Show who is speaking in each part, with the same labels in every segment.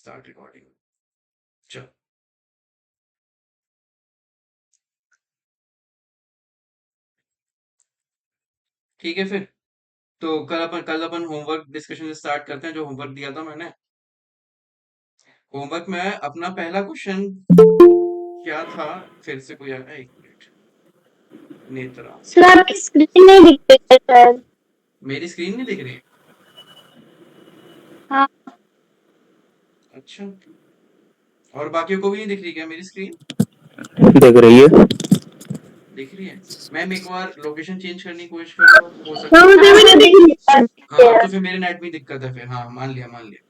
Speaker 1: Start recording. चलो ठीक है फिर। तो कल अपन होमवर्क डिस्कशन से स्टार्ट करते हैं, जो होमवर्क दिया था मैंने। होमवर्क में अपना पहला क्वेश्चन क्या था? फिर से कोई आया? एक मिनट। नेत्रा,
Speaker 2: सर आपकी स्क्रीन नहीं दिख रही है शायद।
Speaker 1: मेरी स्क्रीन नहीं दिख रही?
Speaker 2: हाँ
Speaker 1: अच्छा, और बाकियों को भी नहीं दिख रही क्या मेरी स्क्रीन?
Speaker 3: दिख रही है।
Speaker 1: दिख रही है। मैम एक बार लोकेशन चेंज करने की कोशिश कर लो, तो हो सकता
Speaker 2: हाँ,
Speaker 1: है।
Speaker 2: मुझे भी नहीं दिख रही
Speaker 1: हाँ, अब
Speaker 2: है।
Speaker 1: तो फिर मेरे नेट में दिक्कत है फिर। हाँ, मान लिया मान लिया।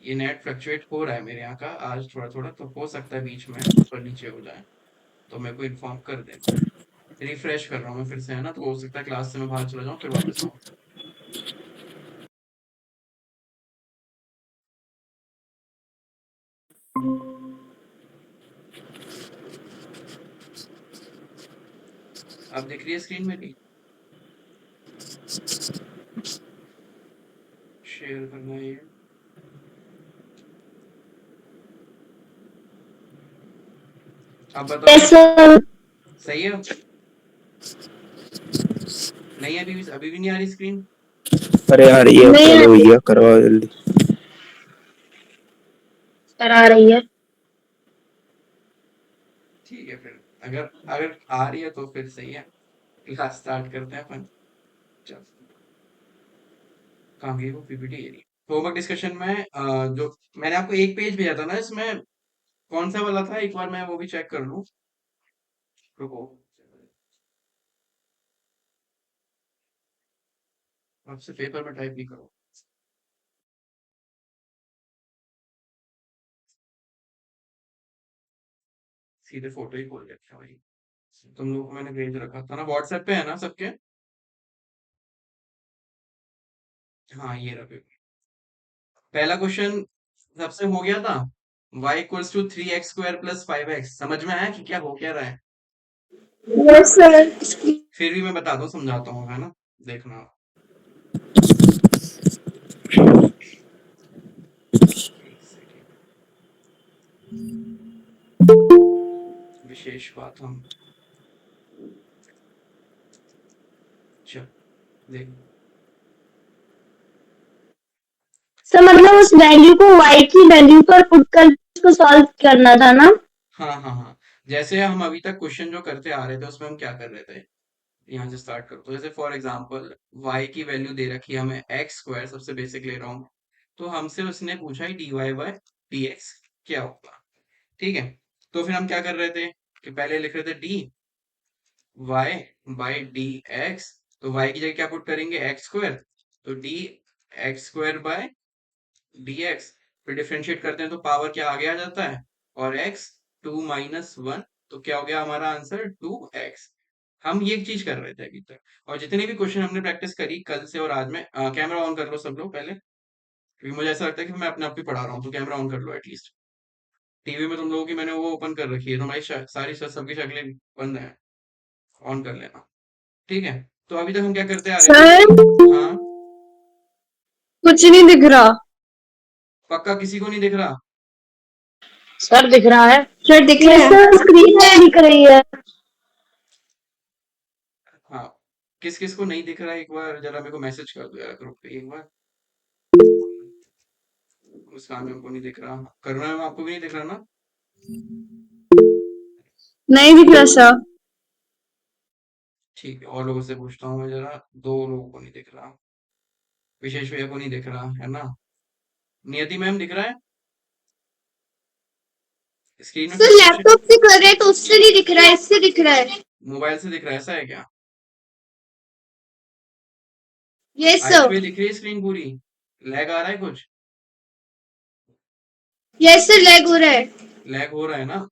Speaker 1: ये नेट फ्लक्चुएट हो रहा है मेरे यहाँ का आज थोड़ा थोड़ा, तो हो सकता है बीच में ऊपर नीचे हो जाए, तो मेरे को इन्फॉर्म कर देना। रिफ्रेश कर रहा हूँ मैं फिर से, है ना, तो हो सकता है क्लास से मैं बाहर चला जाऊँ फिर वापस आऊँ। अब दिख रही है स्क्रीन मेरी? शेयर करना है ये। अब बताओ।
Speaker 2: Yes sir.
Speaker 1: सही है? नहीं, अभी भी नहीं आ रही स्क्रीन?
Speaker 3: अरे यार ये
Speaker 2: नहीं
Speaker 3: चलो
Speaker 2: आ
Speaker 3: भैया करवाओ जल्दी।
Speaker 2: आ रही है।
Speaker 1: ठीक है फिर। अगर अगर आ रही है तो फिर सही है। क्लास स्टार्ट करते हैं अपन। चल, कहाँ गई वो पीपीटी? ये रही। होमवर्क डिस्कशन में जो मैंने आपको एक पेज भेजा था ना, इसमें कौन सा वाला था, एक बार मैं वो भी चेक कर लूँ। रुको, आपसे पेपर में टाइप नहीं करो, सीधे फोटो ही खोल रखा भाई। तुम लोग को मैंने भेज रखा था ना, व्हाट्सएप पे है ना सबके? हाँ, ये रहा पेपर। पहला क्वेश्चन सबसे हो गया था। y equals to 3x² plus 5x। समझ में आया कि क्या हो क्या रहा है?
Speaker 2: Yes sir.
Speaker 1: फिर भी मैं बताता हूँ, समझाता हूँ, है ना। देखना। एक सेकेंड। विशेष बात हम, चल देख।
Speaker 2: सर मतलब उस वैल्यू को y की वैल्यू पर पुट कर उसको सॉल्व करना था ना।
Speaker 1: हाँ हाँ हाँ, जैसे हम अभी तक क्वेश्चन जो करते आ रहे थे उसमें हम क्या कर रहे थे, यहाँ से स्टार्ट करते हैं। जैसे फॉर एग्जांपल y की वैल्यू दे रखी है हमें x², सबसे बेसिक ले रहा हूँ। तो हमसे उसने पूछा है dy/dx क्या होगा। ठीक है, तो फिर हम क्या कर रहे थे कि पहले लिख रहे थे dy/dx। तो y की जगह क्या पुट करेंगे, x²। तो dx²/dx। फिर डिफरेंशिएट करते हैं तो पावर क्या आगे आ जाता है, और x 2 - 1। तो क्या हो गया हमारा आंसर, 2x। हम ये चीज कर रहे थे अभी तक। और जितने भी क्वेश्चन हमने प्रैक्टिस करी कल से और आज में, कैमरा ऑन कर लो सब लोग पहले, क्योंकि मुझे ऐसा लगता है कि मैं अपने आप ही पढ़ा रहा हूँ, तो कैमरा ऑन कर लो एटलीस्ट। टीवी में तुम लोगों की मैंने वो ओपन कर रखी है, तुम्हारी सारी सबकी शक्लें बंद है। ऑन कर लेना। ठीक है, तो अभी तक हम क्या करते आ रहे थे
Speaker 2: सर
Speaker 1: कि, हाँ,
Speaker 2: कुछ नहीं दिख रहा।
Speaker 1: पक्का किसी को नहीं दिख रहा?
Speaker 2: सर दिख रहा है। सर दिख रहा है। सर स्क्रीन में दिख रही है।
Speaker 1: हाँ, किस किस को नहीं दिख रहा है एक बार जरा मेरे को मैसेज कर दो यार ग्रुप पे एक बार। मुस्कान मैम को नहीं दिख रहा, करुणा मैम आपको भी नहीं दिख रहा ना?
Speaker 2: नहीं दिख रहा सर।
Speaker 1: ठीक है, और लोगों से पूछता हूँ मैं जरा। दो लोगों को नहीं दिख रहा। विशेष भैया को नहीं दिख रहा है ना? नियति मैम दिख रहा है? स्क्रीन में
Speaker 2: सर
Speaker 1: फिर कुछ,
Speaker 2: लैपटॉप से कर रहे हैं तो उससे नहीं दिख रहा है, इससे दिख रहा है।
Speaker 1: मोबाइल से दिख रहा है, ऐसा है क्या?
Speaker 2: Yes
Speaker 1: Ayush
Speaker 2: sir.
Speaker 1: भैया दिख रही है स्क्रीन पूरी? लैग आ रहा है कुछ?
Speaker 2: यस सर लैग हो रहा है।
Speaker 1: लैग हो रहा है ना?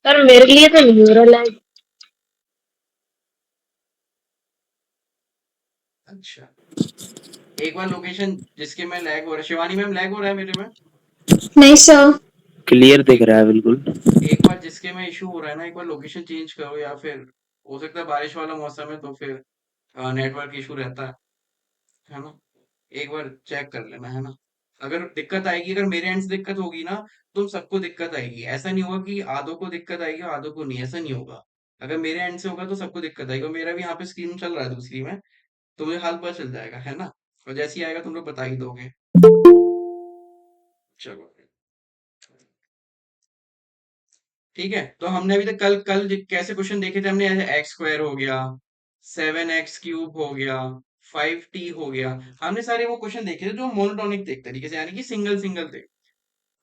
Speaker 2: सर मेरे लिए तो नहीं हो रहा लैग।
Speaker 1: अच्छा, एक बार लोकेशन जिसके में लैग हो रहा है, शिवानी मैम लैग हो रहा है मेरे में?
Speaker 2: नहीं सर।
Speaker 3: क्लियर दिख
Speaker 1: एक
Speaker 3: रहा है बिल्कुल।
Speaker 1: एक बार जिसके में इशू हो रहा है ना, एक बार लोकेशन चेंज करो, या फिर हो सकता है बारिश वाला मौसम है तो फिर नेटवर्क इशू रहता है। है ना? एक बार चेक कर लेना, है ना? अगर दिक्कत आएगी, अगर मेरे एंड से दिक्कत होगी ना, तुम सबको दिक्कत आएगी। ऐसा नहीं होगा कि आधों को दिक्कत आएगी आधों को नहीं, ऐसा नहीं होगा। अगर मेरे एंड से होगा तो सबको दिक्कत आएगी, और मेरा भी यहाँ पे स्क्रीन चल रहा है दूसरी में, तो मुझे हाल पता चल जाएगा, है ना? और जैसे ही आएगा तुम लोग बता ही दोगे। चलो ठीक है। तो हमने अभी तक कल कल कैसे क्वेश्चन देखे थे हमने, एक्स स्क्वायर हो गया, 7x³ हो गया, 5t हो गया। हमने सारे वो क्वेश्चन देखे थे जो मोनोटोनिक थे एक तरीके से, यानी कि सिंगल सिंगल थे।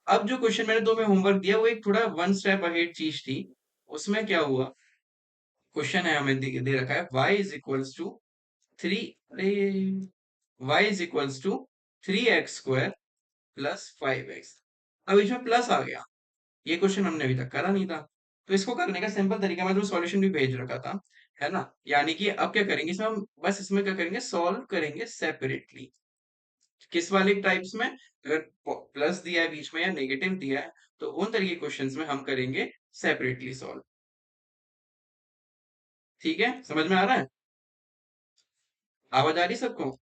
Speaker 1: अब जो क्वेश्चन मैंने तुम्हें होमवर्क दिया वो एक थोड़ा वन स्टेप अहेड चीज थी। उसमें क्या हुआ, क्वेश्चन है हमें दे रखा है y इज इक्वल्स टू 3, अरे y is equals to 3x² plus 5x। अब इसमें प्लस आ गया, ये क्वेश्चन हमने अभी तक करा नहीं था। तो इसको करने का सिंपल तरीका, मैं तो सॉल्यूशन भी भेज रखा था, है ना? यानी कि अब क्या करेंगे इसमें, हम बस इसमें क्या करेंगे, सॉल्व करेंगे सेपरेटली। किस वाले टाइप्स में, अगर प्लस दिया है बीच में या नेगेटिव दिया है, तो उन तरीके क्वेश्चंस में हम करेंगे सेपरेटली सॉल्व। ठीक है, समझ में आ रहा है? आवाज आ रही सबको?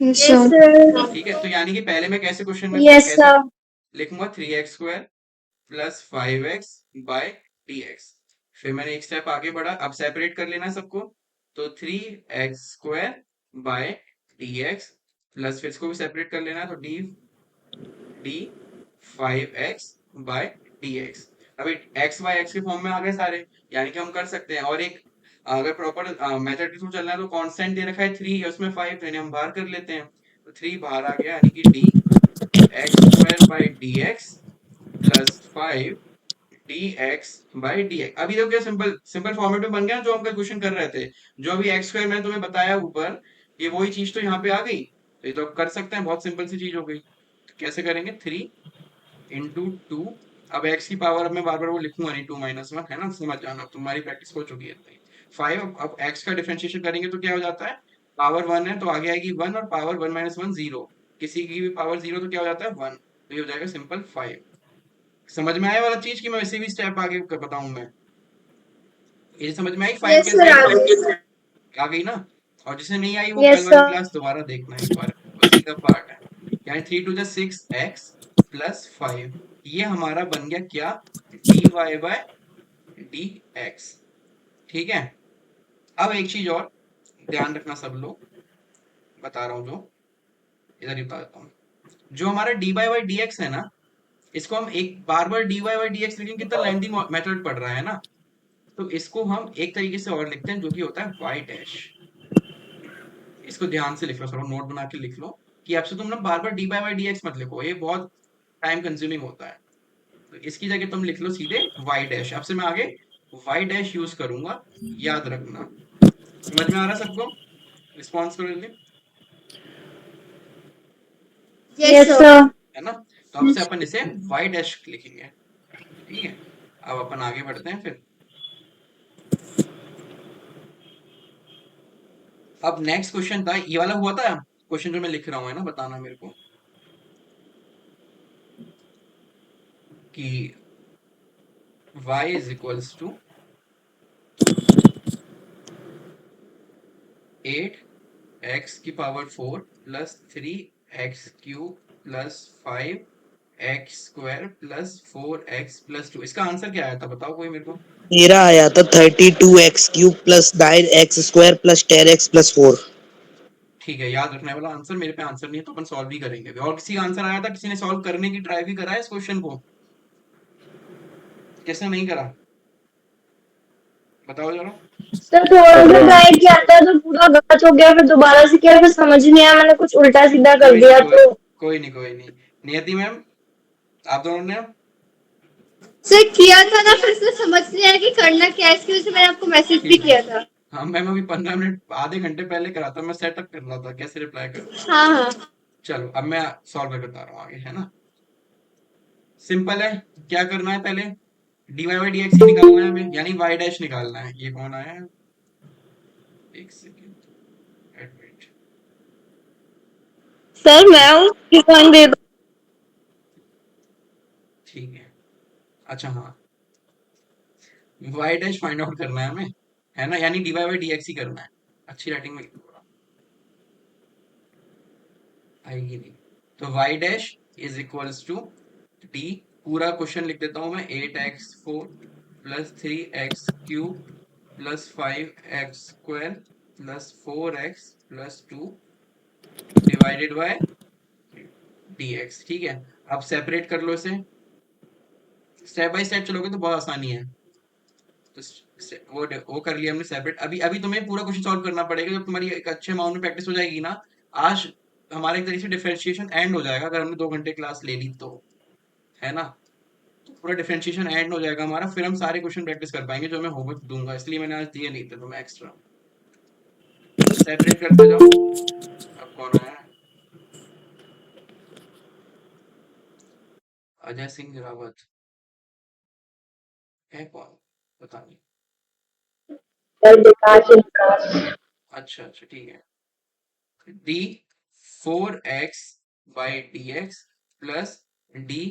Speaker 2: Yes, sir.
Speaker 1: ठीक है, तो यानी कि पहले मैं कैसे क्वेश्चन में
Speaker 2: Yes,
Speaker 1: कैसे
Speaker 2: sir.
Speaker 1: लिखूंगा, 3x² plus 5x bye dx। फिर मैंने एक स्टेप आगे बढ़ा, अब सेपरेट कर लेना सबको, तो 3x² बाय dx प्लस, फिर इसको भी सेपरेट कर लेना, तो डी 5x बाय dx। अभी x बाय x के फॉर्म में आ गए सारे, यानी कि हम कर सकते हैं। और एक अगर प्रॉपर मेथड के थ्रू चलना है तो कांस्टेंट दे रखा है 3, उसमें 5, तो इन्हें हम बाहर कर लेते हैं, तो 3 बाहर आ गया, यानी कि d x² by dx plus 5 dx by dx। अभी देखो क्या सिंपल सिंपल फॉर्मेट में बन गया, जो हम कल क्वेश्चन कर रहे थे। जो अभी x² मैंने तुम्हें बताया ऊपर, ये वही चीज तो यहाँ पे आ गई, तो ये तो कर सकते हैं, बहुत सिंपल सी चीज हो गई। तो कैसे करेंगे, 3 × 2। अब x की पावर, अब मैं बार बार वो लिखूंगा नहीं, 2 - 1, है ना, समझ जाना, तुम्हारी प्रैक्टिस हो चुकी है इतनी। 5, अब x का डिफरेंशिएशन करेंगे तो क्या हो जाता है, पावर 1 है तो आगे आएगी 1, और पावर 1 - 1 0, किसी की भी पावर 0 तो क्या हो जाता है 1, तो ये हो जाएगा सिंपल 5। समझ में आया वाला चीज कि मैं वैसे भी स्टेप आगे बताऊं मैं, ये समझ में आई 5
Speaker 2: Yes,
Speaker 1: कैसे
Speaker 2: sir.
Speaker 1: लिखना है?
Speaker 2: Yes,
Speaker 1: आ गई ना? और जिसे नहीं आई वो कल
Speaker 2: yes,
Speaker 1: वाली
Speaker 2: sir.
Speaker 1: क्लास दोबारा देखना एक बार, उसी का पार्ट है। यानी 3 × 2 = 6x प्लस 5, ये हमारा बन गया क्या, dy/dx। ठीक है। अब एक चीज और ध्यान रखना सब लोग, बता रहा हूँ जो, इधर ही बता देता हूँ। जो हमारा dy/dx है ना, इसको हम एक बार बार dy/dx लिखेंगे, कितना लेंथी मेथड पड़ रहा है ना, तो इसको हम एक तरीके से और लिखते हैं, जो कि होता है y'। इसको ध्यान से लिख लो, थोड़ा नोट बना के लिख लो, कि आपसे तुम ना बार बार dy/dx मत लिखो, ये बहुत टाइम कंज्यूमिंग होता है। तो इसकी जगह तुम लिख लो सीधे y'। अब से मैं आगे y' यूज करूंगा, याद रखना। समझ में आ रहा है सबको? रिस्पॉन्स करो जल्दी,
Speaker 2: Yes, sir.
Speaker 1: है ना? तो अब से अपन इसे y' लिखेंगे। ठीक है, अब अपन आगे बढ़ते हैं फिर। अब नेक्स्ट क्वेश्चन था, ये वाला हुआ था क्वेश्चन जो मैं लिख रहा हूँ, है ना, बताना मेरे को कि y is equals to 8x⁴ plus 3x³ plus 5x² plus 4x plus 2। इसका आंसर क्या आया था, बताओ कोई मेरे को।
Speaker 4: मेरा आया था 32x³ plus 9x² plus 10x plus 4।
Speaker 1: ठीक है, याद रखने वाला आंसर, मेरे पे आंसर नहीं है तो अपन सॉल्व भी करेंगे अभी। और किसी का आंसर आया था, किसी ने सॉल्व करने की ट्राई भी करा है इस क्वेश्चन को, किसने नहीं करा, बताओ जरा।
Speaker 2: सर थोड़ा सा ट्राई किया था तो पूरा गलत हो गया, फिर दोबारा से किया, फिर समझ नहीं आया, मैंने कुछ उल्टा सीधा कर
Speaker 1: कोई नहीं
Speaker 2: दिया
Speaker 1: कोई
Speaker 2: तो।
Speaker 1: कोई नहीं कोई नहीं। नियति मैम, आप दोनों ने,
Speaker 5: सर किया था ना, फिर से समझ नहीं आया कि करना क्या है, इसकी वजह से मैंने आपको मैसेज भी
Speaker 1: ठीक है।
Speaker 5: किया था।
Speaker 1: हाँ मैम, अभी 15 मिनट आधे घंटे पहले करा था, मैं सेटअप कर रहा था कैसे रिप्लाई करूँ।
Speaker 5: हाँ हाँ।
Speaker 1: चलो अब मैं सॉल्व करके बता रहा हूँ आगे, है ना? सिंपल है, क्या करना है, पहले dy/dx ही निकालना है हमें, यानी y' निकालना है। ये कौन आया है, एक सेकेंड, एडमिट।
Speaker 2: सर मैं हूँ, रिफंड दे दो।
Speaker 1: ठीक है, अच्छा हाँ, y' फाइंड आउट करना है हमें, है ना, यानी dy/dx ही करना है। अच्छी राइटिंग में लिखो। आएगी नहीं। तो y dash is equals to d, पूरा क्वेश्चन लिख देता हूं मैं, 8x4 plus 3x³ plus 5x² plus 4x plus 2 divided by dx। ठीक है, अब सेपरेट कर लो इसे, स्टेप बाय स्टेप चलोगे तो बहुत आसानी है। तो वो कर लिया हमने सेपरेट। अभी अभी तुम्हें पूरा क्वेश्चन सॉल्व करना पड़ेगा, जब तुम्हारी एक अच्छे अमाउंट में प्रैक्टिस हो जाएगी ना। आज हमारा एक तरीके से डिफरेंशिएशन एंड हो जाएगा, अगर हमने 2 घंटे क्लास ले ली तो, है ना। तो पूरा डिफरेंशिएशन एंड हो जाएगा हमारा, फिर हम सारे क्वेश्चन प्रैक्टिस कर पाएंगे जो मैं होमवर्क दूंगा, इसलिए मैंने आज दिए नहीं थे तुम्हें एक्स्ट्रा। सेपरेट करते जाओ। अब कौन आया है? अजय सिंह रावत है कौन, पता नहीं।
Speaker 2: सर विकास विकास।
Speaker 1: अच्छा अच्छा, ठीक है। D 4x by d x plus D,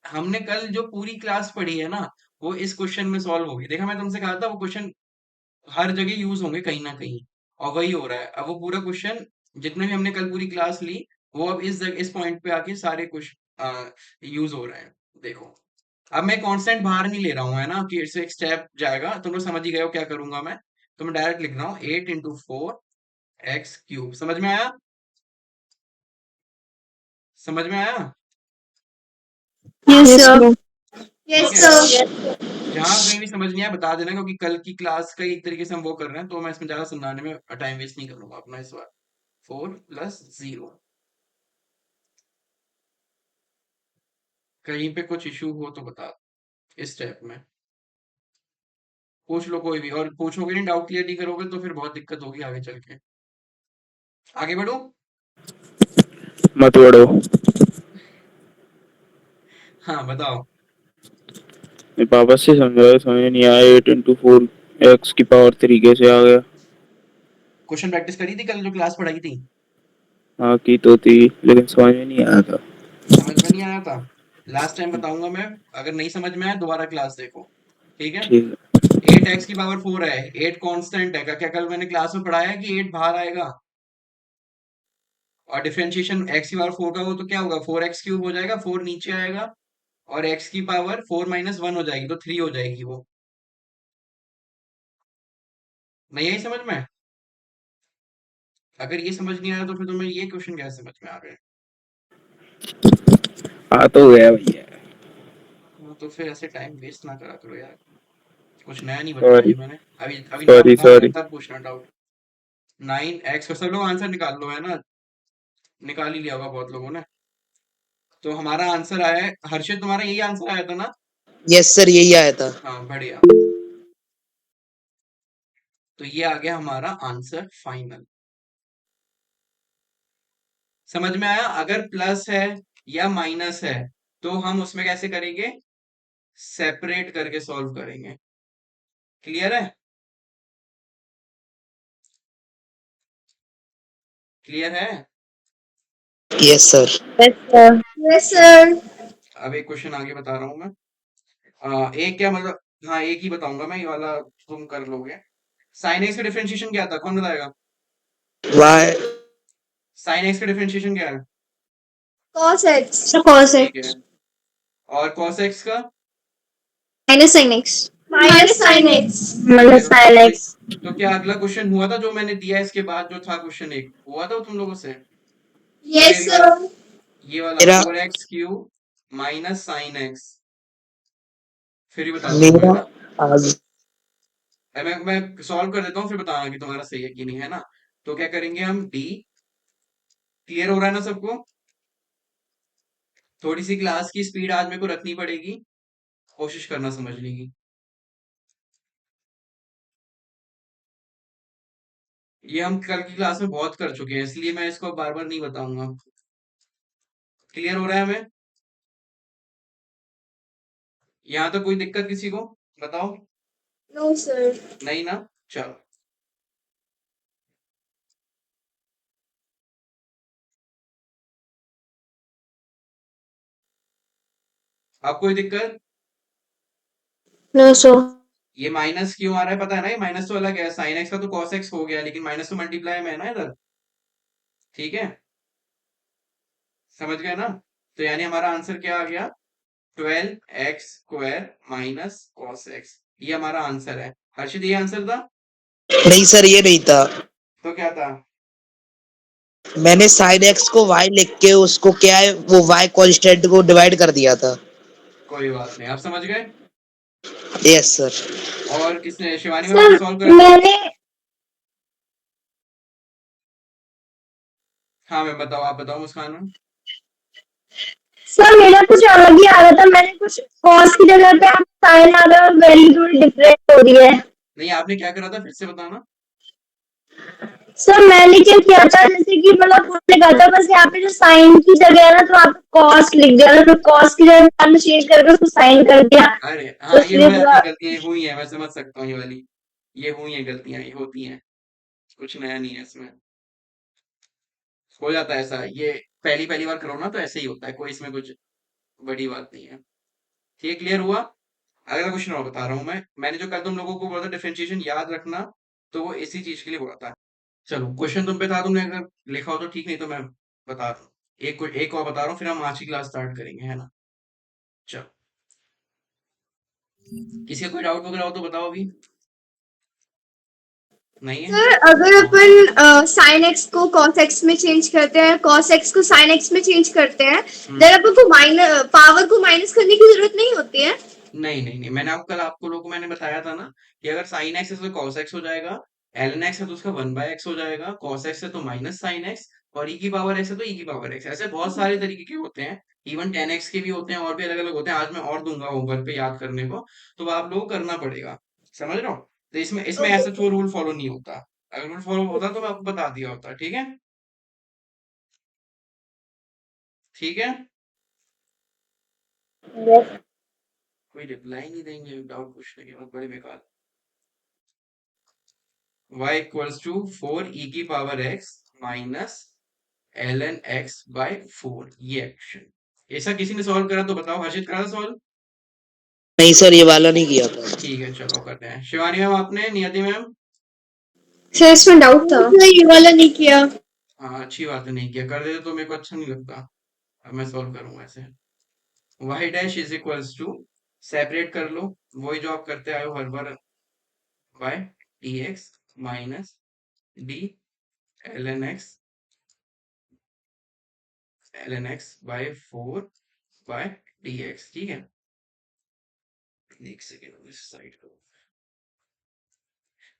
Speaker 1: हमने कल जो पूरी क्लास पढ़ी है ना, वो इस क्वेश्चन में सॉल्व होगी। देखा, मैं तुमसे कहा था वो क्वेश्चन हर जगह यूज होंगे कहीं ना कहीं, और वही हो रहा है। अब वो पूरा क्वेश्चन जितने भी हमने कल पूरी क्लास ली, वो अब इस पॉइंट पे आके सारे क्वेश्चन यूज हो रहे हैं। देखो, अब मैं कांस्टेंट बाहर नहीं ले रहा हूँ, है ना, कि इससे एक स्टेप जाएगा। तुम लोग समझ ही गए हो क्या करूंगा मैं। तो मैं डायरेक्ट लिख रहा हूँ 8 × 4 x³। समझ में आया? समझ में आया?
Speaker 2: Yes sir.
Speaker 1: ठीक
Speaker 5: यस
Speaker 1: है।
Speaker 5: सर।
Speaker 1: जहां कहीं भी समझ नहीं आया बता देना, क्योंकि कल की क्लास का एक तरीके से हम वो कर रहे हैं, तो मैं इसमें ज्यादा समझाने में टाइम वेस्ट नहीं करूंगा अपना इस बार। 4 + 0, कहीं पे कुछ इशू हो तो बता इस स्टेप में, पूछ लो कोई भी। और पूछोगे नहीं, डाउट क्लियर नहीं करोगे तो फिर बहुत दिक्कत होगी आगे चल के। आगे बढ़ो।
Speaker 3: मत बढ़ो।
Speaker 1: हाँ बताओ।
Speaker 3: मैं पापा से समझाया, समझ नहीं आया। 8 × 4 x³ कैसे आ गया।
Speaker 1: क्वेश्चन प्रैक्टिस करी थी कल जो क्लास पढ़ाई थी?
Speaker 3: हाँ की तो थी, लेकिन समझ में नहीं आया था।
Speaker 1: समझ में नहीं आया था? लास्ट टाइम बताऊंगा मैं, अगर नहीं समझ में आया दोबारा क्लास देखो। ठीक है।
Speaker 3: ठीक
Speaker 1: 8x⁴ है, 8 कांस्टेंट है। क्या कल मैंने क्लास में पढ़ाया है कि 8 बाहर आएगा? और डिफरेंशिएशन x⁴ का हो तो क्या होगा, 4x³ हो जाएगा, 4 नीचे आएगा, और x⁴ - 1 हो जाएगी, तो 3 हो जाएगी वो। नहीं आई समझ में? अगर ये समझ नहीं आया तो फिर तुम्हें ये क्वेश्चन कैसे समझ में आ गए?
Speaker 3: है। आ तो गया भैया।
Speaker 1: हाँ, तो फिर ऐसे टाइम वेस्ट ना करा करो यार, कुछ नया नहीं बताया
Speaker 3: सॉरी
Speaker 1: ये मैंने। अभी अभी नया
Speaker 3: सॉरी
Speaker 1: बताऊंगा
Speaker 3: सॉरी।
Speaker 1: तब पूछना डाउट। 9x का सब लोग आंसर निकाल लो, है ना, निकाल ही लिया होगा बहुत लोगों ने। तो हमारा आंसर आया है, हर्षित तुम्हारा यही आंसर आया था ना?
Speaker 4: यस सर, यही आया था।
Speaker 1: हाँ बढ़िया। तो ये आ गया हमारा आंसर फाइनल। समझ में आया? अगर प्लस है या माइनस है तो हम उसमें कैसे करेंगे, सेपरेट करके सॉल्व करेंगे। क्लियर है? क्लियर है?
Speaker 4: Yes sir.
Speaker 2: Yes sir.
Speaker 5: Yes sir.
Speaker 1: अब एक क्वेश्चन आगे बता रहा हूं मैं। एक क्या मतलब, हाँ एक ही बताऊंगा मैं, ये वाला तुम कर लोगे। साइन एक्स का डिफरेंशिएशन क्या था, कौन बताएगा?
Speaker 4: वाई
Speaker 1: साइन एक्स का डिफरेंशिएशन क्या है?
Speaker 5: Cos x. कॉस
Speaker 1: ठीक है।
Speaker 5: एक्स।
Speaker 1: और कॉस एक्स का?
Speaker 5: Minus sine x. Minus sine x.
Speaker 1: ठीक है।
Speaker 2: माइनस साइन
Speaker 1: तो,
Speaker 2: एक्स।
Speaker 1: तो क्या अगला क्वेश्चन हुआ था जो मैंने दिया, इसके बाद जो था क्वेश्चन एक हुआ था तुम लोगों से? तो
Speaker 5: यस सर।
Speaker 1: ये वाला
Speaker 4: मेरा
Speaker 1: 4x³ माइनस साइन एक्स, फिर ही बता दूंगा, है
Speaker 4: मेरा
Speaker 1: ना।
Speaker 4: आज
Speaker 1: मैं सॉल्व कर देता हूँ, फिर बताना कि तुम्हारा सही है कि नहीं, है ना। तो क्या करेंगे हम, डी, क्लियर हो रहा है ना सबको? थोड़ी सी क्लास की स्पीड आज मेरे को रखनी पड़ेगी, कोशिश करना समझने की। ये हम कल की क्लास में बहुत कर चुके हैं, इसलिए मैं इसको बार बार नहीं बताऊंगा। क्लियर हो रहा है हमें? यहाँ तो कोई दिक्कत किसी को, बताओ।
Speaker 5: No sir.
Speaker 1: नहीं ना, चलो। अब कोई दिक्कत?
Speaker 2: No sir.
Speaker 1: ये माइनस क्यों आ रहा है पता है ना, ये माइनस तो अलग है, साइन एक्स का तो कॉस एक्स हो गया, लेकिन माइनस तो मल्टीप्लाई में है ना इधर। ठीक है। समझ गए ना? तो यानी हमारा आंसर क्या आ गया? 12x² माइनस cos x, ये हमारा आंसर है। हर्षित, ये आंसर था?
Speaker 4: नहीं सर, ये नहीं था।
Speaker 1: तो क्या था?
Speaker 4: मैंने साइन एक्स को y लिख के उसको क्या है वो y कांस्टेंट को डिवाइड कर दिया था।
Speaker 1: कोई बात नहीं, आप समझ गए।
Speaker 4: Yes sir.
Speaker 1: और किसने, शिवानी मैम
Speaker 2: सर
Speaker 1: ने सॉल्व करा था?
Speaker 2: मैंने
Speaker 1: हाँ मैम बताओ, आप बताओ मुस्कान मैम।
Speaker 2: सर मेरा कुछ अलग ही आ रहा था, मैंने कुछ कॉस की जगह पे आप साइन आ रहा है और वैल्यू थोड़ी डिफरेंट हो रही है।
Speaker 1: नहीं, आपने क्या करा था, फिर से बताना।
Speaker 2: सर मैंने क्या किया था, जैसे कि मतलब आपने कहा था बस यहाँ पे जो साइन की जगह है ना तो आप कॉस लिख दिया था, फिर कॉस की जगह आपने चेंज करके उसको साइन कर दिया,
Speaker 1: अरे
Speaker 2: तो
Speaker 1: हाँ, ये
Speaker 2: इसलिए
Speaker 1: हो जाती
Speaker 2: थोड़ा।
Speaker 1: है गलतियां, ये हुई है, मैं समझ सकता हूँ ये वाली। ये हुई है गलतियां, ये होती हैं, कुछ नया नहीं है इसमें। हो जाता है ऐसा, ये पहली पहली बार करो ना तो ऐसे ही होता है, कोई इसमें कुछ बड़ी बात नहीं है। ठीक है, क्लियर हुआ? अगला क्वेश्चन और बता रहा हूँ मैं। मैंने जो कल तुम लोगों को बोला था डिफरेंशिएशन याद रखना, तो वो इसी चीज के लिए बोला था। चलो क्वेश्चन तुम पे था, तुमने अगर लिखा हो तो ठीक, नहीं तो मैं बता रहा हूँ। एक और बता रहा हूँ, फिर हम आज की क्लास स्टार्ट करेंगे, है ना? चलो, किसी का कोई डाउट वगैरह हो तो बताओ अभी। नहीं है?
Speaker 5: सर अगर अपन साइन एक्स को कॉस एक्स में चेंज करते हैं, कॉस एक्स को साइन एक्स में चेंज करते हैं, देन अपन को माइनस पावर को माइनस करने की जरूरत नहीं होती है।
Speaker 1: नहीं नहीं नहीं, मैंने कल आपको लोगों को मैंने बताया था ना कि अगर साइन एक्स है तो कॉस एक्स हो जाएगा, एलन एक्स है तो उसका 1/x हो जाएगा, कॉस एक्स है तो माइनस साइन एक्स, और ई की पावर एक्स है तो ई की पावर एक्स। ऐसे बहुत सारे तरीके के होते हैं, इवन 10x के भी होते हैं, और भी अलग अलग होते हैं। आज मैं और दूंगा होमवर्क पे याद करने को, तो वो आप लोगों को करना पड़ेगा। समझ रहे हो? तो इसमें इसमें
Speaker 5: ओके।
Speaker 1: ऐसा कोई रूल फॉलो नहीं होता। अगर रूल फॉलो होता तो मैं आपको बता दिया होता। ठीक है? ठीक है, कोई रिप्लाई नहीं देंगे डाउट पूछने के बाद, बड़े बेकार। y इक्वल्स टू 4 e की power x minus ln x by 4, ये एक्शन। ऐसा किसी ने सॉल्व करा तो बताओ। हर्षित करा था सॉल्व?
Speaker 4: नहीं सर, ये वाला नहीं किया था।
Speaker 1: ठीक है, चलो करते हैं। शिवानी मैम आपने, नियति मैम?
Speaker 5: सर इसमें डाउट था। सर ये वाला नहीं किया।
Speaker 1: हाँ अच्छी बात है, नहीं किया, कर देते तो मेरे को अच्छा नहीं लगता। अब मैं सॉल्व करूंगा ऐसे। y dash is equals to, separate कर लो, वही जो आप करते आए हो हर बार, by dx minus d ln x by 4 by dx। ठीक है, एक सेकेंड इस साइड को।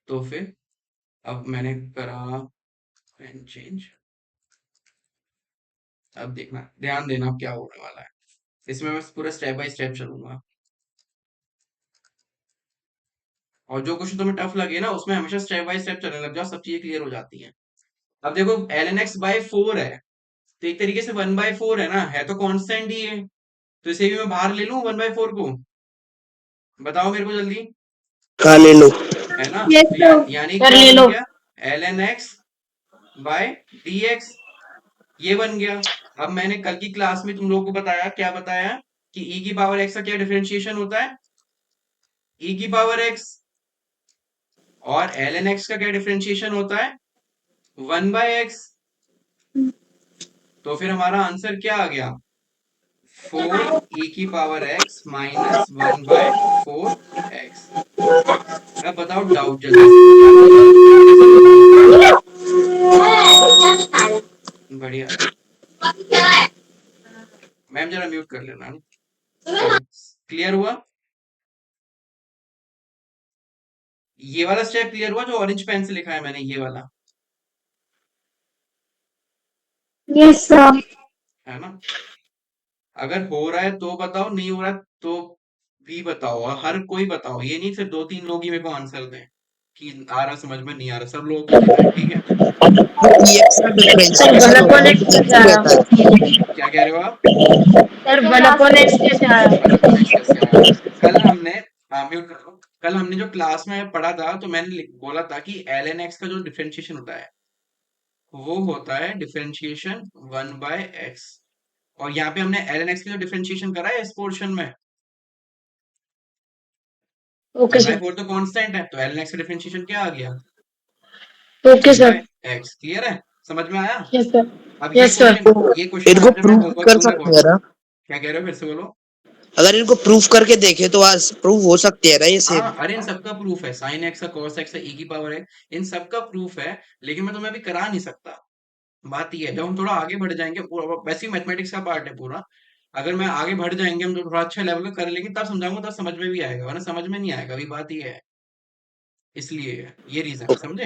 Speaker 1: तो फिर अब मैंने करा पेन चेंज। अब देखना, ध्यान देना अब क्या होने वाला है। इसमें मैं पूरा स्टेप बाय स्टेप चलूंगा, और जो क्वेश्चन तुम्हें टफ लगे ना उसमें हमेशा स्टेप बाय स्टेप चलने लग जाओ, सब चीजें क्लियर हो जाती हैं। अब देखो ln x बाय 4 है, तो एक तरीके से 1/4 है ना, है तो कांस्टेंट ही है, तो इसे भी मैं बाहर ले लूं 1/4 को। बताओ मेरे को जल्दी,
Speaker 4: हाँ ले लो।
Speaker 1: है ना?
Speaker 5: यस
Speaker 1: तो
Speaker 5: सर।
Speaker 1: यानी
Speaker 2: कर
Speaker 1: क्या
Speaker 2: ले
Speaker 1: बन
Speaker 2: लो।
Speaker 1: गया, ln x बाय dx, ये बन गया। अब मैंने कल की क्लास में तुम लोगों को बताया, क्या बताया, कि e की पावर x का क्या डिफरेंशिएशन होता है, e की पावर x, और ln x का क्या डिफरेंशिएशन होता है, 1/x। तो फिर हमारा आंसर क्या आ गया, 4 e की पावर x माइनस 1/4x। अब बताओ डाउट जल्दी से, क्या कोई डाउट है सब बताओ। बढ़िया, मैम जरा म्यूट कर लेना। चलो, क्लियर हुआ? ये वाला स्टेप क्लियर हुआ जो ऑरेंज पेन से लिखा है मैंने, ये वाला,
Speaker 2: यस सर।
Speaker 1: है ना? अगर हो रहा है तो बताओ, नहीं हो रहा है तो भी बताओ, और हर कोई बताओ, ये नहीं सिर्फ 2-3 लोग ही मेरे को आंसर दें कि आ रहा समझ में, नहीं आ रहा, सब लोगों को देना है। ठीक है?
Speaker 4: एक्स का
Speaker 2: सर
Speaker 4: डिफरेंशिएशन
Speaker 2: वन
Speaker 4: होता
Speaker 2: अपॉन
Speaker 4: है,
Speaker 2: एक्स कैसे
Speaker 4: वो
Speaker 2: आया?
Speaker 4: रहता है।
Speaker 1: क्या कह रहे हो आप?
Speaker 2: सर वन अपॉन एक्स कैसे आया?
Speaker 1: 1/x कैसे आया? कल हमने, हाँ म्यूट कर दो। कल हमने जो क्लास में पढ़ा था, तो मैंने बोला था कि ln x का जो डिफरेंशिएशन होता है वो होता है डिफरेंशिएशन 1/x, और यहाँ पे हमने ln x की जो डिफरेंशिएशन करा है इस पोर्शन में,
Speaker 2: ओके सर।
Speaker 1: 1/4 तो कांस्टेंट है, तो ln x का डिफरेंशिएशन क्या आ गया,
Speaker 2: okay
Speaker 1: one
Speaker 2: sir.
Speaker 1: By x. Clear है? समझ में आया?
Speaker 2: Yes sir.
Speaker 1: अब
Speaker 2: यस सर।
Speaker 1: ये क्वेश्चन
Speaker 4: इनको
Speaker 1: आंसर मैं
Speaker 4: प्रूफ
Speaker 1: होमवर्क
Speaker 4: कर
Speaker 1: दूंगा
Speaker 4: सकते हैं
Speaker 1: बहुत।
Speaker 4: ना?
Speaker 1: क्या कह रहे हो, फिर से बोलो।
Speaker 4: अगर इनको प्रूफ करके देखे तो आज प्रूफ हो सकते हैं ना ये सेम?
Speaker 1: हाँ, अरे इन सबका प्रूफ है, साइन एक्स का कॉस एक्स का e की पावर है, इन सबका प्रूफ है, लेकिन मैं तुम्हें अभी करा नहीं सकता। बात ये है, जब हम थोड़ा आगे बढ़ जाएंगे, वैसे ही मैथमेटिक्स का पार्ट है पूरा, अगर मैं आगे बढ़ जाएंगे हम तो थोड़ा अच्छा लेवल में कर लेंगे, तब समझाऊंगा, तब समझ में भी आएगा, वरना समझ में नहीं आएगा, अभी बात ये है। इसलिए ये रीजन है, समझे?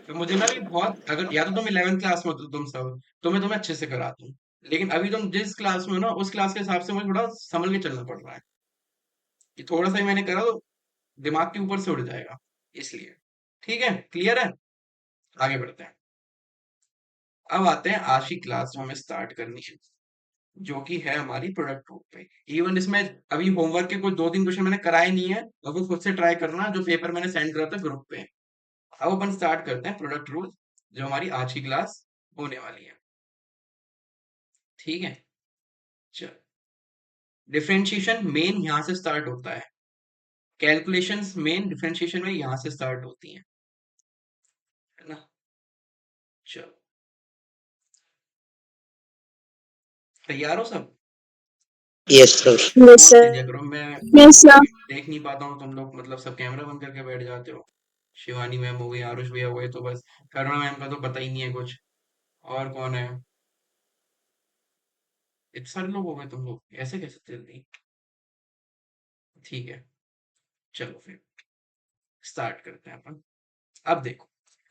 Speaker 1: तो मुझे ना भी बहुत, अगर या तो तुम 11th क्लास में हो तो तुम सब, तो मैं तुम्हें अच्छे से करा दूं, लेकिन अभी तुम जिस क्लास में हो ना, उस क्लास के हिसाब से मुझे थोड़ा संभल के चलना पड़ रहा है, कि थोड़ा सा ही मैंने करा तो दिमाग के ऊपर से उड़ जाएगा, इसलिए। ठीक है, क्लियर है? आगे बढ़ते हैं। अब आते हैं आज की क्लास जो हमें स्टार्ट करनी है, जो कि है हमारी प्रोडक्ट रूल पे। इवन इसमें अभी होमवर्क के कुछ 2-3 क्वेश्चन मैंने कराए नहीं है, अब वो खुद से ट्राई करना, जो पेपर मैंने सेंड करा था ग्रुप पे। अब अपन स्टार्ट करते हैं प्रोडक्ट रूल, जो हमारी आज की क्लास होने वाली है। ठीक है, चल। डिफरेंशिएशन मेन यहाँ से स्टार्ट होता है, कैलकुलेशंस मेन डिफरेंशिएशन में यहाँ से स्टार्ट होती है ना? चलो, तैयार हो सब?
Speaker 4: Yes sir.
Speaker 2: Yes
Speaker 1: phone
Speaker 2: sir.
Speaker 1: दे दिया करो, मैं
Speaker 2: यस सर।
Speaker 1: देख नहीं पाता हूँ, तुम लोग मतलब सब कैमरा बंद करके बैठ जाते हो। शिवानी मैम हो गई, आरुष भैया हो गए, तो बस करुणा मैम का तो पता ही नहीं है कुछ। और कौन है? इतने सारे लोग हो गए तुम लोग, ऐसे कैसे जल्दी? ठीक है, चलो फिर स्टार्ट करते हैं अपन। अब देखो,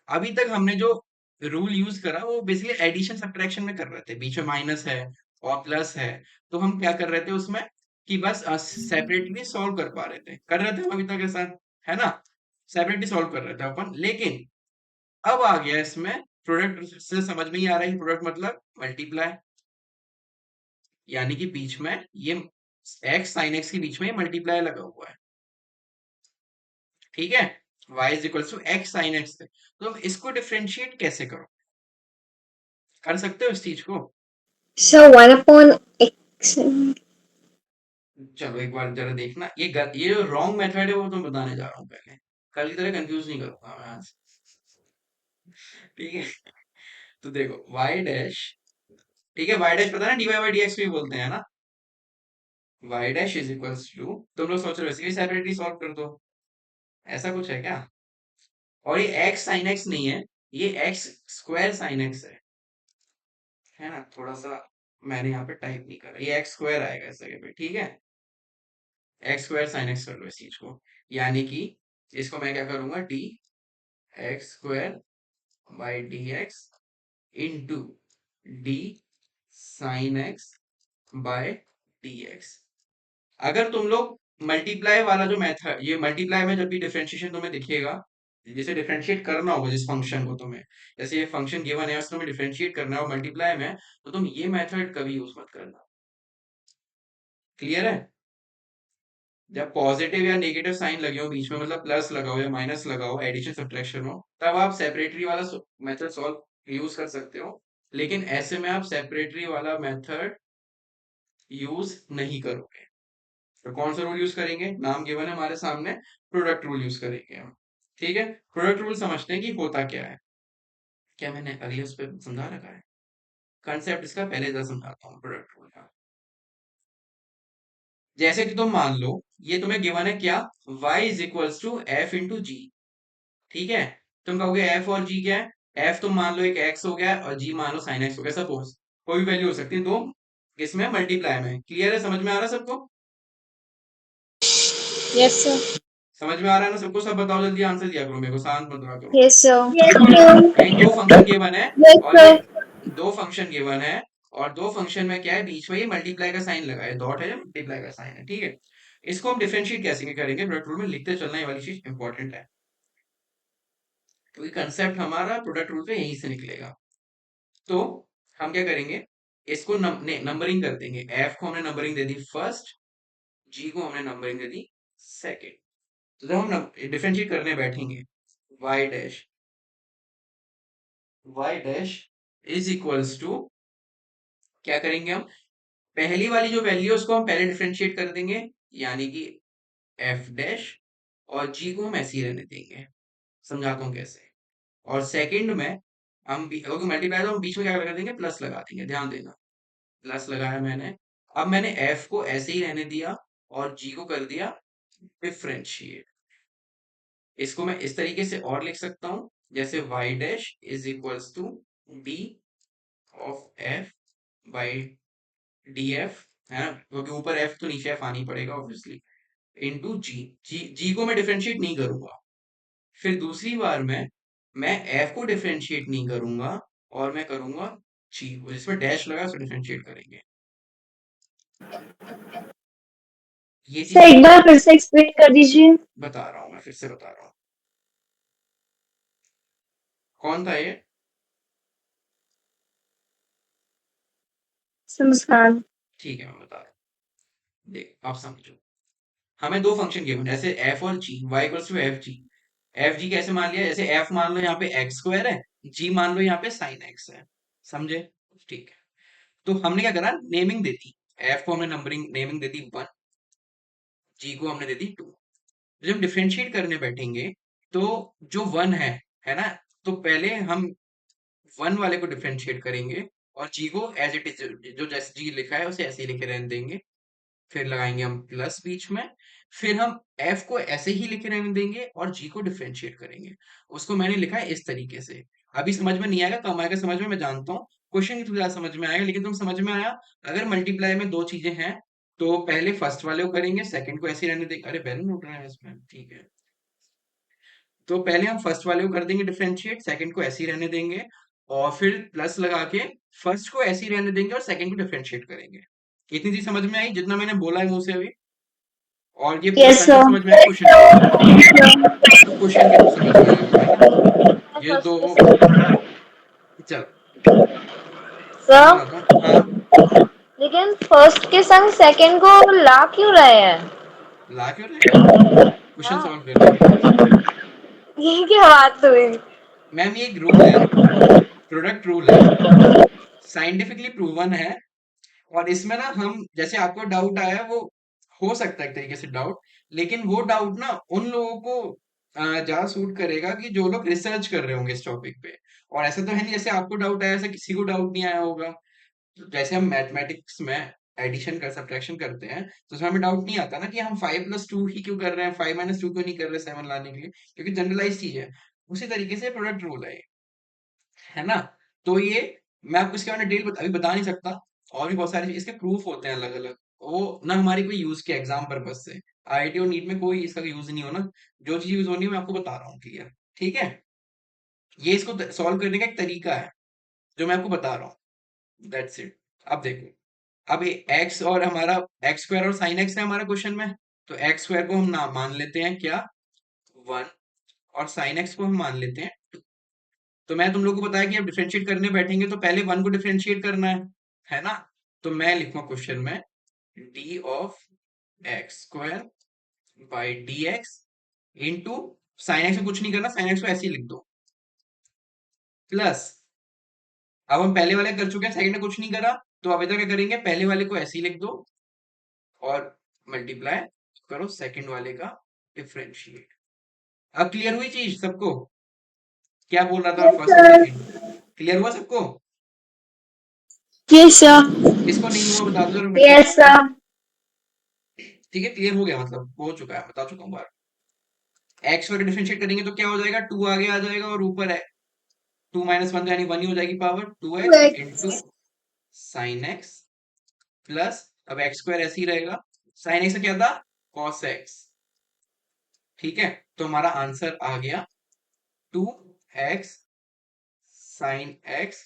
Speaker 1: अभी तक हमने जो रूल यूज करा वो बेसिकली एडिशन सब्ट्रैक्शन में कर रहे थे, बीच में माइनस है और प्लस है, तो हम क्या कर रहे थे उसमें, कि बस सेपरेटली सॉल्व कर पा रहे थे, कर रहे थे हम अभी तक ऐसा, है ना? सेपरेटली सॉल्व कर रहे थे अपन, लेकिन अब आ गया इसमें प्रोडक्ट से, समझ में ही आ रहा है प्रोडक्ट मतलब मल्टीप्लाई, यानी कि बीच में ये एक्स साइन एक्स के बीच में मल्टीप्लाई लगा हुआ है, ठीक है? y is equal to x sine x, तो हम इसको डिफरेंशिएट कैसे करो, कर सकते हो इस चीज को?
Speaker 2: Sir 1/x।
Speaker 1: चलो एक बार जरा देखना, ये जो रॉन्ग मेथड है वो तो बताने जा रहा हूँ पहले, कल की तरह कंफ्यूज नहीं करूंगा मैं आज। ठीक है, तो देखो y डैश, ठीक है, y डैश पता है ना, dy बाई dx भी बोलते हैं ना, y dash is equals to, तुम लोग सोच रहे हो इसलिए सेपरेटली सॉल्व कर दो, ऐसा कुछ है क्या? और ये x sin x नहीं है, ये x स्क्वायर sin x है ना? थोड़ा सा मैंने यहाँ पे टाइप नहीं करा, ये x स्क्वायर आएगा इस जगह पे, ठीक है? x स्क्वायर sin x कर लो इस चीज को, यानी कि इसको मैं क्या करूंगा, d x square by d x into d sine x by d x. अगर तुम लोग मल्टीप्लाई वाला जो मेथड, ये मल्टीप्लाई में जब भी डिफरेंशिएशन तुम्हें दिखेगा, जिसे डिफरेंशिएट करना होगा जिस फंक्शन को तुम्हें, जैसे ये फंक्शन गिवन है उसको तुम्हें डिफरेंशिएट करना है और मल्टीप्लाई में, तो तुम ये मेथड कभी यूज मत करना। क्लियर है? जब पॉजिटिव या नेगेटिव साइन लगे हो बीच में, मतलब प्लस लगा हो या माइनस लगा हो, एडिशन सब्ट्रैक्शन हो, तब आप सेपरेटरी वाला मेथड सॉल्व यूज कर सकते हो, लेकिन ऐसे में आप सेपरेटरी वाला मेथड यूज नहीं करोगे। तो कौन सा रूल यूज करेंगे, नाम गिवन है हमारे सामने, प्रोडक्ट रूल यूज करेंगे हम। ठीक है, प्रोडक्ट रूल समझते हैं कि होता क्या है। क्या मैंने अगले उस पर समझा रखा है कंसेप्ट इसका, पहले जरा समझाता हूँ प्रोडक्ट रूल का। जैसे कि तुम मान लो ये तुम्हें गिवन है क्या, y is equals to F into G, ठीक है? तुम कहोगे एफ और जी क्या है, एफ तुम मान लो एक x हो गया और g मान लो sin x हो गया, सपोज कोई वैल्यू हो सकती है, दो इसमें मल्टीप्लाई में। क्लियर है, समझ में आ रहा है सबको?
Speaker 2: Yes sir.
Speaker 1: समझ में आ रहा है ना सबको? सब बताओ जल्दी, आंसर दिया करो मेरे को, शांत मत रहा करो।
Speaker 2: Yes sir.
Speaker 1: कहीं दो फंक्शन गिवन है
Speaker 2: यस
Speaker 1: और ये
Speaker 2: सर।
Speaker 1: दो फंक्शन गिवन है, और दो फंक्शन में क्या है, बीच में ये मल्टीप्लाई का साइन लगा है, डॉट है, मल्टीप्लाई का साइन है, ठीक है? इसको हम डिफरेंशिएट कैसे करेंगे, प्रोडक्ट रूल में लिखते चलना, ये वाली चीज इंपॉर्टेंट है, क्योंकि कंसेप्ट हमारा प्रोडक्ट रूल पे यहीं से निकलेगा। तो हम क्या करेंगे, इसको नंबरिंग कर देंगे, एफ को हमने नंबरिंग दे दी फर्स्ट, जी को हमने नंबरिंग दे दी सेकेंड। तो जब हम डिफरेंशिएट करने बैठेंगे, y dash is equals to, क्या करेंगे हम, पहली वाली जो वैल्यू है उसको हम पहले डिफरेंशिएट कर देंगे, यानी कि एफ डैश, और जी को हम ऐसे ही रहने देंगे। समझाता हूँ कैसे। और सेकंड में मल्टीप्लाई तो हम बीच में क्या लगा देंगे, प्लस लगा देंगे, ध्यान देना। प्लस लगाया मैंने। अब मैंने एफ को ऐसे ही रहने दिया और जी को कर दिया डिफरेंशिएट। इसको मैं इस तरीके से और लिख सकता हूं, जैसे y dash is equals to d of f by d f, है ना, क्योंकि ऊपर एफ तो नीचे एफ आनी पड़ेगा ऑब्वियसली, इनटू जी। जी को मैं डिफरेंशिएट नहीं करूंगा। फिर दूसरी बार मैं एफ को डिफरेंशिएट नहीं करूंगा और मैं करूंगा जी को, जिसमें डैश लगा उसको डिफरेंशिएट करेंगे। ये
Speaker 2: सर
Speaker 1: चीज
Speaker 2: एक बार फिर से एक्सप्लेन कर दीजिए।
Speaker 1: बता रहा हूँ, मैं फिर से बता रहा हूँ। कौन था ये?
Speaker 2: मुस्कान।
Speaker 1: ठीक है, मैं बता रहा हूँ, देख आप समझो। हमें दो फंक्शन गिवन, ऐसे एफ और g, y equals to f g. F g कैसे मान लिया, जैसे एफ मान लो यहाँ पे एक्स स्क्वायर है, जी मान लो यहाँ पे साइन एक्स है, समझे? ठीक है, तो हमने क्या करा, नेमिंग दे दी। एफ को हमने नंबरिंग नेमिंग दे दी 1, जी को हमने दे दी 2। जब हम डिफरेंशिएट करने बैठेंगे तो जो 1 है ना, तो पहले हम 1 वाले को डिफरेंशिएट करेंगे और जी को एज इट इज, जो जैसे जी लिखा है उसे ऐसे ही लिखे रहने देंगे। फिर लगाएंगे हम प्लस बीच में। फिर हम एफ को ऐसे ही लिखे रहने देंगे और जी को डिफरेंशिएट करेंगे। उसको मैंने लिखा है इस तरीके से। अभी समझ में नहीं आएगा, कम आएगा समझ में, मैं जानता हूँ। क्वेश्चन की थोड़ा समझ में आएगा, लेकिन तुम समझ में आया। अगर मल्टीप्लाई में दो चीजें हैं तो पहले फर्स्ट वाले को करेंगे, सेकंड को ऐसे ही रहने देंगे। अरे बैलून उठ रहा है इसमें, ठीक है। तो पहले हम फर्स्ट वाले को कर देंगे डिफरेंशिएट, सेकंड को ऐसे ही रहने देंगे, और फिर प्लस लगा के फर्स्ट को ऐसे ही रहने देंगे और सेकंड को डिफरेंशिएट करेंगे। इतनी चीज समझ में आई जितना मैंने बोला है मुंह से अभी? और ये पूरा
Speaker 2: यस
Speaker 1: कंसेप्ट समझ में आया क्वेश्चन के थ्रू? तो क्वेश्चन के थ्रू समझ में आएगा अब, है ना? ये दो, चल मैं
Speaker 2: सर
Speaker 1: बताता हूँ। हाँ,
Speaker 2: लेकिन फर्स्ट के संग सेकंड को ला क्यों रहे हैं?
Speaker 1: ला क्यों रहे हैं? क्वेश्चन
Speaker 2: हाँ,
Speaker 1: सॉल्व करने के लिए।
Speaker 2: ये क्या बात हुई?
Speaker 1: मैम ये एक रूल है, प्रोडक्ट रूल है, साइंटिफिकली प्रूवन है। और इसमें ना हम, जैसे आपको डाउट आया है, वो हो सकता है एक तरीके से डाउट, लेकिन वो डाउट ना उन लोगों को ज्यादा सूट करेगा कि जो लोग रिसर्च कर रहे होंगे इस टॉपिक पे। और ऐसा तो है नहीं जैसे आपको डाउट आया, ऐसा किसी को डाउट नहीं आया होगा। तो जैसे हम मैथमेटिक्स में एडिशन कर सब्ट्रैक्शन करते हैं तो उसमें हमें डाउट नहीं आता ना कि हम 5+2 ही क्यों कर रहे हैं, 5-2 क्यों नहीं कर रहे 7 लाने के लिए, क्योंकि जनरलाइज चीज है। उसी तरीके से प्रोडक्ट रूल है ना? तो ये मैं आपको इसके बारे में डिटेल अभी बता नहीं सकता। और भी बहुत सारे इसके प्रूफ होते हैं अलग अलग, वो ना हमारी कोई यूज के एग्जाम पर्पज से, आईआईटी और नीट में कोई इसका यूज नहीं होना। जो चीज यूज होनी है मैं आपको बता रहा हूँ, क्लियर? ठीक है, ये इसको सॉल्व करने का एक तरीका है जो मैं आपको बता रहा हूँ, दैट्स इट। अब देखो, अब ये एक्स और हमारा एक्स स्क्वायर और साइन एक्स है हमारे क्वेश्चन में, तो एक्स स्क्वायर को हम ना मान लेते हैं क्या, 1, और साइन एक्स को हम मान लेते हैं 2। तो मैं तुम लोग को बताया कि अब डिफरेंशिएट करने बैठेंगे तो पहले 1 को डिफरेंशिएट करना है ना? तो मैं लिखूंगा क्वेश्चन में D of x square by d x into sine x को कुछ नहीं करना, साइन एक्स को ऐसे ही लिख दो, प्लस अब हम पहले वाले कर चुके हैं, सेकंड ने कुछ नहीं करा, तो अब इधर क्या करेंगे, पहले वाले को ऐसे ही लिख दो और मल्टीप्लाई करो सेकंड वाले का डिफरेंशिएट। अब क्लियर हुई चीज सबको? क्या बोल रहा था
Speaker 2: यस
Speaker 1: फर्स्ट और
Speaker 2: सर।
Speaker 1: सेकंड? क्लियर हुआ सबको?
Speaker 2: Yes sir.
Speaker 1: किसको नहीं हुआ बता दो जरा फिर से।
Speaker 2: Yes sir.
Speaker 1: ठीक है, क्लियर हो गया, मतलब हो चुका है, बता चुका हूँ बार। एक्स वाले डिफरेंशिएट करेंगे तो क्या हो जाएगा, 2 आगे आ जाएगा और ऊपर है 2 - 1 यानी 1 ही हो जाएगी power, 2x
Speaker 5: 2x
Speaker 1: into sine x plus, अब एक्स स्क्वायर ऐसे ही रहेगा, साइन एक्स का क्या था, कॉस एक्स। ठीक है, तो हमारा आंसर आ गया 2x sine x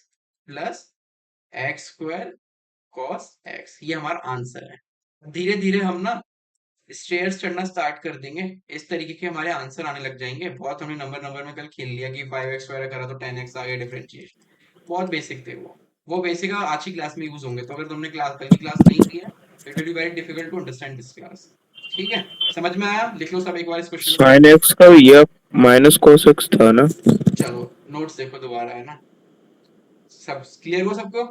Speaker 1: plus x square cos x, ये हमारा आंसर है। धीरे धीरे हम ना स्टेयर्स चढ़ना स्टार्ट कर देंगे, इस तरीके के हमारे आंसर आने लग जाएंगे। बहुत हमने नंबर नंबर में कल खेल लिया कि 5x वगैरह करा तो 10x आ गया डिफरेंशिएशन, बहुत बेसिक थे वो बेसिक आज की क्लास में यूज होंगे। तो अगर तुमने क्लास कल की क्लास नहीं की है, it will be very difficult to understand this class. ठीक है, समझ में आया? लिख लो सब एक बार इस क्वेश्चन को।
Speaker 3: साइन एक्स का ये माइनस कोस एक्स था ना?
Speaker 1: चलो नोट्स देखो दोबारा, है ना? सब क्लियर हो सबको?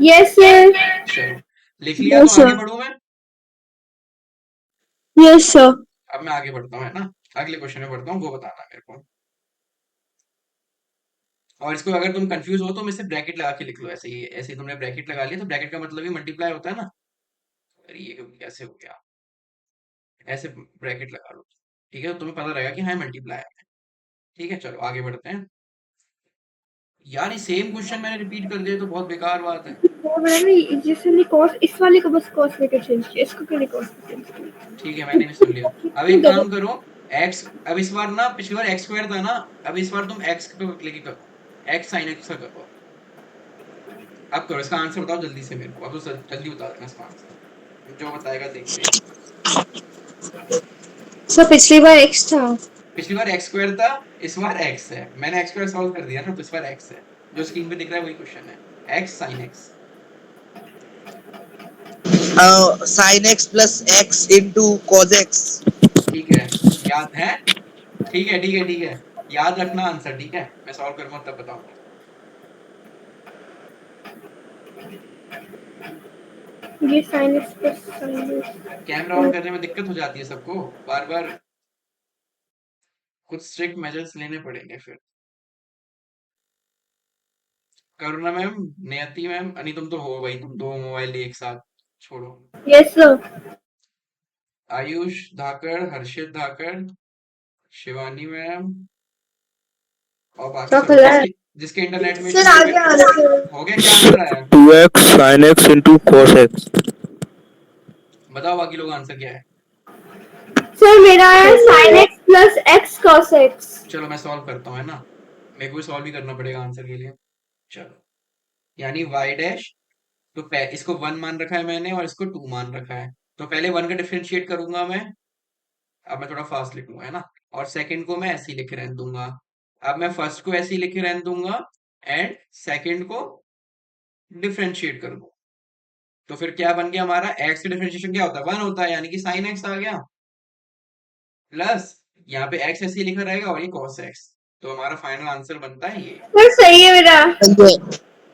Speaker 2: Yes sir.
Speaker 1: चलो लिख लिया तो
Speaker 2: यस
Speaker 1: आगे
Speaker 2: सर।
Speaker 1: बढ़ू मैं?
Speaker 2: Yes sir.
Speaker 1: अब मैं आगे बढ़ता हूँ, है ना? अगले क्वेश्चन में बढ़ता हूँ, वो बताना मेरे को। और इसको अगर तुम कंफ्यूज हो तो मैं सिर्फ ब्रैकेट लगा के लिख लो, ऐसे ही, ऐसे ही तुमने ब्रैकेट लगा लिया तो ब्रैकेट का मतलब ही मल्टीप्लाई होता है ना। अरे ये कैसे हो गया, ऐसे ब्रैकेट लगा लो, ठीक है, तो तुम्हें पता रहेगा कि हाँ मल्टीप्लाई है। ठीक है, चलो आगे बढ़ते हैं। यार ये सेम क्वेश्चन मैंने रिपीट कर दिया तो बहुत बेकार बात है।
Speaker 5: वो मैंने जैसे नहीं कॉस, इस वाले को बस कॉस लेके चेंज किया, इसको क्यों नहीं कॉस चेंज किया?
Speaker 1: ठीक है, मैंने भी सुन लिया। अब एक काम करो, एक्स, अब इस बार ना, पिछली बार एक्स स्क्वायर था ना, अब इस बार तुम एक्स पे लेके करो, एक्स साइन एक्स का करो। अब करो, इसका आंसर बताओ जल्दी से मेरे को, अब तो जल्दी बता देना इसका आंसर, जो बताएगा देखते हैं।
Speaker 5: सर पिछली बार एक्स था।
Speaker 1: पिछली बार एक्स स्क्वायर था, इस बार एक्स है, मैंने एक्स स्क्वायर सॉल्व कर दिया ना, तो इस बार एक्स है, जो स्क्रीन पे दिख रहा है वही क्वेश्चन है, x sine x.
Speaker 4: Sine x plus x into cos x.
Speaker 1: ठीक है, याद है, ठीक है, ठीक है, ठीक है, याद रखना आंसर, ठीक है, मैं सॉल्व करूंगा तब बताऊंगा।
Speaker 5: ये sine x plus sine x.
Speaker 1: Camera on करने में दिक्कत हो जाती है सबको, बार बार कुछ स्ट्रिक्ट मेजर्स लेने पड़ेंगे फिर। करुणा मैम, नियति मैम, नहीं तुम तो हो भाई, तुम दो मोबाइल एक साथ छोड़ो।
Speaker 5: Yes sir.
Speaker 1: Ayush Dhakad, Harshit Dhakad, Shivani ma'am और बाकी
Speaker 5: क्या
Speaker 1: सब
Speaker 5: कर रहा है?
Speaker 1: जिसके जिसके इंटरनेट में
Speaker 5: सर
Speaker 1: इशू
Speaker 5: आ
Speaker 1: हो
Speaker 5: गया
Speaker 1: गया।
Speaker 5: आंसर।
Speaker 1: हो गया, क्या कर रहा है?
Speaker 3: 2x sin x into cos x।
Speaker 1: बताओ बाकी लोग आंसर क्या है।
Speaker 5: सर मेरा है sine x plus x cos x.
Speaker 1: चलो मैं सॉल्व करता हूँ, है ना, मेरे को भी सॉल्व ही करना पड़ेगा आंसर के लिए। चलो, यानी y डैश, तो इसको 1 मान रखा है मैंने और इसको 2 मान रखा है, तो पहले 1 का डिफरेंशिएट करूंगा मैं, अब मैं थोड़ा फास्ट लिखूंगा, है ना, और सेकंड को मैं ऐसे ही लिख रहने दूंगा। अब मैं फर्स्ट को ऐसे ही लिख रहने दूंगा एंड सेकंड को डिफरेंशिएट कर दूंगा, तो फिर क्या बन गया हमारा, x का डिफरेंशिएशन क्या होता है, 1 होता है, यानी कि साइन x आ गया, प्लस यहाँ पे x ऐसे ही लिखा रहेगा और ये cos x, तो हमारा फाइनल आंसर बनता है ये।
Speaker 5: सर सही है मेरा।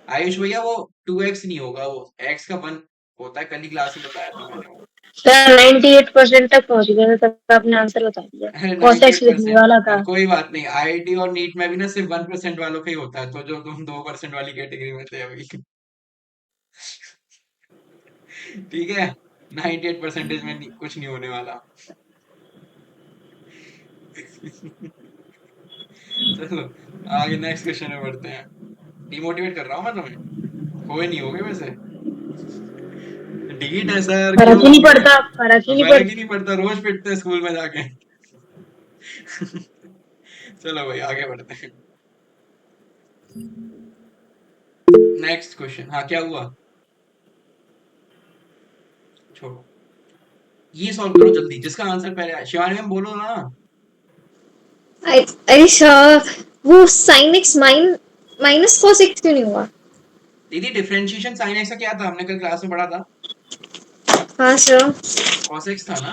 Speaker 1: आयुष भैया वो 2x नहीं होगा, वो x का 1 होता है, कल ही क्लास में बताया था मैंने वो।
Speaker 2: सर 98% तक पहुंच गया था, तब आपने आंसर बता दिया।
Speaker 1: अरे
Speaker 2: कॉस एक्स लिखने वाला था।
Speaker 1: 98%, कोई बात नहीं, आईआईटी और नीट में भी ना सिर्फ 1% वालों का ही होता है, तो जो तुम 2% वाली कैटेगरी में थे अभी। ठीक है, 98% में कुछ नहीं होने वाला। चलो आगे नेक्स्ट क्वेश्चन में बढ़ते हैं। डिमोटिवेट कर रहा हूँ मैं तुम्हें, खोए नहीं होगे वैसे, डीट है सर, क्यों
Speaker 2: फर्क ही
Speaker 1: हो
Speaker 2: नहीं
Speaker 1: गए?
Speaker 2: पड़ता, फर्क ही नहीं
Speaker 1: फर्क ही
Speaker 2: पड़ता।
Speaker 1: नहीं पड़ता, रोज पिटते हैं स्कूल में जाके। चलो भाई आगे बढ़ते हैं। नेक्स्ट क्वेश्चन, हाँ क्या हुआ, छोड़ो, ये सॉल्व करो जल्दी, जिसका आंसर पहले आए, शिवानी मैम बोलो ना।
Speaker 5: अरे सर वो sine x minus cos x क्यों नहीं हुआ?
Speaker 1: दीदी डिफरेंशिएशन साइन एक्स का क्या था, हमने कल क्लास में पढ़ा था,
Speaker 5: हाँ सर।
Speaker 1: कॉस एक्स था ना।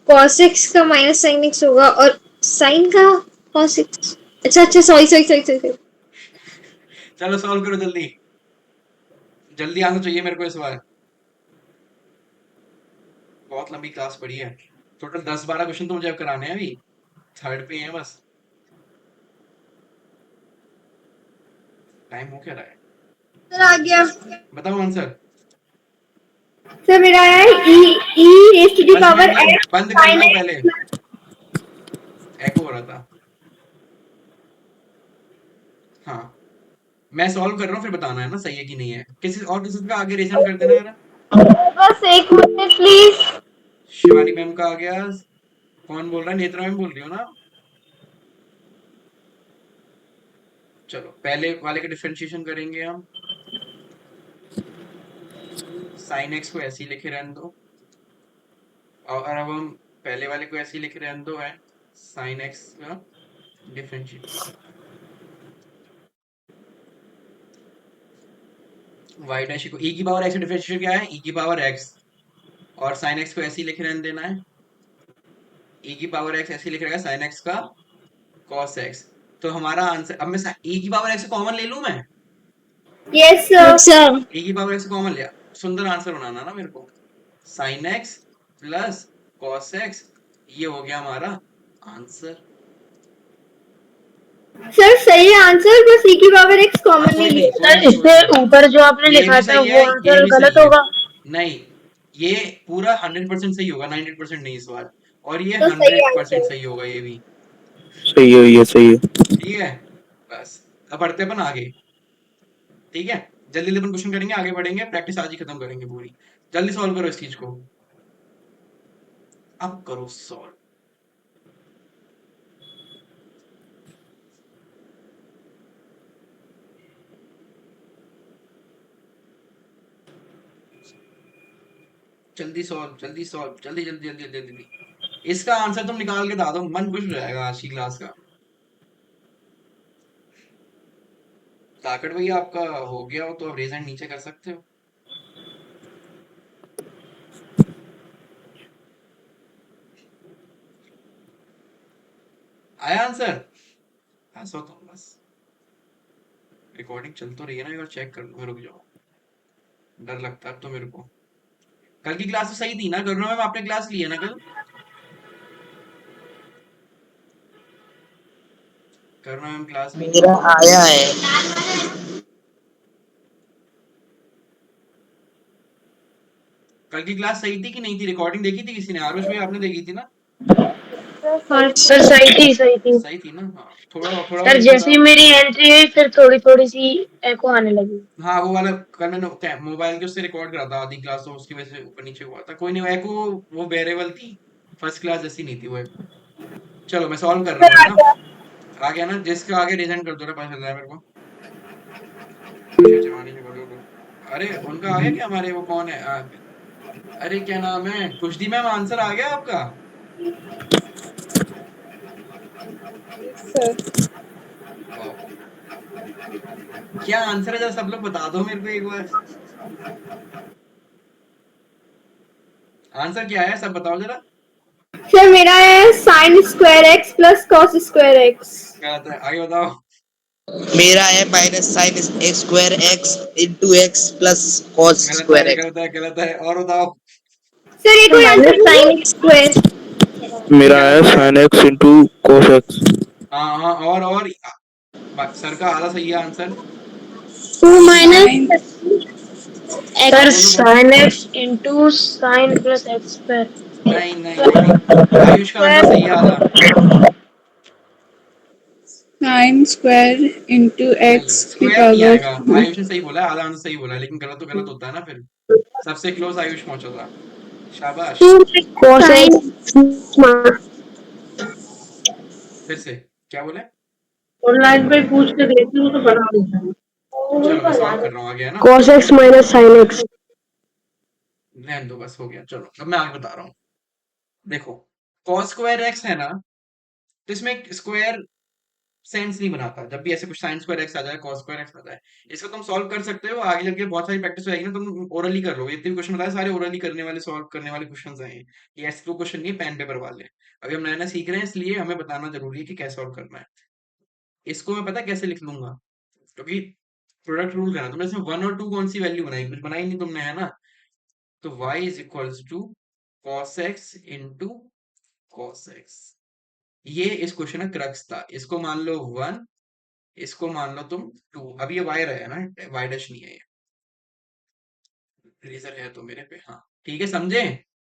Speaker 5: कॉस एक्स का माइनस साइन एक्स होगा और साइन का कॉस एक्स। अच्छा अच्छा सॉरी सॉरी सॉरी सॉरी।
Speaker 1: चलो सॉल्व करो जल्दी, जल्दी आंसर चाहिए मेरे को इस बार, बहुत लंबी क्लास पड़ी है, टोटल 10-12 क्वेश्चन तो मुझे अब कराने हैं, अभी थर्ड पे हैं बस, टाइम हो क्या रहा है,
Speaker 5: सर आ गया।
Speaker 1: बताओ आंसर।
Speaker 5: सर मेरा है ई रेज़ टू द
Speaker 1: बस
Speaker 5: पावर
Speaker 1: मैम
Speaker 5: एक्स
Speaker 1: बंद कर
Speaker 5: साइन
Speaker 1: दो
Speaker 5: एक्स
Speaker 1: पहले, एको हो रहा था। हाँ, मैं सॉल्व कर रहा हूँ फिर बताना है ना सही है कि नहीं है, किसी का आगे रीजन कर देना जरा।
Speaker 2: बस एक मिनट प्लीज।
Speaker 1: शिवानी मैम का आ गया, कौन बोल रहा है, नेत्रा मैम बोल रही हो ना। चलो पहले वाले का डिफरेंशिएशन करेंगे हम, साइन एक्स को ऐसे ही लिखे रहने दो, और अब हम पहले वाले को ऐसे ही लिखे रहने दो, है साइन एक्स का डिफरेंशिएट, वाई डैश को ई की पावर एक्स का डिफरेंशिएशन क्या है, ई की पावर एक्स, और साइन एक्स को ऐसे ही लिख रहने देना है, ई की पावर एक्स ऐसे ही लिख रहेगा साइन एक्स का कॉस एक्स, तो हमारा आंसर, अब मैं ई की पावर एक्स कॉमन ले लूं मैं,
Speaker 5: यस सर।
Speaker 1: ए की पावर एक्स कॉमन लिया, सुंदर आंसर बनाना ना मेरे को, sine x plus cos x, ये हो गया हमारा आंसर।
Speaker 5: सर सही है आंसर, बस e की पावर x
Speaker 1: हाँ
Speaker 5: कॉमन
Speaker 1: कोई
Speaker 5: नहीं
Speaker 1: नहीं
Speaker 5: लिया
Speaker 1: कोई
Speaker 5: था।
Speaker 1: नहीं कोई
Speaker 2: इससे
Speaker 1: नहीं,
Speaker 2: ऊपर जो आपने
Speaker 1: ये
Speaker 2: लिखा
Speaker 1: भी
Speaker 2: था
Speaker 1: सही
Speaker 2: वो
Speaker 1: है ये
Speaker 2: आंसर
Speaker 1: भी
Speaker 2: गलत
Speaker 1: सही है।
Speaker 2: होगा।
Speaker 1: नहीं, ये पूरा 100% सही होगा, 90% नहीं इस बार। और ये
Speaker 5: तो सही
Speaker 1: 100%
Speaker 5: आंसर।
Speaker 1: सही होगा ये भी।
Speaker 3: सही है, ये सही है।
Speaker 1: ठीक है, बस अब बढ़ते अपन आगे। ठीक है, जल्दी जल्दी अपन क्वेश्चन करेंगे, आगे बढ़ेंगे, प्रैक्टिस आज ही खत्म करेंगे पूरी। जल्दी सॉल्व करो इस चीज को, अब करो सॉल्व। जल्दी सॉल्व, जल्दी सॉल्व, जल्दी जल्दी जल्दी जल्दी जल्दी। इसका आंसर तुम निकाल के बता दो, मन खुश हो जाएगा आज की क्लास का। ताकत भैया आपका हो गया हो तो अब रेज हैंड नीचे कर सकते हो। आया आंसर? ऐसा तो बस रिकॉर्डिंग चल तो रही है ना, एक बार चेक कर लो, रुक जाओ, डर लगता है अब तो मेरे को। कल की क्लास तो सही थी ना, करुणा मैम आपने क्लास ली है ना कल? करुणा मैम क्लास भी ली
Speaker 4: मेरा
Speaker 1: थी।
Speaker 4: आया है।
Speaker 1: कल की क्लास सही थी कि नहीं थी? रिकॉर्डिंग देखी थी किसी ने? आरुष भाई आपने देखी थी ना?
Speaker 2: हाँ सर, सही थी सही थी।
Speaker 1: सही थी ना? हाँ, थोड़ा थोड़ा बहुत
Speaker 2: सर
Speaker 1: इसमें
Speaker 2: जैसे
Speaker 1: था।
Speaker 2: ही मेरी एंट्री हुई फिर थोड़ी थोड़ी सी एको आने लगी।
Speaker 1: हाँ वो वाला, कल मैंने मोबाइल के उससे रिकॉर्ड करा था आधी क्लास, तो उसकी वजह से ऊपर नीचे हुआ था। कोई नहीं, एको वो वेरिएबल थी, फर्स्ट क्लास जैसी नहीं थी वो एको। चलो मैं सॉल्व कर रहा हूँ, है ना? आ गया ना? जिसका आगे रिजल्ट कर दो ना, पता चल रहा है मेरे को। खुशी चमानी से बोलो बोलो। अरे उनका आ गया क्या? हमारे वो कौन है अरे क्या नाम है, खुशदी मैम, आंसर आ गया आपका?
Speaker 5: सर
Speaker 1: वाह, क्या आंसर है जरा सब लोग बता दो मेरे को एक बार। आंसर क्या है सब बताओ जरा।
Speaker 5: सर मेरा है sine square x plus cos square x.
Speaker 1: गलत है, आगे बताओ।
Speaker 4: मेरा है minus sine x square x into x plus cos
Speaker 1: गलत है
Speaker 4: स्क्वायर एक्स।
Speaker 1: गलत है गलत है, और बताओ।
Speaker 5: सर ये
Speaker 2: तो
Speaker 5: कोई
Speaker 2: माइनस
Speaker 5: आंसर नहीं
Speaker 2: साइन
Speaker 5: है स्क्वायर।
Speaker 3: मेरा
Speaker 1: क्या?
Speaker 3: है sine x into cos x.
Speaker 1: हाँ हाँ, और सर का आधा सही है answer.
Speaker 2: Two
Speaker 5: sine
Speaker 2: minus sir
Speaker 1: बोलो बोलो।
Speaker 2: Sine x into sine plus x पर
Speaker 1: नहीं नहीं नहीं, आयुष का आंसर
Speaker 2: सर
Speaker 1: सही है आधा।
Speaker 5: साइन स्क्वायर इंटू
Speaker 1: नहीं,
Speaker 5: एक्स की
Speaker 1: स्क्वायर नहीं आएगा।
Speaker 5: पावर।
Speaker 1: आयुष ने सही बोला है, आधा आंसर सही बोला है, लेकिन गलत तो गलत होता है ना फिर। सबसे क्लोज आयुष पहुंचा था। शाबाश।
Speaker 2: टू कोस एक्स
Speaker 1: फिर से क्या बोले?
Speaker 2: ऑनलाइन पे पूछ के देखती हूँ तो बना देता हूँ।
Speaker 1: चलो मैं सॉल्व कर रहा हूँ, आ गया ना?
Speaker 2: Cos x minus sine x.
Speaker 1: रहने दो, बस हो गया। चलो अब मैं आगे बता रहा हूँ। देखो, कॉस स्क्वायर एक्स है ना, तो इसमें स्क्वायर सेंस नहीं बनाता। जब भी ऐसे कुछ साइन स्क्वायर एक्स आ जाए, कॉस स्क्वायर एक्स आ जाए, इसको तुम सॉल्व कर सकते हो। आगे चल के बहुत सारी प्रैक्टिस हो जाएगी ना, तुम ओरली कर लोगे। इतने भी क्वेश्चन बताए सारे ओरली करने वाले, सॉल्व करने वाले क्वेश्चन हैं ये ऐसे तो क्वेश्चन नहीं है पेन पेपर वाले। अभी हम नया नया सीख रहे हैं, इसलिए हमें बताना जरूरी है कि कैसे सॉल्व करना है। इसको मैं पता है कैसे लिख लूंगा, क्योंकि प्रोडक्ट रूल करना। तुमने इसमें 1 और 2 कौन सी वैल्यू बनाई? कुछ बनाई नहीं तुमने, है ना? तो y is equals to cos x into cos x. ये इस क्वेश्चन का क्रक्स था। इसको मान लो 1, इसको मान लो तुम 2। अब ये y रहा है ना, y डैश नहीं है ये। रेजर है तो मेरे पे, हाँ ठीक है, समझे?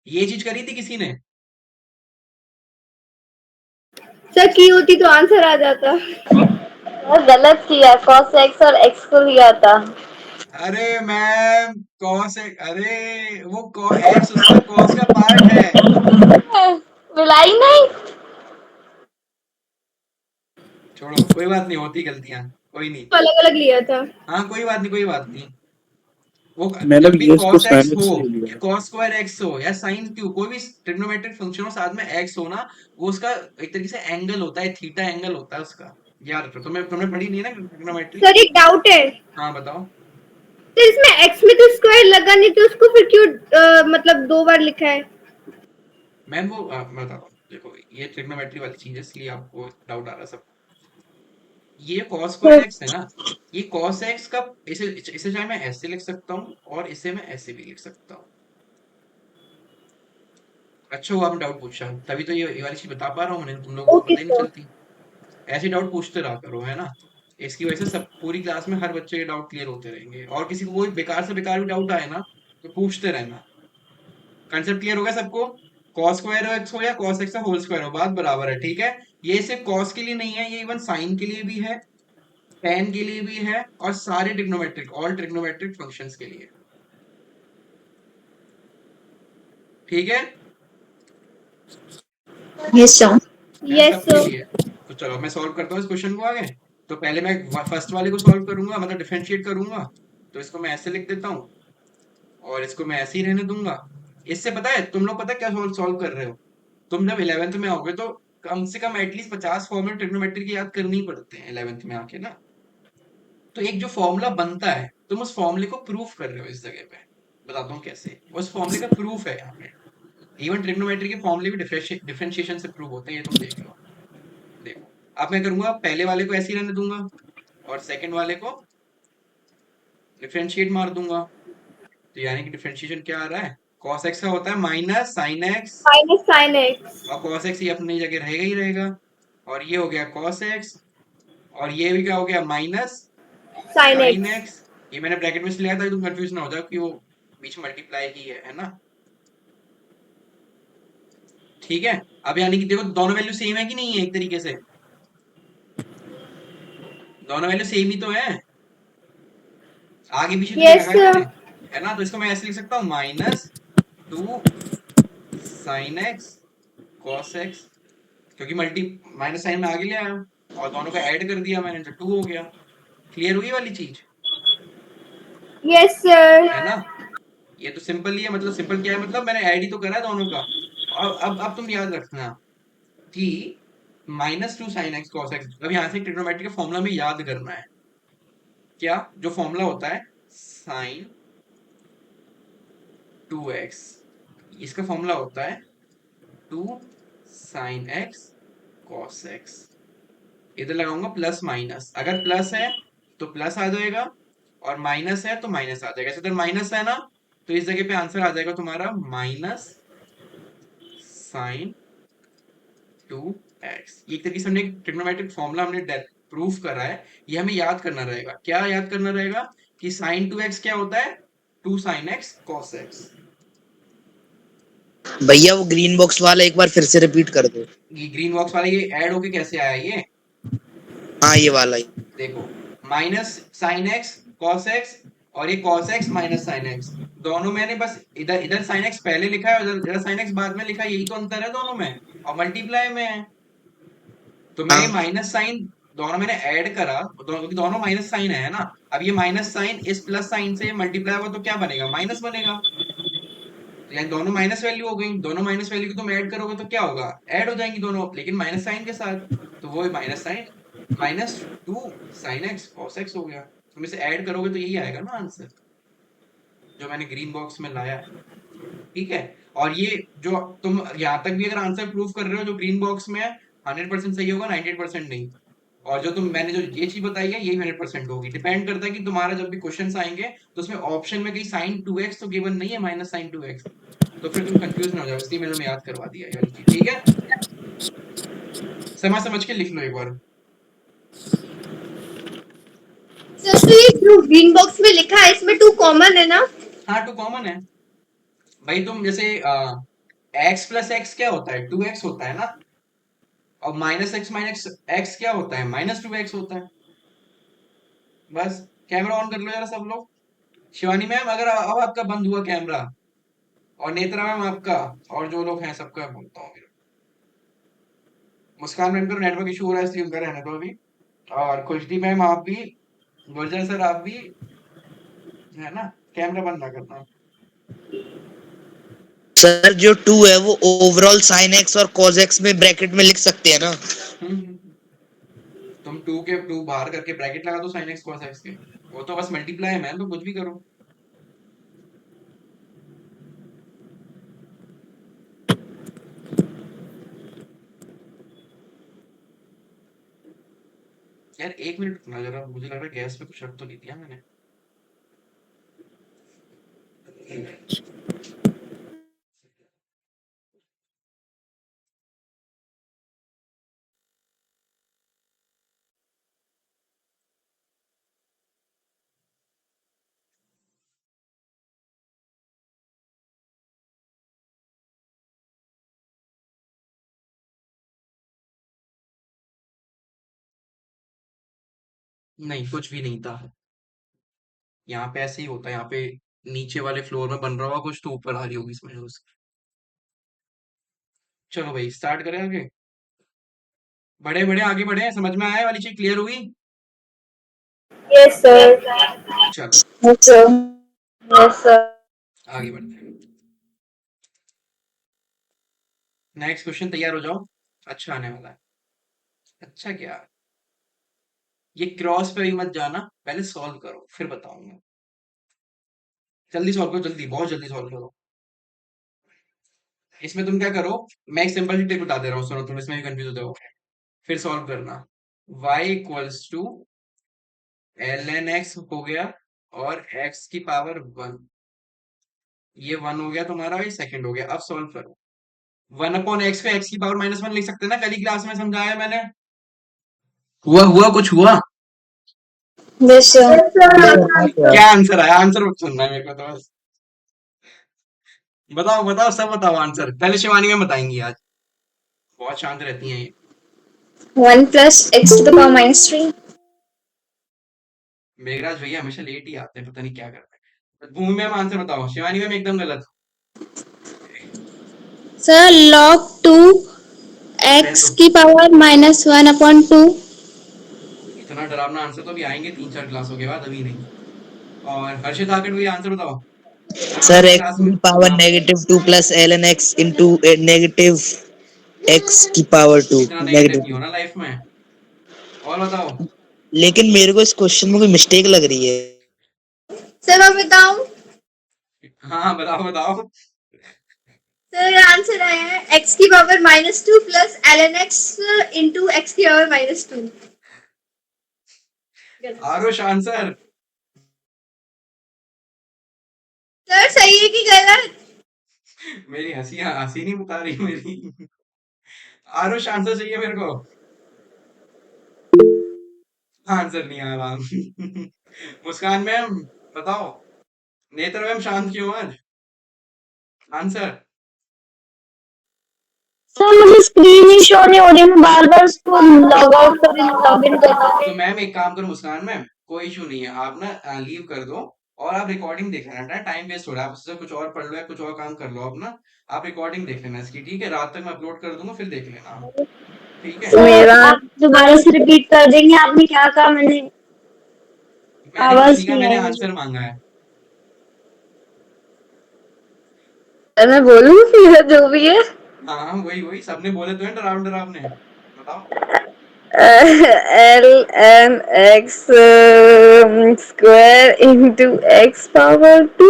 Speaker 1: ये चीज करी थी किसी ने?
Speaker 5: सर की होती तो आंसर आ जाता।
Speaker 2: गलत किया, कॉस एक्स और एक्स को लिया था।
Speaker 1: अरे मैम, कॉस अरे वो एक्स उसका कॉस का पार्ट है।
Speaker 2: मिलाई नहीं।
Speaker 1: छोड़ो, कोई बात नहीं, होती गलतियां, कोई नहीं।
Speaker 5: अलग अलग लिया था।
Speaker 1: हाँ कोई बात नहीं, कोई बात नहीं। वो
Speaker 3: मैंने
Speaker 1: जब भी
Speaker 3: भी ये इसको
Speaker 1: कॉस एक्स
Speaker 3: साइन
Speaker 1: हो
Speaker 3: एक्स ले लिया
Speaker 1: या
Speaker 3: है।
Speaker 1: कॉस स्क्वायर एक्स हो या साइन क्यू, कोई भी ट्रिग्नोमेट्रिक फंक्शन हो साथ में एक्स हो ना, वो उसका एक तरीके से एंगल होता है, थीटा एंगल होता है उसका। याद रखो, तुमने पढ़ी नहीं है ना ट्रिग्नोमेट्री?
Speaker 5: सर एक डाउट है,
Speaker 1: हाँ बताओ।
Speaker 5: तो इसमें एक्स में तो स्क्वायर लगा नहीं, तो उसको फिर क्यों मतलब दो बार लिखा है?
Speaker 1: मैम वो मैं बताता हूँ, देखो ये ट्रिग्नोमेट्री वाली चीज है, इसलिए आपको डाउट आ रहा है सब। ये cos स्क्वायर एक्स है ना, ये cos एक्स का, इसे इसे चाहे मैं ऐसे लिख सकता हूँ और इसे मैं ऐसे भी लिख सकता हूँ। अच्छा हुआ आपने डाउट पूछा, तभी तो ये वाली चीज बता पा रहा हूँ, मैंने तुम लोगों को
Speaker 5: ओके
Speaker 1: पता ही नहीं
Speaker 5: सर।
Speaker 1: चलती। ऐसे डाउट पूछते रहा करो, है ना। इसकी वजह से सब पूरी क्लास में हर बच्चे के डाउट क्लियर होते रहेंगे, और किसी को कोई बेकार से बेकार भी डाउट आए ना तो पूछते रहना। कंसेप्ट क्लियर हो गया सबको? कॉस स्क्वायर एक्स हो या कॉस एक्स का होल स्क्वायर हो, बात बराबर है, ठीक है। ये सिर्फ कॉस के लिए नहीं है, ये इवन साइन के लिए भी है, tan के लिए भी है, और सारे ट्रिग्नोमेट्रिक, ऑल ट्रिग्नोमेट्रिक फंक्शंस के लिए, ठीक है।
Speaker 2: Yes sir.
Speaker 1: है
Speaker 5: यस
Speaker 1: सबके
Speaker 5: सर।
Speaker 1: लिए। तो चलो मैं सॉल्व करता हूँ इस क्वेश्चन को आगे। तो पहले मैं फर्स्ट वाले को सॉल्व करूंगा, मतलब डिफरेंशिएट करूंगा। तो इसको मैं ऐसे लिख देता हूँ, और इसको मैं ऐसे ही रहने दूंगा। इससे पता है तुम लोग, पता है क्या सॉल्व कर रहे हो? तुम जब 11th में आओगे तो कम से कम एटलीस्ट 50 फॉर्मूला ट्रिग्नोमेट्री के याद करने ही पड़ते हैं 11th में आके ना। तो एक जो फॉर्मूला बनता है, तुम उस फॉर्मूले को प्रूफ कर रहे हो इस जगह पे। बताता हूँ कैसे। उस फॉर्मूले का प्रूफ है यहाँ पे। इवन ट्रिग्नोमेट्री के फॉर्मूले भी डिफरेंशिएशन से प्रूव होते हैं, ये तुम देख लो। देखो, अब मैं करूंगा पहले वाले को ऐसे ही रहने दूंगा, और सेकंड वाले को डिफरेंशिएट मार दूंगा। तो यानी कि डिफरेंशिएशन क्या आ रहा है? cos x का होता है minus sine x,
Speaker 5: minus sine x.
Speaker 1: और cos x ये अपनी जगह रहेगा ही रहेगा। और ये हो गया cos x, और ये भी क्या हो गया? Minus
Speaker 5: sine
Speaker 1: sine
Speaker 5: x.
Speaker 1: X. ये मैंने ब्रैकेट में इसलिए लिया था तुम कंफ्यूज ना हो जाओ कि वो बीच में मल्टीप्लाई की है ना। ठीक है। अब यानी कि देखो दोनों वैल्यू सेम है कि नहीं है, एक तरीके से दोनों वैल्यू सेम ही तो है, आगे पीछे तो नहीं
Speaker 5: यस
Speaker 1: रखा है
Speaker 5: सर।
Speaker 1: मैंने, है ना। तो इसको मैं ऐसे लिख सकता हूँ, minus 2 sine x cos x, क्योंकि मल्टी माइनस साइन में आगे ले आया और दोनों को ऐड कर दिया मैंने, तो 2 हो गया। क्लियर हुई वाली चीज,
Speaker 5: यस सर।
Speaker 1: है ना। ये तो सिंपल ही है, मतलब सिंपल क्या है, मतलब मैंने ऐड ही तो करा है दोनों का। और अब तुम याद रखना कि minus 2 sine x cos x, अब यहाँ से ट्रिग्नोमेट्री का फॉर्मूला में याद करना है। क्या? जो फॉर्मूला होता है साइन 2x, इसका फॉर्मूला होता है 2 साइन एक्स कॉस एक्स। इधर लगाऊंगा प्लस माइनस, अगर प्लस है तो प्लस आ जाएगा, और माइनस है तो माइनस आ जाएगा। इधर माइनस है ना, तो इस जगह पे आंसर आ जाएगा तुम्हारा माइनस साइन 2x। ये एक तरीके से हमने ट्रिग्नोमेट्रिक फॉर्मूला हमने प्रूफ करा है। ये हमें याद करना रहेगा। क्या याद करना रहेगा? कि साइन 2x क्या होता है? 2 साइन x cos x।
Speaker 4: भैया वो ग्रीन बॉक्स वाला एक बार फिर से रिपीट कर दो।
Speaker 1: ये ग्रीन बॉक्स वाला ये ऐड होके कैसे आया ये?
Speaker 4: हाँ ये वाला ही।
Speaker 1: देखो, minus sign x cos x, और ये cos x minus sine x, दोनों मैंने बस इधर इधर साइन एक्स पहले लिखा है, उधर इधर साइन एक्स बाद में लिखा है, यही तो अंतर है दोनों में, और मल्टीप्लाई में है। तो मैंने ये
Speaker 4: हाँ
Speaker 1: माइनस साइन दोनों मैंने ऐड करा, क्योंकि दोनों माइनस साइन है ना। अब ये माइनस साइन इस प्लस साइन से मल्टीप्लाई हुआ तो क्या बनेगा? माइनस बनेगा। तो यानी दोनों माइनस वैल्यू हो गई, दोनों माइनस वैल्यू को तुम ऐड करोगे तो क्या होगा? ऐड हो जाएंगी दोनों, लेकिन माइनस साइन के साथ। तो वो minus sine minus 2 sine x cos x हो गया। तुम इसे ऐड करोगे तो यही आएगा ना आंसर, जो मैंने ग्रीन बॉक्स में लाया है। ठीक है। और ये जो तुम यहाँ तक भी अगर आंसर प्रूफ कर रहे हो जो ग्रीन बॉक्स में है, 100% सही होगा, 98% नहीं। और जो तुम मैंने जो ये चीज बताई है यही 100% होगी। डिपेंड करता है कि तुम्हारा जब भी क्वेश्चन आएंगे तो उसमें ऑप्शन में कहीं साइन 2x तो गिवन नहीं है, माइनस साइन 2x, तो फिर तुम कंफ्यूज ना हो जाओ, इसलिए मैंने तुम्हें याद करवा दिया ये वाली चीज, ठीक है। समझ समझ के लिख लो एक बार।
Speaker 5: सर तो ये जो ग्रीन बॉक्स में लिखा है इसमें 2 कॉमन है ना?
Speaker 1: हाँ, 2 कॉमन है भाई। तुम जैसे x प्लस एक्स क्या होता है? 2x होता है ना। और माइनस एक्स माइनस एक्स क्या होता है? माइनस 2x होता है। बस कैमरा ऑन कर लो जरा सब लोग। शिवानी मैम, अगर अब आपका बंद हुआ कैमरा, और नेत्रा मैम आपका, और जो लोग हैं सबका बोलता हूँ। मुस्कान मैम का नेटवर्क इशू हो रहा है इसलिए उनका रहने दो अभी। और खुशदी मैम आप भी, गुर्जर सर आप भी, है ना। कैमरा बंद ना करना।
Speaker 4: सर जो 2 है वो ओवरऑल साइन एक्स और कॉस एक्स में ब्रैकेट में लिख सकते हैं ना।
Speaker 1: तुम 2 के 2 बाहर करके ब्रैकेट लगा दो साइन एक्स cos एक्स के, वो तो बस मल्टीप्लाई है मैम, तो कुछ भी करो। यार 1 मिनट रुकना जरा, मुझे लग रहा है गैस पे कुछ रख तो नहीं दिया मैंने। नहीं, कुछ भी नहीं था। यहाँ पे ऐसे ही होता है, यहाँ पे नीचे वाले फ्लोर में बन रहा होगा कुछ, तो ऊपर आ रही होगी इसमें न्यूज़। चलो भाई स्टार्ट करें आगे। बढ़े बढ़े आगे बढ़े, समझ में आया वाली चीज क्लियर हुई?
Speaker 2: Yes sir.
Speaker 1: चलो
Speaker 2: यस सर। Yes sir.
Speaker 1: आगे बढ़ते हैं। नेक्स्ट क्वेश्चन तैयार हो जाओ, अच्छा आने वाला है। अच्छा क्या, ये क्रॉस पे भी मत जाना, पहले सॉल्व करो फिर बताऊंगा। जल्दी सॉल्व करो, जल्दी, बहुत जल्दी सॉल्व करो। इसमें तुम क्या करो, मैं एक सिंपल सी ट्रिक बता दे रहा हूँ, सुनो, तुम इसमें भी कंफ्यूज होते हो, फिर सॉल्व करना। y equals to l n x हो गया, और x की पावर 1, ये 1 हो गया तुम्हारा, ये सेकंड हो गया। अब सॉल्व करो। 1 अपॉन एक्स को x की पावर -1 लिख सकते हैं ना, कल ही क्लास में समझाया मैंने। हुआ कुछ हुआ?
Speaker 2: Yes sir.
Speaker 1: क्या आंसर आया? आंसर सुनना है मेरे को तो बस। बताओ बताओ, सब बताओ आंसर, पहले शिवानी में बताएंगी आज, बहुत शांत रहती हैं ये।
Speaker 5: 1 plus x to the power -3.
Speaker 1: Meghraj भैया हमेशा लेट ही आते हैं, पता नहीं क्या करते हैं। भूमि मैम आंसर बताओ, शिवानी मैम एकदम गलत।
Speaker 6: सर log 2
Speaker 1: रहने
Speaker 6: x
Speaker 1: दो,
Speaker 6: की पावर -1/2।
Speaker 1: इतना डरावना आंसर तो अभी आएंगे 3-4 क्लासों के बाद, अभी नहीं। और हर्षित आकर भैया आंसर बताओ,
Speaker 4: सर
Speaker 1: आज
Speaker 4: एक्स
Speaker 1: क्लास में।
Speaker 4: की पावर
Speaker 1: हाँ,
Speaker 4: -2 + ln x into negative x की पावर 2
Speaker 1: इतना नेगेटिव नहीं
Speaker 4: नेगेटिव।
Speaker 1: होना लाइफ में। और बताओ।
Speaker 4: लेकिन मेरे को इस क्वेश्चन में कोई मिस्टेक लग रही है।
Speaker 5: सर मैं बताऊं?
Speaker 1: हाँ हाँ, बताओ बताओ।
Speaker 5: सर आंसर आया है x की power -2 plus ln x into x की पावर -2।
Speaker 1: आरुष आंसर।
Speaker 5: सर सही है कि गलत?
Speaker 1: मेरी हंसी हंसी नहीं बता रही मेरी। आरुष आंसर चाहिए मेरे को, आंसर नहीं आ रहा। मुस्कान मैम बताओ, नेत्र मैम शांत क्यों आज? आंसर।
Speaker 2: सर मुझे स्क्रीन ही शो नहीं हो रही, मैं बार बार उसको लॉग आउट कर रही हूँ, लॉग इन कर रही हूँ।
Speaker 1: तो मैम एक काम करो मुस्कान मैम, कोई इशू नहीं है, आप ना लीव कर दो, और आप रिकॉर्डिंग देख लेना, टाइम वेस्ट हो रहा है, आप उससे कुछ और पढ़ लो या कुछ और काम कर लो अपना। आप रिकॉर्डिंग देख लेना इसकी, ठीक है? रात तक मैं अपलोड कर दूंगा, फिर देख लेना आप, ठीक है?
Speaker 2: सर आप दोबारा से रिपीट कर देंगे, आपने क्या कहा? मैंने
Speaker 1: मैंने कुछ
Speaker 2: आवाज
Speaker 1: नहीं कहा,
Speaker 2: नहीं
Speaker 1: मैंने
Speaker 2: आई मुझे।
Speaker 1: आंसर मांगा है।
Speaker 2: सर मैं बोलूँ फिर जो भी है।
Speaker 1: हाँ हाँ, वही वही सबने बोले तो है, डरावने डरावने। बताओ।
Speaker 2: ln x square into x power 2।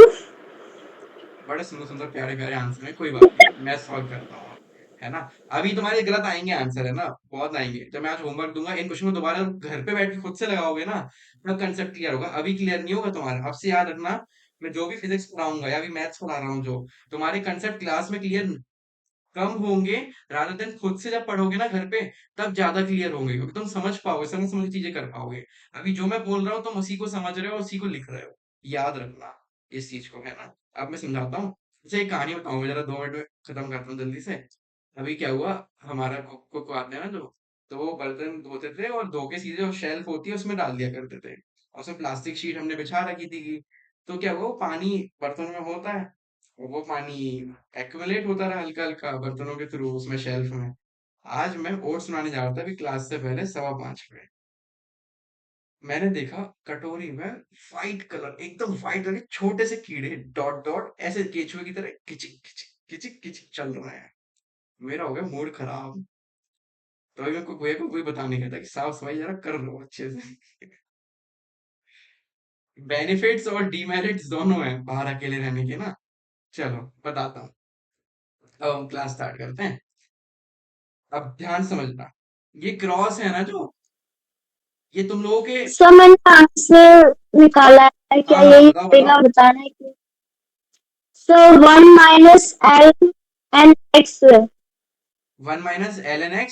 Speaker 1: बड़े सुंदर सुंदर प्यारे प्यारे आंसर है, कोई बात नहीं, मैं सॉल्व करता हूँ, है ना? अभी तुम्हारे गलत आएंगे आंसर, है ना, बहुत आएंगे। जब मैं आज होमवर्क दूंगा, इन क्वेश्चन को दोबारा घर पे बैठ के खुद से लगाओगे ना, तब कंसेप्ट क्लियर होगा, अभी क्लियर नहीं होगा तुम्हारा। अब से याद रखना, मैं जो भी फिजिक्स पढ़ाऊंगा या भी मैथ्स पढ़ा रहा हूँ, जो तुम्हारे कंसेप्ट क्लास में क्लियर कम होंगे, रादर देन खुद से जब पढ़ोगे ना घर पे, तब ज्यादा क्लियर होंगे, क्योंकि तुम समझ पाओगे, समझ समझ चीजें कर पाओगे। अभी जो मैं बोल रहा हूँ तुम उसी को समझ रहे हो, उसी को लिख रहे हो, याद रखना इस चीज को, है ना? अब मैं समझाता हूँ। अच्छा एक कहानी बताऊंगा, जरा 2 मिनट में खत्म करता हूँ जल्दी से। अभी क्या हुआ, हमारा कुक आते हैं ना जो, तो वो बर्तन धोते थे, और धो के सीधे जो शेल्फ होती है उसमें डाल दिया करते थे, और उसमें प्लास्टिक शीट हमने बिछा रखी थी। तो क्या हुआ, वो पानी बर्तन में होता है, और वो पानी एक्युमुलेट होता रहा हल्का हल्का बर्तनों के थ्रू उसमें शेल्फ में। आज मैं ओट्स बनाने जा रहा था अभी क्लास से पहले 5:15 पे, मैंने देखा कटोरी में वाइट कलर, एकदम वाइट वाले छोटे से कीड़े, डॉट डॉट ऐसे केचुए की तरह किचिक किचिक किचिक किचिक चल रहे हैं। मेरा हो गया मूड खराब। तो अभी मैं भैया को कोई बताने गया था कि साफ सफाई जरा कर लो अच्छे से। बेनिफिट्स और डीमेरिट्स दोनों हैं बाहर अकेले रहने के ना। चलो बताता हूँ, अब हम क्लास स्टार्ट करते हैं। अब ध्यान समझना, ये क्रॉस है ना जो, ये तुम लोगों के।
Speaker 2: सर मैंने आंसर निकाला है, क्या
Speaker 1: हाँ हाँ,
Speaker 2: यही
Speaker 1: बताओ बताओ।
Speaker 2: पड़ेगा बताना है कि sir 1 minus l n x
Speaker 1: 1 - ln x,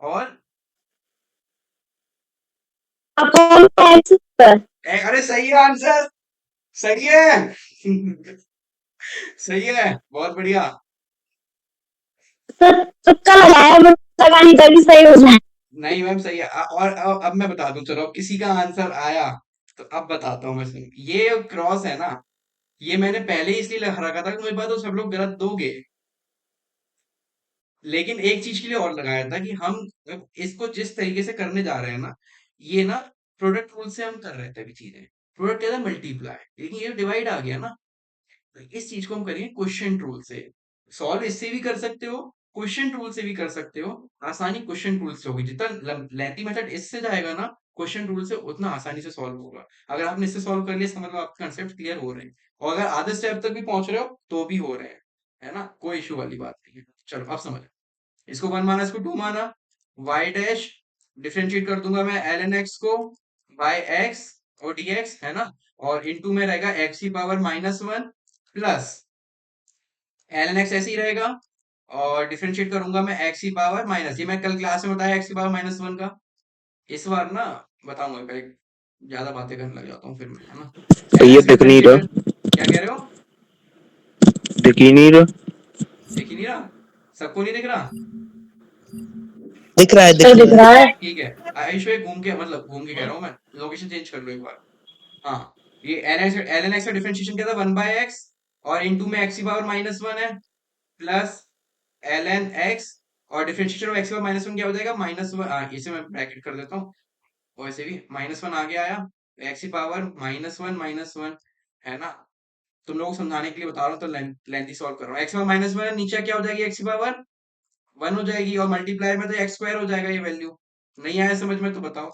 Speaker 1: और
Speaker 2: अपॉन एक्स पर।
Speaker 1: अरे सही है आंसर, सही है। सही है, बहुत बढ़िया।
Speaker 2: सर तुक्का लगाया, बट लगा नहीं था कि सही हो जाए।
Speaker 1: नहीं मैम सही है। और अब मैं बता दूं, चलो अब किसी का आंसर आया तो अब बताता हूँ मैं। सुन, ये क्रॉस है ना, ये मैंने पहले ही इसलिए लगा रखा था कि मुझे पता तो सब लोग गलत दोगे, लेकिन एक चीज के लिए और लगाया था कि हम इसको जिस तरीके से करने जा रहे हैं ना, ये ना प्रोडक्ट रूल से हम कर रहे थे अभी चीजें। प्रोडक्ट कहता है मल्टीप्लाई, लेकिन ये डिवाइड आ गया ना, तो इस चीज को हम करेंगे क्वेश्चन रूल से। सॉल्व इससे भी कर सकते हो, क्वेश्चन रूल से भी कर सकते हो। आसानी क्वेश्चन रूल से होगी, जितना लेंथी मेथड इससे जाएगा ना, क्वेश्चन रूल से उतना आसानी से सॉल्व होगा। अगर आपने इससे सॉल्व कर लिया, इसका मतलब आपके कंसेप्ट क्लियर हो रहे हैं, और अगर आधे स्टेप तक भी पहुंच रहे हो तो भी हो रहे हैं, है ना, कोई इशू वाली बात नहीं है। चलो अब समझ, इसको 1 माना, इसको 2 माना, y डैश डिफरेंशिएट कर दूंगा मैं ln x को बाय x और dx, है ना, और इनटू में रहेगा x की पावर -1 प्लस ln x ऐसे ही रहेगा, और डिफरेंशिएट करूंगा मैं x की पावर माइनस, ये मैं कल क्लास में बताया x की पावर -1 का, इस बार ना बताऊंगा, पहले ज्यादा बातें करने लग जाता हूँ फिर मैं, है ना।
Speaker 3: तो
Speaker 1: ln
Speaker 3: ये
Speaker 1: x
Speaker 3: दिख नहीं
Speaker 1: डिफरेंशिएटेड,
Speaker 3: रहा,
Speaker 1: क्या कह रहे हो?
Speaker 3: दिख ही नहीं रहा।
Speaker 1: दिख ही नहीं रहा? सबको नहीं दिख रहा?
Speaker 4: दिख रहा है,
Speaker 2: सर
Speaker 4: दिख
Speaker 2: दिख
Speaker 4: रहा है।
Speaker 2: रहा है।
Speaker 1: ठीक है, आयुष भाई घूम के, मतलब घूम के कह रहा हूँ मैं, लोकेशन चेंज कर लो एक बार। हाँ, ये ln x का डिफरेंशिएशन क्या था, 1/x, और इनटू में x की पावर -1 है, प्लस ln x, और डिफरेंशिएशन ऑफ x की पावर -1 क्या हो जाएगा, -1, इसे मैं ब्रैकेट कर देता हूँ, वैसे भी -1 आगे आया, x की पावर -1 है ना। तुम लोगों को समझाने के लिए बता रहा हूँ, तो लेंथी सॉल्व कर रहा हूँ। x की पावर -1 है, नीचे क्या हो जाएगी, x की पावर 1 हो जाएगी, और मल्टीप्लाई में तो x स्क्वायर हो जाएगा, ये वैल्यू। नहीं आया समझ में तो बताओ,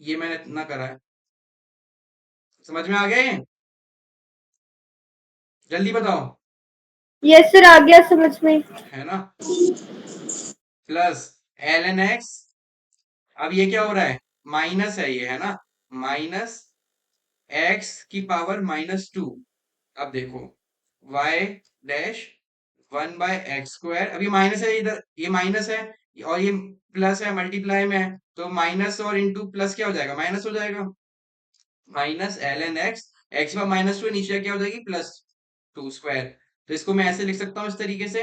Speaker 1: ये मैंने इतना करा है, समझ में आ गया ये? जल्दी बताओ,
Speaker 2: यस सर, आ गया समझ में।
Speaker 1: है ना, प्लस ln x, अब ये क्या हो रहा है, माइनस है ये, है ना, माइनस x की पावर -2। अब देखो y डैश 1/x², अब ये माइनस है, इधर ये माइनस है, और ये प्लस है, मल्टीप्लाई में है, तो माइनस और इंटू प्लस क्या हो जाएगा, माइनस हो जाएगा, माइनस ln x, x का -2 नीचे क्या हो जाएगी, +2²। तो इसको मैं ऐसे लिख सकता हूँ इस तरीके से,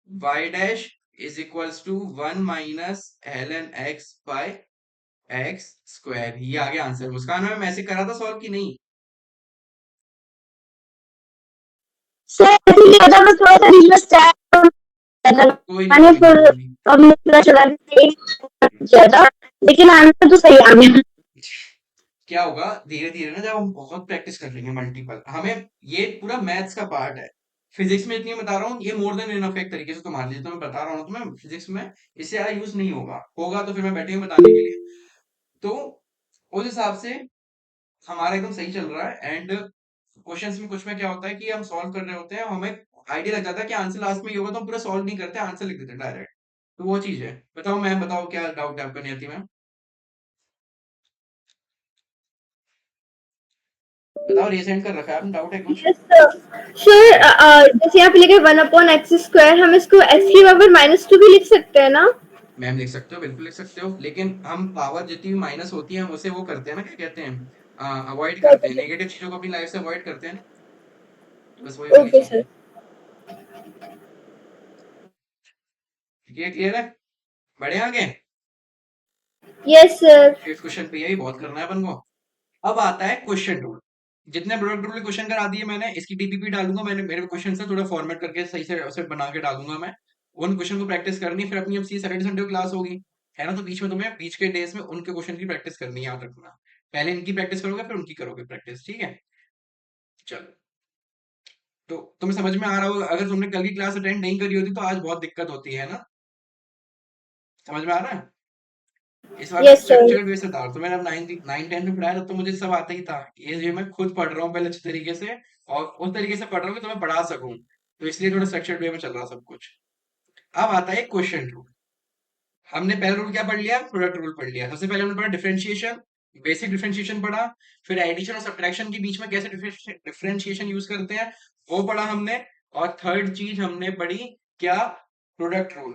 Speaker 1: y dash is equals to 1 minus ln x by x²। ये आ गया आंसर। मुस्कान मैम ऐसे करा था सॉल्व की नहीं?
Speaker 2: सर ऐसे ही किया था, बस थोड़ा सा बीच में स्टैक
Speaker 1: कोई नहीं,
Speaker 2: मैंने
Speaker 1: कोई नहीं,
Speaker 2: फिर
Speaker 1: कोई नहीं।
Speaker 2: अब मुझे पता चला कि सही किया था, लेकिन आंसर तो सही आ गया।
Speaker 1: क्या होगा धीरे धीरे ना, जब हम बहुत प्रैक्टिस कर लेंगे मल्टीपल, हमें ये पूरा मैथ्स का पार्ट है। फिजिक्स में इतनी बता रहा हूँ, ये मोर देन इनफ एक तरीके से तुम्हारे लिए, तो मैं बता रहा हूँ तुम्हें, फिजिक्स में इससे ज्यादा यूज नहीं होगा, होगा तो फिर मैं बैठे बताने के लिए। तो उस हिसाब से हमारा एकदम सही चल रहा है। एंड क्वेश्चंस में कुछ में क्या होता है कि हम सॉल्व कर रहे होते हैं, हमें आइडिया लग जाता है कि आंसर लास्ट में ये होगा, तो हम पूरा सॉल्व नहीं करते, आंसर लिख देते हैं डायरेक्ट। तो वो चीज है। बताओ मैम, बताओ क्या डाउट है आपका, नहीं आती मैम? बताओ, रिसेंट कर रखा है आपने, डाउट है कुछ?
Speaker 5: Yes sir. सर जैसे यहाँ पे लिखा है 1/x², हम इसको x की पावर -2 भी लिख सकते हैं ना?
Speaker 1: मैम लिख सकते हो, बिल्कुल लिख सकते हो, लेकिन हम पावर जितनी भी माइनस होती है हम उसे वो करते हैं ना, क्या कहते हैं, अवॉइड करते हैं, नेगेटिव चीजों को अपनी लाइफ से अवॉइड करते हैं ना, तो बस वही वाली
Speaker 5: ओके
Speaker 1: चीज है।
Speaker 5: सर।
Speaker 1: ये क्लियर है? बढ़े आगे,
Speaker 5: यस सर।
Speaker 1: फिफ्थ क्वेश्चन पे, यही बहुत करना है अपन को। अब आता है क्वेश्चन रूल। जितने प्रोडक्ट रूल क्वेश्चन करा दिए मैंने, इसकी डीपीपी डालूंगा मैंने, मेरे क्वेश्चन से थोड़ा फॉर्मेट करके सही से उसे बना के डालूंगा मैं। उन क्वेश्चन को प्रैक्टिस करनी है, फिर अपनी अब सी सैटरडे संडे क्लास होगी, है ना, तो बीच में तुम्हें बीच के डेज में उनके क्वेश्चन की प्रैक्टिस करनी है, याद रखना। पहले इनकी प्रैक्टिस करोगे, फिर उनकी करोगे प्रैक्टिस, ठीक है। चलो, तो तुम्हें समझ में आ रहा होगा, अगर तुमने कल की क्लास अटेंड नहीं करी होती तो आज बहुत दिक्कत होती है ना, समझ में आ रहा है? इस बार मैं
Speaker 5: यस सर।
Speaker 1: स्ट्रक्चर्ड वे से था, तो मैंने अब 9 10 में पढ़ाया, तब तो मुझे सब आता ही था। ये मैं खुद पढ़ रहा हूँ पहले अच्छे तरीके से, और उस तरीके से पढ़ रहा हूँ कि तुम्हें पढ़ा सकूं, तो इसलिए थोड़ा स्ट्रक्चर्ड वे में चल रहा सब कुछ। अब आता है क्वेश्चन रूल। हमने पहला रूल क्या पढ़ लिया, प्रोडक्ट रूल पढ़ लिया। सबसे पहले हमने पढ़ा डिफरेंशिएशन, बेसिक डिफरेंशिएशन पढ़ा, फिर एडिशन और सब्ट्रैक्शन के बीच में कैसे डिफरेंशिएशन यूज करते हैं वो पढ़ा हमने, और थर्ड चीज हमने पढ़ी क्या, product rule.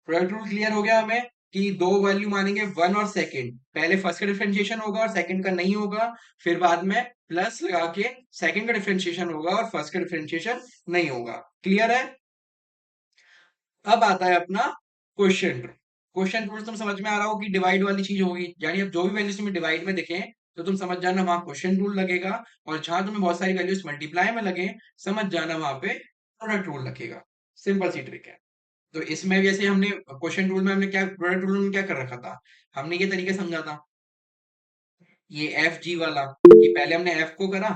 Speaker 1: Product rule clear हो गया हमें कि दो वैल्यू मानेंगे, 1 और सेकंड, पहले फर्स्ट का डिफरेंशिएशन होगा और सेकंड का नहीं होगा, फिर बाद में प्लस लगा के सेकंड का डिफरेंशिएशन होगा और फर्स्ट का डिफरेंशिएशन नहीं होगा। क्लियर है? अब आता है अपना क्वेश्चन रूल। क्वेश्चन रूल तुम समझ में आ रहा हो कि डिवाइड वाली चीज होगी, यानी अब जो भी वैल्यूज तुम्हें डिवाइड में दिखे तो तुम समझ जाना वहां क्वेश्चन रूल लगेगा, और जहां तुम्हें बहुत सारी वैल्यूज मल्टीप्लाई में लगे समझ जाना वहां पे प्रोडक्ट रूल लगेगा। सिंपल सी ट्रिक है। तो इसमें भी ऐसे हमने क्वेश्चन रूल में हमने क्या, प्रोडक्ट रूल में क्या कर रखा था, हमने ये तरीके समझा था, ये एफ जी वाला, कि पहले हमने एफ को करा,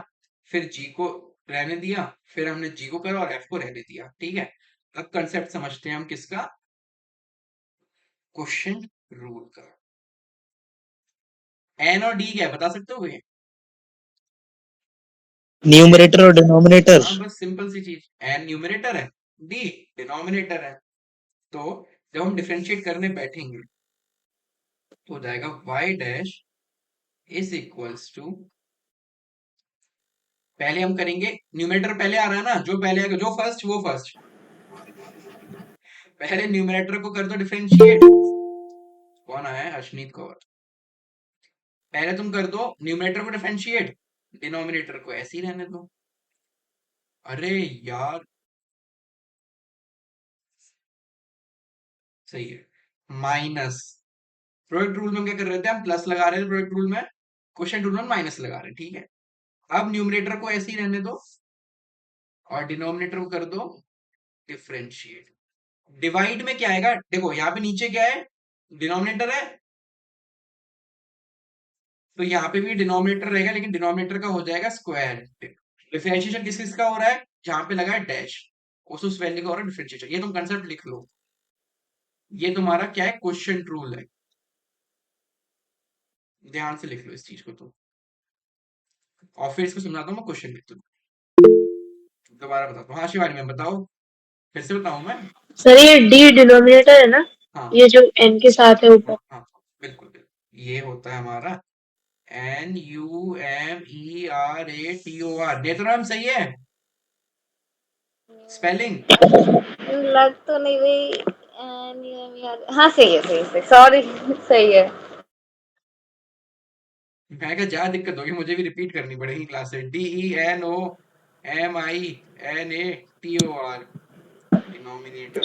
Speaker 1: फिर जी को रहने दिया, फिर हमने जी को करा और एफ को रहने दिया, ठीक है। अब कंसेप्ट समझते हैं हम किसका, क्वेश्चन रूल का। एन और डी क्या है बता सकते हो ये?
Speaker 4: न्यूमरेटर और डिनोमिनेटर।
Speaker 1: हाँ बस सिंपल सी चीज, एन न्यूमरेटर है, डी डिनोमिनेटर है। तो जब हम डिफरेंशिएट करने बैठेंगे तो हो जाएगा y dash is equals to, पहले हम करेंगे न्यूमरेटर पहले आ रहा है ना, जो पहले आएगा जो फर्स्ट वो फर्स्ट, पहले न्यूमरेटर को कर दो डिफरेंशिएट। कौन आया है? अश्नीत कौर। पहले तुम कर दो न्यूमरेटर को डिफरेंशिएट, डिनोमिनेटर को ऐसे ही रहने दो। अरे यार सही है, माइनस, प्रोडक्ट रूल में क्या कर रहे थे हम, प्लस लगा रहे थे प्रोडक्ट रूल में, क्वेश्चन रूल में माइनस लगा रहे हैं, ठीक है। अब न्यूमरेटर को ऐसे ही रहने दो और डिनोमिनेटर को कर दो डिफरेंशिएट। डिवाइड में क्या आएगा, देखो यहाँ पे नीचे क्या है, डिनोमिनेटर है, तो यहाँ पे भी डिनोमिनेटर रहेगा, लेकिन डिनोमिनेटर का हो जाएगा स्क्वायर। डिफरेंशिएशन किस किस का हो रहा है, जहां पे लगा है डैश, उस वैल्यू का हो रहा है डिफरेंशिएशन। ये तुम कंसेप्ट लिख लो, ये तुम्हारा क्या है, क्वेश्चन रूल है, ध्यान से लिख लो इस चीज को तुम। और फिर इसको समझाता हूँ मैं, क्वेश्चन लिख दो, दोबारा बताता हूँ। हाँ शिवानी मैम बताओ, फिर से बताऊं मैं?
Speaker 2: सर ये डी डिनोमिनेटर है ना,
Speaker 1: हाँ
Speaker 2: ये जो एन के साथ है ऊपर।
Speaker 1: हाँ बिल्कुल बिल्कुल, ये होता है हमारा NUMERATOR। नेत्रम सही है स्पेलिंग?
Speaker 2: लग तो नहीं रही। हाँ सही है सॉरी सही है।
Speaker 1: मैं क्या ज्यादा दिक्कत होगी, मुझे भी रिपीट करनी पड़ेगी क्लासेस। DENOMINATOR, denominator.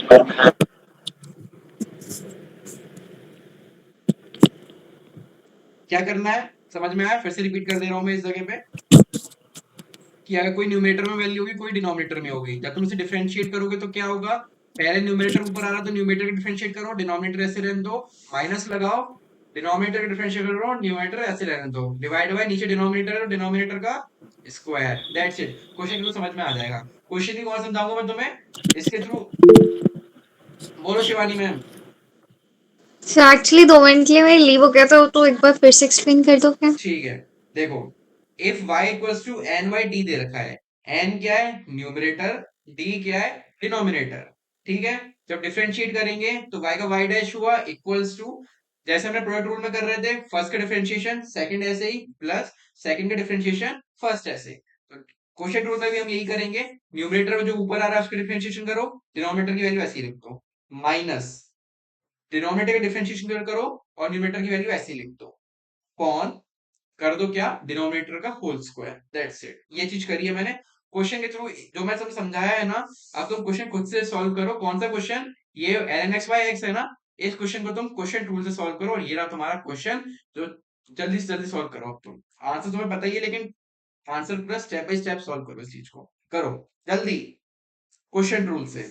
Speaker 1: क्या करना है समझ में आया? फिर से रिपीट कर दे रहा हूं मैं इस जगह पे, कि अगर कोई न्यूमरेटर में वैल्यू होगी कोई डिनोमिनेटर में होगी, जब तुम इसे डिफरेंशिएट करोगे तो क्या होगा, पहले न्यूमरेटर ऊपर आ रहा तो न्यूमरेटर का डिफरेंशिएट करो, डिनोमिनेटर ऐसे रहने दो, माइनस लगाओ, डिनोमिनेटर का डिफरेंशिएट करो, न्यूमरेटर ऐसे रहने दो, डिवाइड बाय नीचे डिनोमिनेटर है डिनोमिनेटर का स्क्वायर, दैट्स इट। क्वेश्चन को समझ में आ जाएगा। क्वेश्चन ही कौन समझाऊंगा मैं तुम्हें इसके थ्रू, बोलो Shivani ma'am.
Speaker 5: Sir actually 2 minute के लिए मेरी लीव हो गया था, तो एक बार फिर से एक्सप्लेन कर दो क्या?
Speaker 1: ठीक है, देखो if y equals to N Y D दे रखा है, n क्या है न्यूमरेटर, d क्या है डिनोमिनेटर, ठीक है। जब डिफरेंशिएट करेंगे तो y का y डैश हुआ इक्वल्स टू, जैसे हमने प्रोडक्ट रूल में कर रहे थे, फर्स्ट का डिफरेंशिएशन सेकंड ऐसे ही, प्लस सेकंड का डिफरेंशिएशन फर्स्ट ऐसे। तो क्वेश्चन रूल में भी हम यही करेंगे, न्यूमरेटर में जो ऊपर आ रहा है उसका डिफरेंशिएशन करो, डिनोमिनेटर की वैल्यू ऐसे ही लिख दो, माइनस डिनोमिनेटर का डिफरेंशिएशन करो और न्यूमरेटर की वैल्यू ऐसे ही लिख दो, कौन कर दो क्या, डिनोमिनेटर का होल स्क्वायर, दैट्स इट। ये चीज करी है मैंने क्वेश्चन के थ्रू, जो मैं तुम्हें समझाया है ना, अब तुम क्वेश्चन खुद से सॉल्व करो। कौन सा क्वेश्चन, ये ln x by x है ना, इस क्वेश्चन को तुम क्वेश्चन टूल से सॉल्व करो, और ये रहा तुम्हारा क्वेश्चन, जो जल्दी से जल्दी सॉल्व करो। अब तुम आंसर तुम्हें पता ही है, लेकिन आंसर पूरा स्टेप बाय स्टेप सॉल्व करो, इस चीज को करो जल्दी क्वेश्चन रूल से।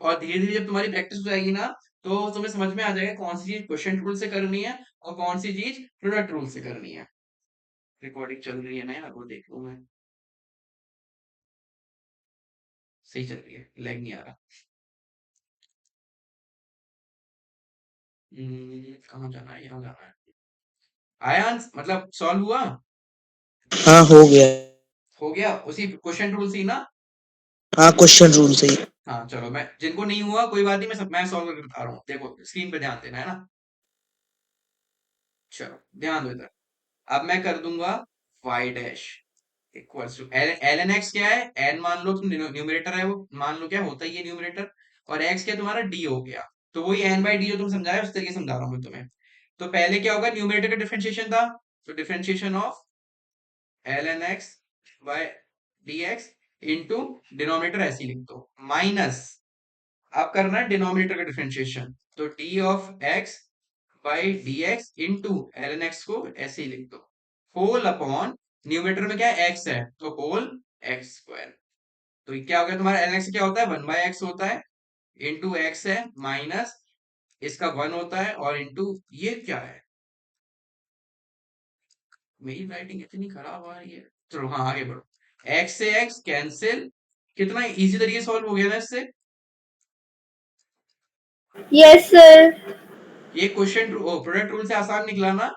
Speaker 1: और धीरे धीरे जब तुम्हारी प्रैक्टिस हो जाएगी ना, तो तुम्हें समझ में आ जाएगा कौन सी चीज क्वेश्चन रूल से करनी है और कौन सी चीज प्रोडक्ट रूल से करनी है। रिकॉर्डिंग चल रही है ना यार, वो देख लूं मैं, सही चल रही है, लैग नहीं आ रहा। कहाँ जाना है, यहाँ जाना है। आया मतलब सॉल्व हुआ?
Speaker 4: हाँ हो गया।
Speaker 1: हो गया उसी क्वेश्चन रूल से ही ना?
Speaker 4: हाँ क्वेश्चन रूल से ही।
Speaker 1: हाँ चलो, मैं जिनको नहीं हुआ कोई बात नहीं, मैं सॉल्व करके बता रहा हूँ, देखो स्क्रीन पे ध्यान देना है ना। चलो ध्यान दो इधर, अब मैं कर दूंगा y dash equals to l n x क्या है, एन मान लो तुम, न्यूमरेटर है वो, मान लो क्या होता ही है न्यूमरेटर, और एक्स क्या तुम्हारा डी हो गया, तो वही एन बाई डी जो तुम समझाया उस तरीके से समझा रहा हूँ मैं तुम्हें। तो पहले क्या होगा, न्यूमरेटर का डिफरेंशिएशन था, तो differentiation of ln x by dx into denominator ऐसे ही लिख दो माइनस आप करना है डिनोमिनेटर का डिफरेंशिएशन तो d of x by d x into l n x को ऐसे ही लिख दो होल अपॉन न्यूमेटर में क्या है x है तो होल एक्स स्क्वायर तो ये क्या हो गया तुम्हारा एल एक्स क्या होता है 1/x होता है इंटू एक्स है माइनस इसका 1 होता है और इंटू ये क्या है मेरी राइटिंग इतनी खराब आ रही है चलो हाँ आगे बढ़ो x से x कैंसिल कितना इजी तरीके सॉल्व हो गया ना इससे
Speaker 2: यस सर।
Speaker 1: ये क्वेश्चन प्रोडक्ट रूल से आसान निकला ना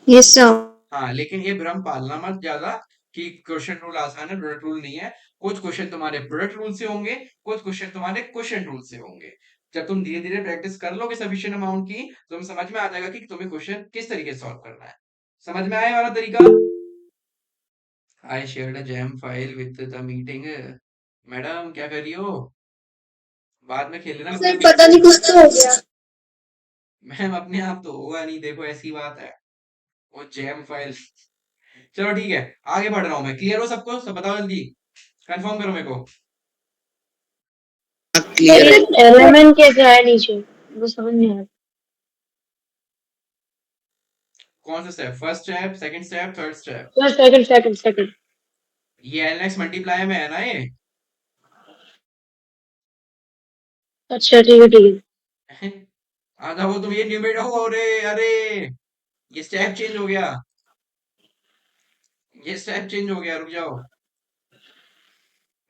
Speaker 5: यस सर।
Speaker 1: हाँ लेकिन ये भ्रम पालना मत ज्यादा कि क्वेश्चन रूल आसान है प्रोडक्ट रूल नहीं है कुछ क्वेश्चन तुम्हारे प्रोडक्ट रूल से होंगे कुछ क्वेश्चन तुम्हारे क्वेश्चन रूल से होंगे जब तुम धीरे धीरे प्रैक्टिस कर लोगे सफिशिएंट अमाउंट की तो तुम्हें समझ में आ जाएगा कि तुम्हें क्वेश्चन किस तरीके से सॉल्व करना है समझ में आया वाला तरीका I shared a jam file with the meeting madam क्या कर रही हो बाद में खेल लेना
Speaker 5: सर पता नहीं कुछ तो हो गया।
Speaker 1: मैम अपने आप तो होगा नहीं देखो ऐसी बात है वो जैम फाइल चलो ठीक है आगे बढ़ रहा हूँ मैं क्लियर हो सबको सब बताओ जल्दी कंफर्म करो मेरे को
Speaker 4: क्लियर है।
Speaker 2: एलिमेंट कैसे आया नीचे वो समझ नहीं आया।
Speaker 1: कौन सा step first step second step third step
Speaker 2: second.
Speaker 1: ये एल एक्स मल्टीप्लाई में है ना ये
Speaker 2: अच्छा ठीक है।
Speaker 1: आधा वो तुम ये न्यूमेरेटर हो अरे अरे ये स्टेप चेंज हो गया ये स्टेप चेंज हो गया रुक जाओ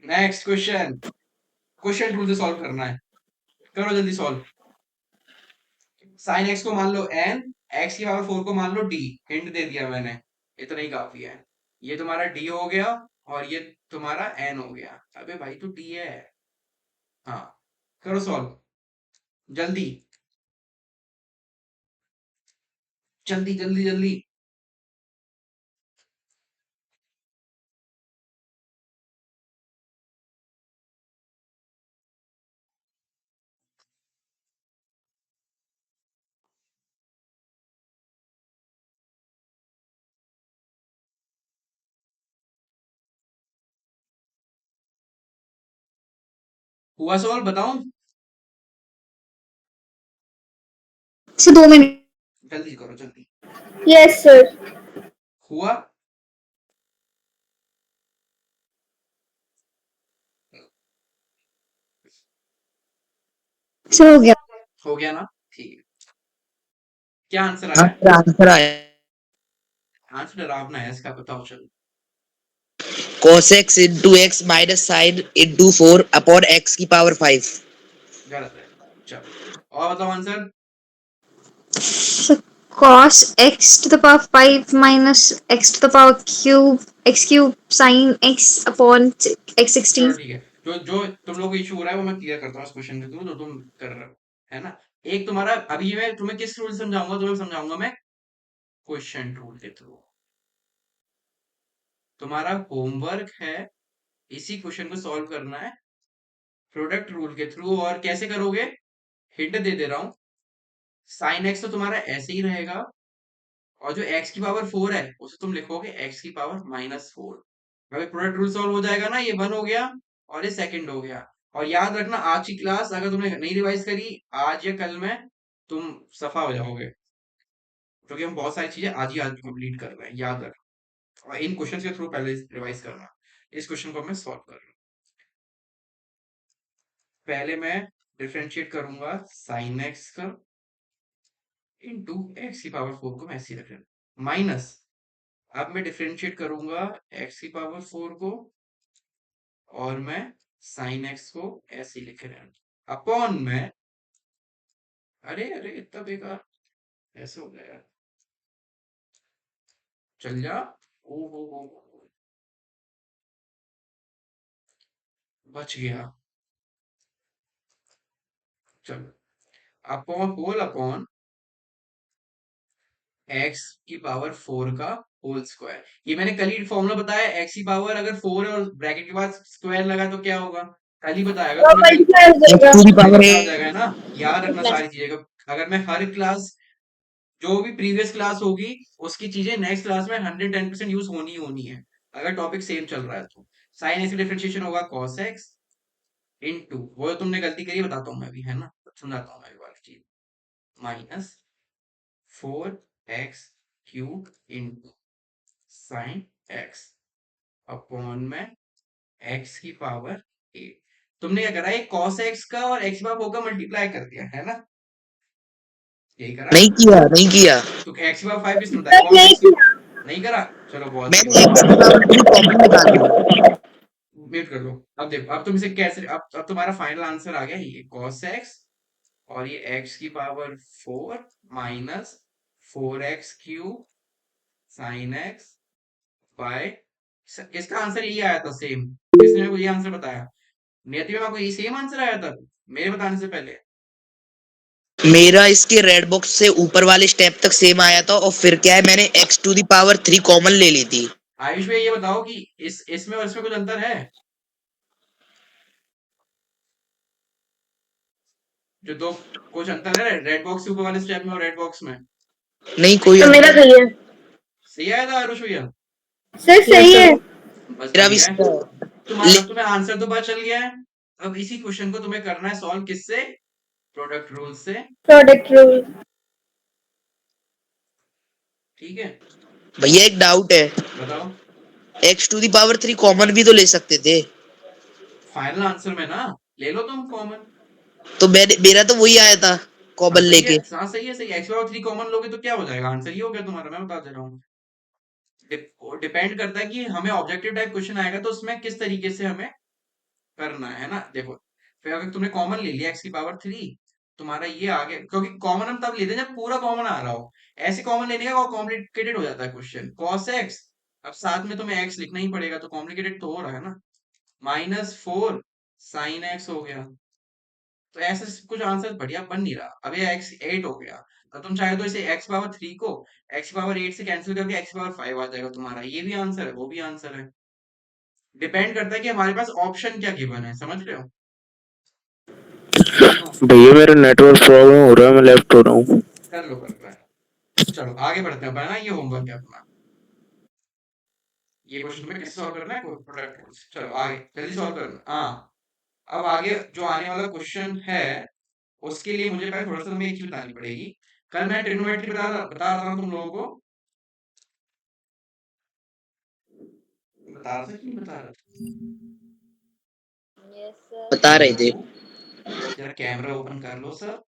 Speaker 1: नेक्स्ट क्वेश्चन रूल से सॉल्व करना है करो जल्दी सॉल्व साइन एक्स को मान लो n x की पावर 4 को मान लो d हिंट दे दिया मैंने इतना ही काफी है ये तुम्हारा d हो गया और ये तुम्हारा n हो गया अबे भाई तो d है हाँ करो सॉल्व जल्दी जल्दी जल्दी जल्दी हुआ सॉल्व बताऊं
Speaker 5: सर 2 मिनट।
Speaker 1: जल्दी करो जल्दी
Speaker 2: यस सर।
Speaker 1: हुआ
Speaker 5: सर हो गया।
Speaker 1: हो गया ना ठीक है क्या आंसर
Speaker 4: हाँ
Speaker 1: आया
Speaker 4: आंसर आया
Speaker 1: आंसर डरावना है इसका बताओ चलो
Speaker 4: cos x into x minus sin into 4 upon x की पावर 5
Speaker 1: गलत है चलो और बताओ answer
Speaker 5: cos x to the power 5 minus x to the power cube x cube sin x upon x 16।
Speaker 1: चलो ठीक है जो जो तुम लोग को इशू हो रहा है वो मैं क्लियर करता हूँ इस क्वेश्चन के थ्रू जो तुम कर रहे हो है ना एक तुम्हारा अभी मैं तुम्हें किस रूल समझाऊंगा तुम्हें समझाऊंगा मैं क्वेश्चन रूल के थ्रू तुम्हारा होमवर्क है इसी क्वेश्चन को सॉल्व करना है प्रोडक्ट रूल के थ्रू और कैसे करोगे हिंट दे दे रहा हूं साइन एक्स तो तुम्हारा ऐसे ही रहेगा और जो x की पावर 4 है उसे तुम लिखोगे x की पावर -4 अगर प्रोडक्ट रूल सॉल्व हो जाएगा ना ये 1 हो गया और ये सेकंड हो गया और याद रखना आज की क्लास अगर तुमने नहीं रिवाइज करी आज या कल में तुम सफा हो जाओगे क्योंकि हम बहुत सारी चीजें आज कंप्लीट कर रहे हैं याद रखना और इन क्वेश्चंस के थ्रू पहले रिवाइज करना इस क्वेश्चन को मैं सॉल्व कर रहा हूँ पहले मैं डिफरेंशिएट करूंगा साइन एक्स का इंटू एक्स की पावर 4 को मैं ऐसे रख रहा हूँ माइनस अब मैं डिफरेंशिएट करूंगा x की पावर 4 को और मैं साइन x को ऐसे लिख रहा हूं अपॉन में अरे अरे इतना बेकार ऐसे हो गया यार चल जा ओ हो बच गया चलो अपॉन होल अपॉन x की पावर 4 का होल स्क्वायर ये मैंने कल ही फॉर्मूला बताया x की पावर अगर 4 है और ब्रैकेट के बाद स्क्वायर लगा तो क्या होगा कल ही बताया अगर तुम्हें कल
Speaker 2: मल्टीप्लाई हो
Speaker 4: x
Speaker 2: जाएगा।
Speaker 4: टू दी पावर
Speaker 1: पता हो जाएगा है ना याद रखना सारी चीजें अगर मैं हर क्लास जो भी प्रीवियस क्लास होगी उसकी चीजें नेक्स्ट क्लास में 110% यूज होनी ही होनी है, अगर टॉपिक सेम चल रहा है तो। साइन एक्स डिफरेंशिएशन होगा cos x इनटू, वो तुमने गलती करी बताता हूँ मैं भी, है ना, समझाता हूँ मैं भी वाली चीज, minus 4x cube into sine x upon में x की पावर 8। तुमने क्या करा, एक cos x का और x की पावर होगा मल्टीप्लाई कर दिया, है ना, यही करा।
Speaker 4: नहीं किया, नहीं किया।
Speaker 1: तो x की पावर 5 किसने बताया,
Speaker 2: सर
Speaker 1: cos
Speaker 2: नहीं
Speaker 1: x की,
Speaker 2: किया।
Speaker 1: नहीं करा, चलो बहुत सही
Speaker 4: मैंने
Speaker 1: बात
Speaker 4: एक्स की पावर 3 कॉमन निकाली।
Speaker 1: है। म्यूट कर लो। अब देखो, अब तुम इसे कैसे, अब तुम्हारा फाइनल आंसर आ गया, ये cos x और ये x की power 4 minus 4x cube sine x by, किसका आंसर यही आया था सेम, किसने मेरे को ये आंसर बताया, नियति में आपको ये सेम आंसर आया था मेरे बताने से पहले।
Speaker 4: मेरा इसके रेड बॉक्स से ऊपर वाले स्टेप तक सेम आया था, और फिर क्या है, मैंने x to the power 3 common ले ली थी।
Speaker 1: आयुष भाई ये बताओ कि इसमें और इसमें कुछ अंतर है, जो दो, कुछ अंतर है रेड बॉक्स के ऊपर वाले स्टेप में और रेड बॉक्स में?
Speaker 4: नहीं,
Speaker 1: नहीं
Speaker 4: कोई
Speaker 2: तो
Speaker 1: है,
Speaker 2: मेरा
Speaker 4: अंतर।
Speaker 2: सही है।
Speaker 1: सही आया था आयुष भैया,
Speaker 2: सर सही है।
Speaker 1: बस
Speaker 4: मेरा भी
Speaker 1: बढ़िया है।
Speaker 4: सही है।
Speaker 1: तुम्हारा, अब तुम्हें आंसर तो पता चल गया है। अब इसी क्वेश्चन को तुम्हें करना है सॉल्व किससे, प्रोडक्ट रूल से,
Speaker 2: प्रोडक्ट रूल।
Speaker 1: ठीक है,
Speaker 4: भैया एक डाउट है,
Speaker 1: बताओ।
Speaker 4: X to the power 3 common भी तो ले सकते थे।
Speaker 1: फाइनल आंसर में ना, ले लो तुम कॉमन।
Speaker 4: तो मेरा तो वही आया था,
Speaker 1: हाँ
Speaker 4: कॉमन
Speaker 1: सही है,
Speaker 4: लेके।
Speaker 1: हाँ सही है, सही, एक्स पावर 3 कॉमन लोगे तो क्या हो जाएगा, आंसर ये हो गया तुम्हारा, मैं बता दे रहा हूँ। डिपेंड करता है कि हमें ऑब्जेक्टिव टाइप क्वेश्चन आएगा तो उसमें किस तरीके से हमें करना है ना, देखो। फिर अगर तुमने कॉमन ले लिया एक्स की पावर 3, तुम्हारा ये आ गया, क्योंकि कॉमन हम तब लेते हैं जब पूरा कॉमन आ रहा हो, ऐसे कॉमन लेने का कॉम्प्लिकेटेड हो जाता है क्वेश्चन, cos x, अब साथ में तुम्हें x लिखना ही पड़ेगा तो कॉम्प्लिकेटेड तो हो रहा है ना, -4 साइन x हो गया, तो ऐसे कुछ आंसर बढ़िया बन नहीं रहा, अब ये x 8 हो गया, तो तुम चाहे तो इसे x पावर 3 को x पावर 8 से कैंसिल करके x पावर 5 आ जाएगा तुम्हारा, ये भी आंसर है वो भी आंसर है, डिपेंड करता है कि हमारे पास ऑप्शन क्या गिवन है, समझ रहे हो।
Speaker 3: भैया मेरा नेटवर्क प्रॉब्लम हो रहा है, मैं लेफ्ट हो रहा हूँ।
Speaker 1: कर लो, कर रहा है, चलो आगे बढ़ते हैं, अपना ये होमवर्क है अपना, ये क्वेश्चन तुम्हें कैसे सॉल्व करना है, प्रोडक्ट रूल्स, चलो आगे जल्दी सॉल्व करना, हाँ। अब आगे जो आने वाला क्वेश्चन है उसके लिए मुझे पहले थोड़ा सा तुम्हें एक चीज बतानी पड़ेगी। कल मैं ट्रिग्नोमेट्री बता रहा था तुम लोगों को, बता रहा था कि नहीं बता रहा था,
Speaker 4: बता रहे थे।
Speaker 1: जरा कैमरा ओपन कर लो सर,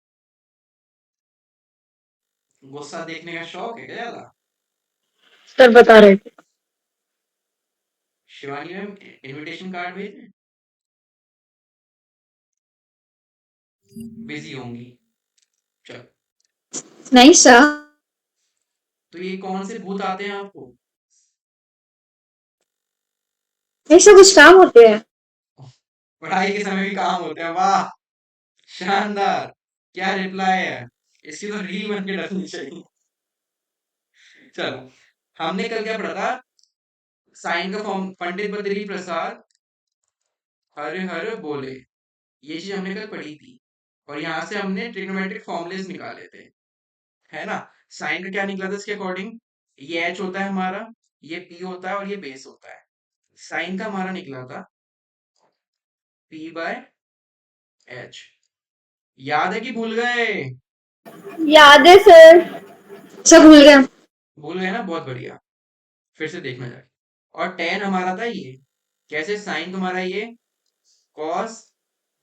Speaker 1: गुस्सा देखने का शौक है क्या ज्यादा?
Speaker 2: सर बता रहे थे।
Speaker 1: शिवानी मैम इनविटेशन कार्ड भेजें, बिजी होंगी, चलो।
Speaker 5: नहीं सर।
Speaker 1: तो ये कौन से भूत आते हैं आपको?
Speaker 5: ऐसे कुछ काम होते हैं।
Speaker 1: पढ़ाई के समय भी काम होते हैं, वाह, शानदार, क्या रिप्लाई है, इसकी तो रील बन के डलनी चाहिए। चलो, हमने कल क्या पढ़ा था, साइन का फॉर्म, पंडित बद्री प्रसाद हर हर बोले, ये चीज हमने कल पढ़ी थी, और यहाँ से हमने ट्रिग्नोमेट्रिक फॉर्मूलेस निकाले थे, है ना। साइन का क्या निकला था इसके अकॉर्डिंग, ये एच होता है हमारा, ये पी होता है और ये बेस होता है, साइन का हमारा निकला था पी बाय एच, याद है कि भूल गए?
Speaker 2: याद है सर।
Speaker 5: सब भूल गए।
Speaker 1: भूल गए ना, बहुत बढ़िया, फिर से देखना जाके। और टेन हमारा था ये, कैसे, साइन तुम्हारा ये कॉस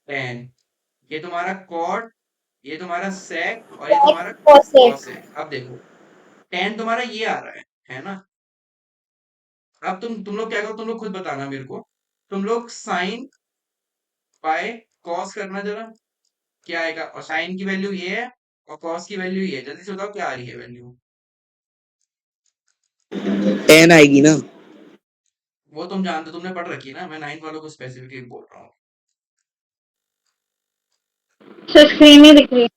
Speaker 1: टेन, ये तुम्हारा कॉट, ये तुम्हारा सेक और ये तुम्हारा
Speaker 2: कॉसेक।
Speaker 1: कॉसेक। अब देखो, टेन तुम्हारा ये आ रहा है ना। अब तुम लोग क्या करो, तुम लोग खुद बताना मेरे को, तुम लोग साइन बाय कॉस करना जरा, क्या आएगा, और साइन की वैल्यू ये है और कॉस की वैल्यू ये है, जल्दी से बताओ क्या आ रही है वैल्यू।
Speaker 4: 10 आएगी ना।
Speaker 1: वो तुम जानते हो, तुमने पढ़ रखी है ना, मैं 9th वालों को स्पेसिफिकली बोल रहा हूँ।
Speaker 2: सर स्क्रीन नहीं दिख रही।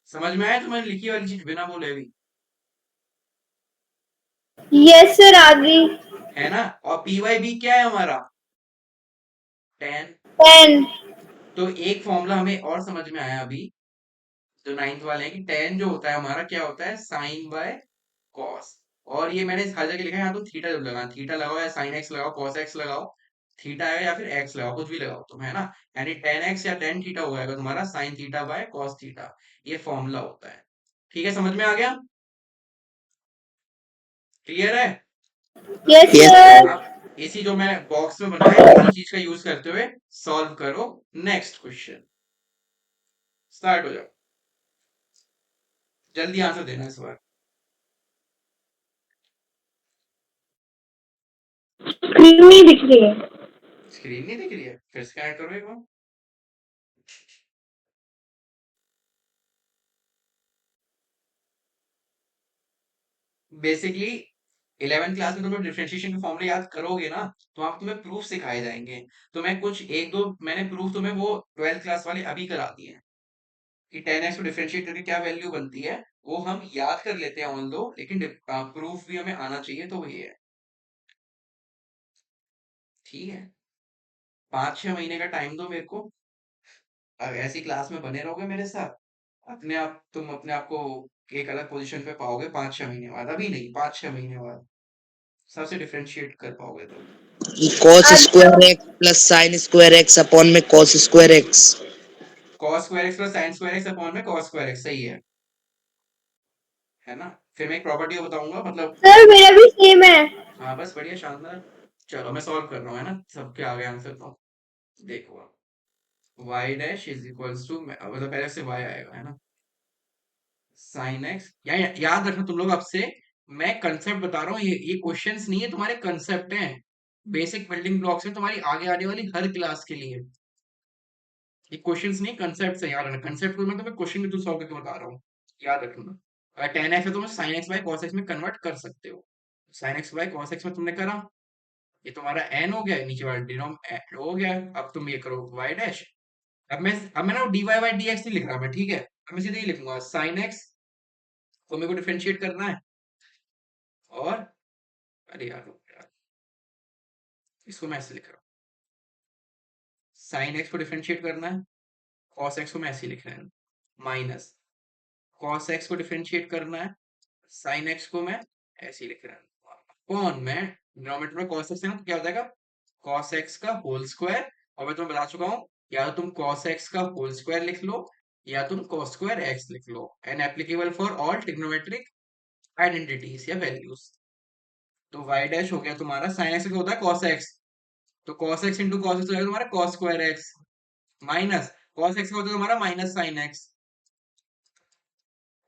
Speaker 1: समझ में आया तुम्हें लिखी वाली चीज बिना बोले भी,
Speaker 2: यस सर आ गई।
Speaker 1: है ना। और पी वाई बी क्या है हमारा, 10।
Speaker 2: 10।
Speaker 1: तो एक फॉर्मूला हमें और समझ में आया अभी, जो 9th वाले हैं, कि tan जो होता है हमारा क्या होता है, साइन बाय कॉस। और ये मैंने हर जगह लिखा है, यहाँ तो थीटा जब लगाना, थीटा लगाओ या साइन एक्स लगाओ, कॉस एक्स लगाओ, थीटा है या फिर एक्स लगाओ, कुछ भी लगाओ तुम, है ना। यानी tan एक्स या tan थीटा हो जाएगा तुम्हारा sine theta by cos theta. ये फॉर्मूला होता है। ठीक है, समझ में आ गया? क्लियर है?
Speaker 2: Yes
Speaker 4: yes
Speaker 2: sir.
Speaker 1: अब इसी जो मैं बॉक्स में बनाया इसी चीज का यूज करते हुए सॉल्व करो नेक्स्ट क्वेश्चन। स्टार्ट हो जाओ, जल्दी आंसर देना इस बार।
Speaker 2: स्क्रीन नहीं दिख रही है।
Speaker 1: स्क्रीन नहीं दिख रही है, फिर स्कैन करो एक बार। बेसिकली 11th क्लास में तुम डिफरेंशिएशन के फॉर्मूले याद करोगे ना, तो आप तुम्हें प्रूफ सिखाए जाएंगे। तो मैं कुछ एक दो मैंने प्रूफ तुम्हें वो 12th क्लास वाले अभी करा दिए हैं, कि 10x को डिफरेंशिएट करके क्या वैल्यू बनती है, वो हम याद कर लेते हैं ऑन दो, लेकिन प्रूफ भी हमें आना चाहिए, तो ये है। ठीक है, 5-6 महीने का टाइम दो मेरे को। अगर ऐसी क्लास में बने रहोगे मेरे साथ, तुम अपने आप को एक अलग पोजीशन पे पाओगे 5-6 महीने बाद, अभी नहीं, 5-6 महीने बाद सबसे डिफरेंशिएट कर पाओगे तुम।
Speaker 4: कॉस
Speaker 2: अच्छा।
Speaker 4: Square x plus sine square x upon में cos square x.
Speaker 1: Cos square x plus sine square x upon में कॉस स्क्वायर एक्स, सही है ना। फिर मैं एक प्रॉपर्टी बताऊंगा, मतलब
Speaker 2: सर मेरा भी सेम है।
Speaker 1: हाँ बस बढ़िया, शानदार। चलो मैं सॉल्व कर रहा हूँ, है ना, सबके आगे आंसर तो देखो। y dash is equals to, मतलब पहले से y आएगा, है ना, साइन एक्स। याद रखना तुम लोग, अब से मैं कंसेप्ट बता रहा हूँ, ये क्वेश्चंस नहीं है तुम्हारे, कंसेप्ट हैं, बेसिक बिल्डिंग ब्लॉक्स हैं तुम्हारी आगे आने वाली हर क्लास के लिए। ये क्वेश्चंस नहीं, कंसेप्ट है, याद रखना। कंसेप्ट को मैं तुम्हें क्वेश्चन के थ्रू सॉल्व करके बता रहा हूँ, याद रखना। अगर tan x है तो sign x by cos x में कन्वर्ट कर सकते हो। Sign x by cos x में तुमने करा, ये तुम्हारा n हो गया, नीचे वाला डिनोम हो गया। अब तुम ये करो y डैश। अब मैं ना dy बाय dx नहीं लिख रहा मैं, ठीक है, अब मैं सीधे ही लिखूंगा साइन एक्स को मेरे को डिफरेंशिएट करना है, और अरे यार रुक यार, इसको मैं ऐसे लिख रहा हूँ, साइन एक्स को डिफरेंशिएट करना है, कॉस एक्स को मैं ऐसे ही लिख रहा हूँ, माइनस कॉस एक्स को डिफरेंशिएट करना है, साइन एक्स को मैं ऐसे ही लिख रहा हूँ, अपॉन में डिनोमिनेटर में cos x है ना, तो क्या हो जाएगा, cos x का होल स्क्वायर। और मैं तुम्हें बता चुका हूँ, या तो तुम cos x का होल स्क्वायर लिख लो, या तुम cos स्क्वायर x लिख लो, and applicable for all trigonometric identities या वैल्यूज। तो y डैश हो गया तुम्हारा, साइन एक्स होता है cos x, तो cos x into cos x हो जाएगा तुम्हारा cos square x, minus cos x का होता है तुम्हारा माइनस साइन x,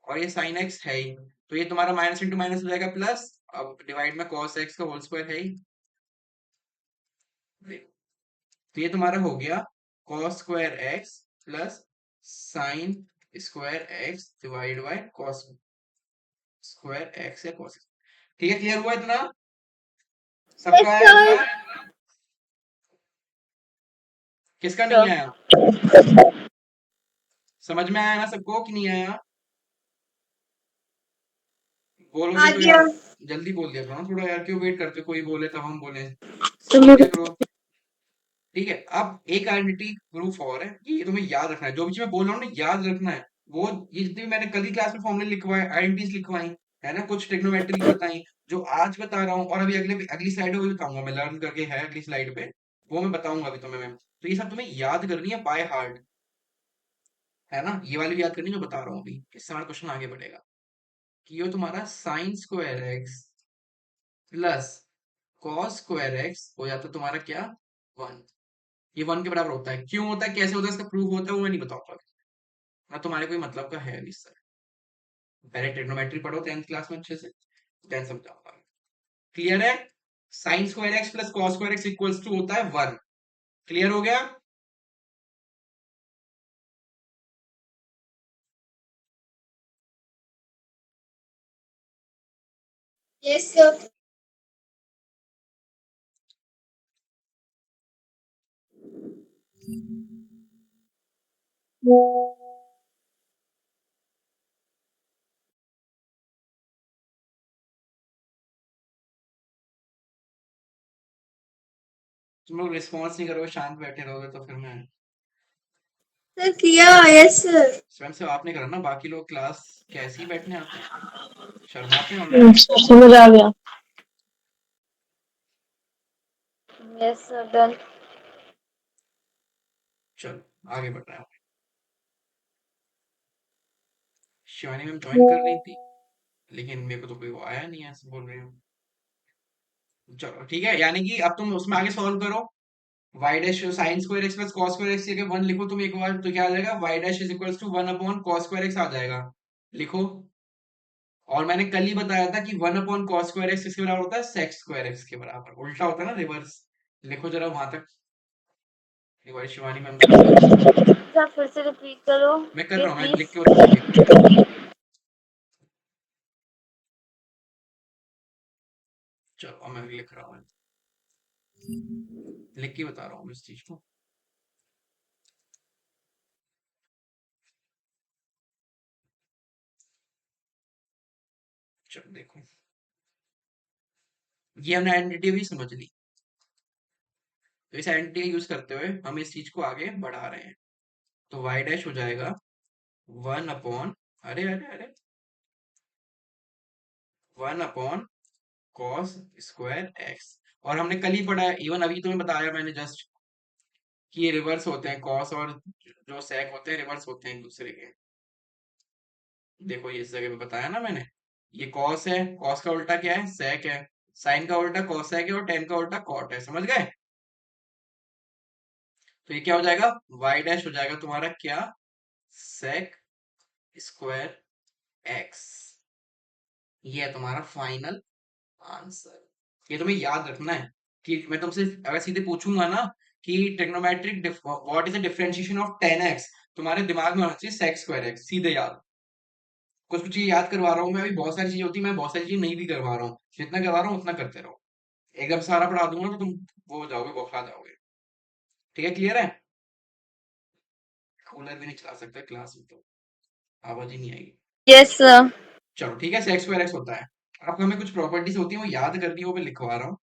Speaker 1: और ये साइन x है ही, तो ये तुम्हारा माइनस इंटू माइनस हो जाएगा प्लस, अब डिवाइड में cos x का होल स्क्वायर है ही। तो ये तुम्हारा हो गया cos square x plus sine square x divide by cos square x या cos। ठीक है, क्लियर हुआ इतना,
Speaker 2: यस
Speaker 1: सबका आया
Speaker 2: सर।
Speaker 1: इतना, किसका नहीं आया, समझ में आया ना सबको कि नहीं आया?
Speaker 5: आ
Speaker 1: बोलोगे तो
Speaker 5: गया।
Speaker 1: यार जल्दी बोल दिया करो ना थोड़ा यार, क्यों वेट करते हो? कोई बोले तब हम बोले, बोल दिया करो। ठीक है, अब एक आइडेंटिटी प्रूफ और है, ये तुम्हें याद रखना है, जो भी चीज मैं बोल रहा हूँ ना याद रखना है। वो ये जितनी भी मैंने कल की क्लास में फॉर्मूले लिखवाए, आइडेंटिटीज लिखवाई, है ना, कुछ ट्रिग्नोमेट्री बताई, जो आज बता रहा हूँ, और अभी अगली स्लाइड में भी बताऊंगा, मैं लर्न करके है अगली स्लाइड पे, वो मैं बताऊंगा अभी तुम्हें मैं। तो ये सब तुम्हें याद करनी है बाय हार्ट, है ना, ये वाली भी याद करनी है जो बता रहा हूँ अभी, इससे हमारा क्वेश्चन आगे बढ़ेगा। कि ये तुम्हारा sign square x plus cos square x हो जाता है तुम्हारा क्या, 1। ये 1 के बराबर होता है, क्यों होता है, कैसे होता है, इसका प्रूफ होता है, वो मैं नहीं बताऊंगा, ना तुम्हारे कोई मतलब का है अभी सर। पहले ट्रिग्नोमेट्री पढ़ो 10th क्लास में अच्छे से, देन समझाऊंगा। क्लियर है? Sine square x plus cos square x equals to होता है 1। क्लियर हो गया?
Speaker 5: Yes sir.
Speaker 1: तुम लोग रिस्पॉन्स नहीं करोगे, शांत बैठे रहोगे तो फिर मैं
Speaker 5: सर किया, यस सर।
Speaker 1: स्वयं से आपने करा ना, बाकी लोग क्लास कैसे ही बैठने आते हैं, शर्माते हैं ऑनलाइन।
Speaker 2: समझ आ गया। Yes sir, done.
Speaker 1: चलो आगे बढ़ रहे हैं। शिवानी मैम ज्वाइन कर रही थी, लेकिन मेरे को तो कोई वो आया नहीं है, ऐसे बोल रही हूँ। चलो ठीक है, यानी कि अब तुम उसमें आगे सॉल्व करो। y dash sign square x plus cos square x की जगह 1 लिखो तुम एक बार, तो क्या आ जाएगा, y dash is equals to 1 upon cos square x आ जाएगा। लिखो। और मैंने कल ही बताया था कि 1 अपॉन कॉस स्क्वायर एक्स किसके बराबर होता है, सेक स्क्वायर एक्स के बराबर, उल्टा होता है ना, रिवर्स। लिखो जरा वहां तक, एक बार शिवानी मैम का नंबर।
Speaker 2: सर फिर से रिपीट करो
Speaker 1: मैं कर रहा हूँ, मैं लिख
Speaker 2: प्लीज।
Speaker 1: के बता रहा हूँ, एक मिनट। चलो अब मैं लिख रहा हूँ, लिख के बता रहा हूँ इस चीज को। चलो देखो, ये हमने आइडेंटिटी भी समझ ली। तो इस आइडेंटिटी का यूज करते हुए हम इस चीज को आगे बढ़ा रहे हैं। तो y डैश हो जाएगा 1 अपॉन, अरे अरे अरे, 1 अपॉन कॉस स्क्वायर एक्स। और हमने कल ही पढ़ा है, इवन अभी तुम्हें बताया मैंने जस्ट, कि ये रिवर्स होते हैं, कॉस और जो सेक होते हैं रिवर्स होते हैं एक दूसरे के। देखो ये इस जगह पे बताया ना मैंने, ये कॉस है, कॉस का उल्टा क्या है, सेक है। साइन का उल्टा कॉसेक है और टेन का उल्टा कॉट है, समझ गए। तो ये क्या हो जाएगा, y डैश हो जाएगा तुम्हारा क्या, सेक स्क्वायर एक्स। ये है तुम्हारा फाइनल आंसर। ये तुम्हें याद रखना है कि मैं तुमसे अगर सीधे पूछूंगा ना कि trigonometric what is the differentiation of 10x, तुम्हारे दिमाग में होना चाहिए सेक स्क्वायर एक्स, सीधे याद। कुछ कुछ चीज याद करवा रहा हूँ मैं, अभी बहुत सारी चीजें होती है, मैं बहुत सारी चीजें नहीं भी करवा रहा हूँ, जितना करवा रहा हूँ उतना करते रहो। एकदम सारा पढ़ा दूंगा तो तुम वो हो जाओगे, बौखला जाओगे। ठीक है, क्लियर है। कूलर भी नहीं चला सकते क्लास में तो आवाज ही नहीं आएगी।
Speaker 2: Yes sir.
Speaker 1: चलो ठीक है, सेक्स स्क्वायर एक्स होता है। अब हमें कुछ प्रॉपर्टीज होती है वो याद करनी है, वो मैं लिखवा रहा हूँ।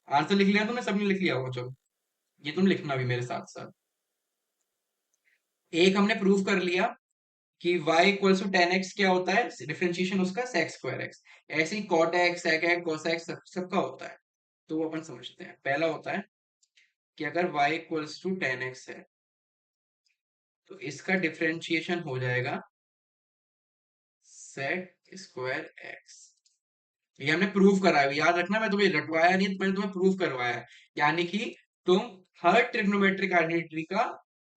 Speaker 1: आंसर लिख लिया तुमने, सबने लिख लिया होगा, चलो ये तुम लिखना भी मेरे साथ साथ। एक हमने प्रूव कर लिया कि y इक्वल्स टू 10x क्या होता है, डिफरेंशिएशन उसका सेक स्क्वायर एक्स। ऐसे ही cot x, sec x, cos x सबका होता है। तो वो अपन समझते हैं। पहला होता है कि अगर y इक्वल्स टू 10x है तो इसका डिफरेंशिएशन हो जाएगा सेक स्क्वायर एक्स। ये हमने प्रूव करा है, याद रखना, मैं तुम्हें रटवाया नहीं, मैंने तुम्हें प्रूव करवाया है। यानी कि तुम हर ट्रिग्नोमेट्रिक आइडेंटिटी का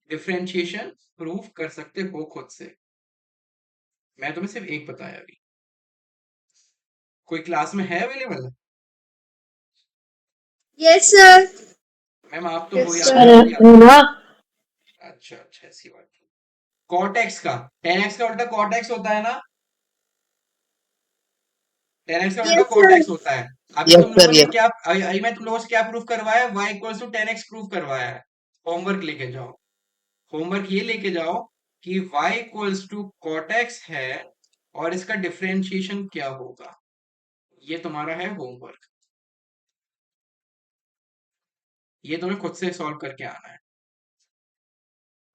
Speaker 1: डिफरेंशिएशन प्रूव कर सकते हो खुद से। मैं तुम्हें सिर्फ एक बताया अभी। कोई क्लास में है अवेलेबल?
Speaker 5: Yes sir.
Speaker 1: मैम आप तो हो
Speaker 5: यस
Speaker 1: याद
Speaker 5: सर।
Speaker 1: नहीं। अच्छा अच्छा, ऐसी बात। कॉट एक्स का 10x का उल्टा कॉट एक्स होता है ना, 10x का उल्टा
Speaker 5: यस
Speaker 1: कॉट
Speaker 5: सर।
Speaker 1: एक्स होता है। अभी
Speaker 4: यस
Speaker 1: तुम लोगों
Speaker 4: सर,
Speaker 1: ने
Speaker 4: यस।
Speaker 1: क्या, अभी मैं तुम लोगों से क्या प्रूफ करवाया, y equals to 10x proof करवाया है। होमवर्क लेके जाओ, होमवर्क ये लेके जाओ कि y equals to cot x है और इसका डिफरेंशिएशन क्या होगा। ये तुम्हारा है होमवर्क, ये तुम्हें खुद से सॉल्व करके आना है।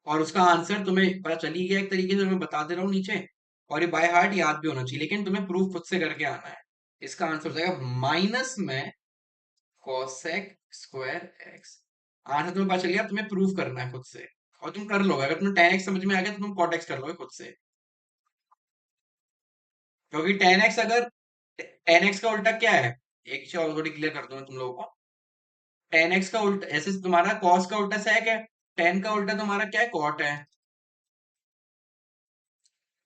Speaker 1: और उसका आंसर तुम्हें पता चल ही गया एक तरीके से, मैं बता दे रहा हूँ नीचे। और ये बाय हार्ट याद भी होना चाहिए, लेकिन तुम्हें प्रूफ खुद से करके आना है। इसका आंसर हो जाएगा माइनस में कोसेक स्क्वायर एक्स। आंसर तुम्हें पता चल गया, तुम्हें प्रूफ करना है खुद से। और तुम कर लोगे, अगर तुम्हें tan x समझ में आ गया तो तुम cot x कर लोगे खुद से। क्योंकि tan x का उल्टा क्या है, एक चीज ऑलरेडी क्लियर कर दूं मैं तुम लोगों को। tan x का उल्टा, ऐसे तुम्हारा cos का उल्टा sec है, tan का उल्टा तुम्हारा क्या है, cot है।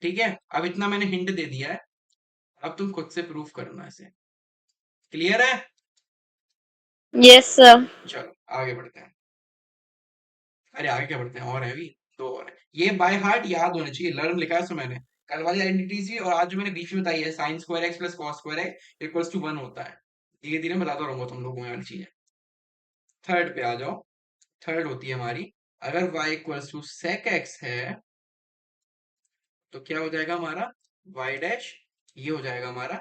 Speaker 1: ठीक है, अब इतना मैंने हिंट दे दिया है, अब तुम खुद से प्रूफ करना है इसे। क्लियर है।
Speaker 2: Yes sir.
Speaker 1: चलो आगे बढ़ते हैं। अरे आगे क्या बढ़ते हैं, और है अभी दो और है। ये बाय हार्ट याद होने चाहिए, लर्न लिखा है उसमें मैंने। कल वाली आइडेंटिटीज भी और आज जो मैंने बीच में बताई है, sine square x plus cos square x equals to 1 होता है। धीरे धीरे बताता रहूंगा तुम लोगों को ये वाली चीजें। थर्ड पे आ जाओ। थर्ड होती है हमारी, अगर y equals to sec x है तो क्या हो जाएगा हमारा, y डैश, ये हो जाएगा हमारा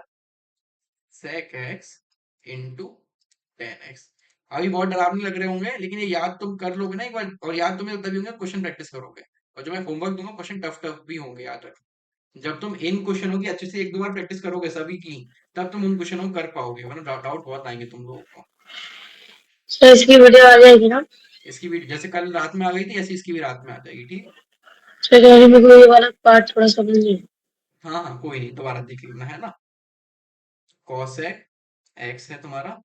Speaker 1: सेक एक्स इंटू 10x। अभी बहुत डरावने लग रहे होंगे, लेकिन ये याद तुम कर लोगे ना एक बार, और याद तुम्हें तभी होंगे क्वेश्चन प्रैक्टिस करोगे। और जो मैं होमवर्क दूंगा क्वेश्चन टफ टफ भी होंगे, याद रखना। जब तुम इन क्वेश्चनों की अच्छे से एक दो बार प्रैक्टिस करोगे सभी की, तब तुम उन क्वेश्चनों को कर पाओगे, वरना डाउट बहुत आएंगे तुम लोगों को।
Speaker 2: सर इसकी वीडियो आ जाएगी ना?
Speaker 1: इसकी भी जैसे कल रात में आ गई थी, ऐसी इसकी भी रात में आ जाएगी, ठीक है?
Speaker 2: सर कह रही मेरे को ये वाला पार्ट थोड़ा समझ नहीं।
Speaker 1: हाँ हाँ, कोई नहीं, दोबारा देख लेना, है ना। कॉसेक एक्स है तुम्हारा,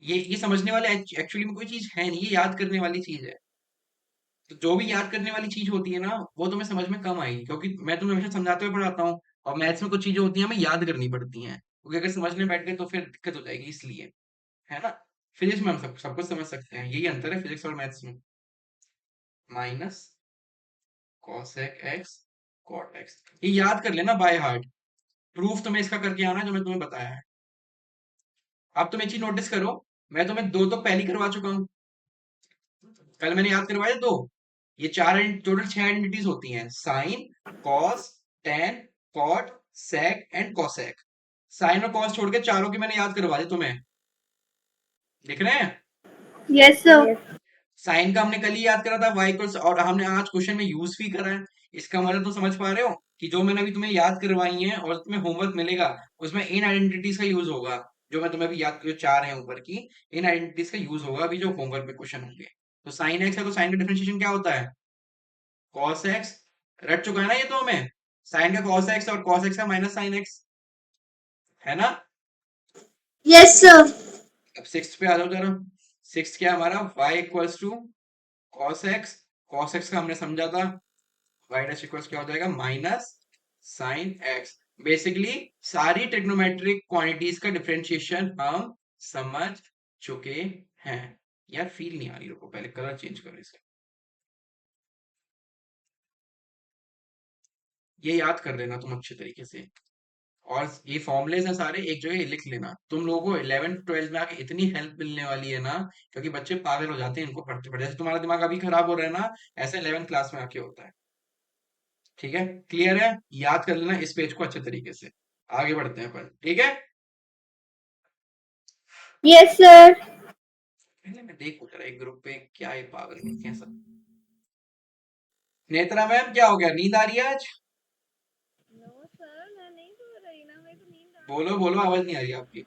Speaker 1: ये समझने वाले एक्चुअली में कोई चीज है नहीं, ये याद करने वाली चीज है। तो जो भी याद करने वाली चीज होती है ना, वो तुम्हें समझ में कम आएगी, क्योंकि मैं तुम्हें हमेशा समझाते हुए पढ़ाता हूँ, और मैथ्स में कुछ चीजें होती हैं हमें याद करनी पड़ती हैं, क्योंकि अगर समझने बैठ गए तो फिर दिक्कत हो जाएगी, इसलिए, है ना। फिजिक्स में हम सब कुछ समझ सकते हैं, यही अंतर है फिजिक्स और मैथ्स में। Minus cosec x cot x, ये याद कर लेना बाय हार्ट। प्रूफ तुम्हें इसका करके आना है जो मैं तुम्हें बताया है। अब तुम एक चीज नोटिस करो, मैं तुम्हें दो तो पहली करवा चुका हूँ, कल मैंने याद करवाया दो। ये चार टोटल 6 आइडेंटिटीज होती हैं, sine, cos, tan, cot, sec and cosec. Sine और कॉस छोड़ के चारों की मैंने याद करवा दी तुम्हें, दिख रहे हैं?
Speaker 5: Yes sir.
Speaker 1: साइन का हमने कल ही याद करा था, y इक्वल्स, और हमने आज क्वेश्चन में यूज भी करा है। इसका मतलब तो समझ पा रहे हो कि जो मैंने अभी तुम्हें याद करवाई है और तुम्हें होमवर्क मिलेगा, उसमें इन आइडेंटिटीज का यूज होगा। जो मैं तुम्हें अभी याद, जो चार है ऊपर की, इन आइडेंटिटीज का यूज होगा अभी जो होमवर्क में क्वेश्चन होंगे। तो साइन एक्स है, तो साइन का डिफरेंशिएशन क्या होता है? Cos x. रट चुका है ना ये तो हमें, साइन का कॉस एक्स और कॉस एक्स का माइनस साइन एक्स, है ना।
Speaker 5: Yes sir.
Speaker 1: अब सिक्स पे आ जाओ जरा। सिक्स क्या है हमारा? y equals to cos x. Cos x का हमने समझा था, y डैश इक्वल्स क्या हो जाएगा? Minus sine x. बेसिकली सारी ट्रिग्नोमेट्रिक क्वांटिटीज का डिफरेंशिएशन हम समझ चुके हैं। यार फील नहीं आ रही, रुको पहले कलर चेंज करो इसे। ये याद कर लेना तुम अच्छे तरीके से, और ये फॉर्मुलेज हैं सारे, एक जगह लिख लेना। तुम लोगों को 11th 12th में आके इतनी हेल्प मिलने वाली है ना, क्योंकि बच्चे पागल हो जाते हैं इनको पढ़ते पढ़ते। जैसे तुम्हारा दिमाग अभी खराब हो रहा है ना, ऐसे 11th क्लास में आके होता है। ठीक है, क्लियर है? याद कर लेना इस पेज को अच्छे तरीके से। आगे बढ़ते हैं अपन, ठीक है।
Speaker 5: Yes sir.
Speaker 1: पहले मैं देखूं जरा एक ग्रुप पे क्या ये पागल लड़के हैं सब। नेत्रा मैम क्या हो गया, नींद आ रही है आज? बोलो बोलो, आवाज नहीं आ रही आपकी।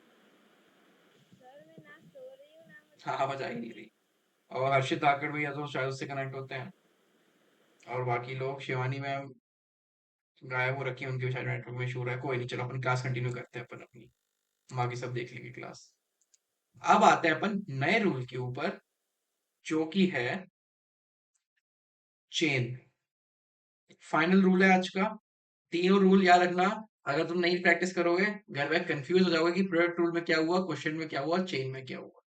Speaker 1: हाँ, आवाज आ ही नहीं रही। और हर्षित धाकड़ भैया तो शायद उससे कनेक्ट होते हैं, और बाकी लोग, शिवानी मैम गायब हो रखी है, उनके भी शायद नेटवर्क में इशू हो रहा है। कोई नहीं, चलो अपन क्लास कंटिन्यू करते हैं अपन अपनी, बाकी सब देख लेंगे क्लास। अब आते हैं अपन नए रूल के ऊपर, जो कि है चेन। फाइनल रूल है आज का। तीनों रूल याद रखना, अगर तुम नहीं प्रैक्टिस करोगे घर में कंफ्यूज हो जाओगे कि प्रोडक्ट रूल में क्या हुआ, क्वेश्चन में क्या हुआ, चेन में क्या हुआ।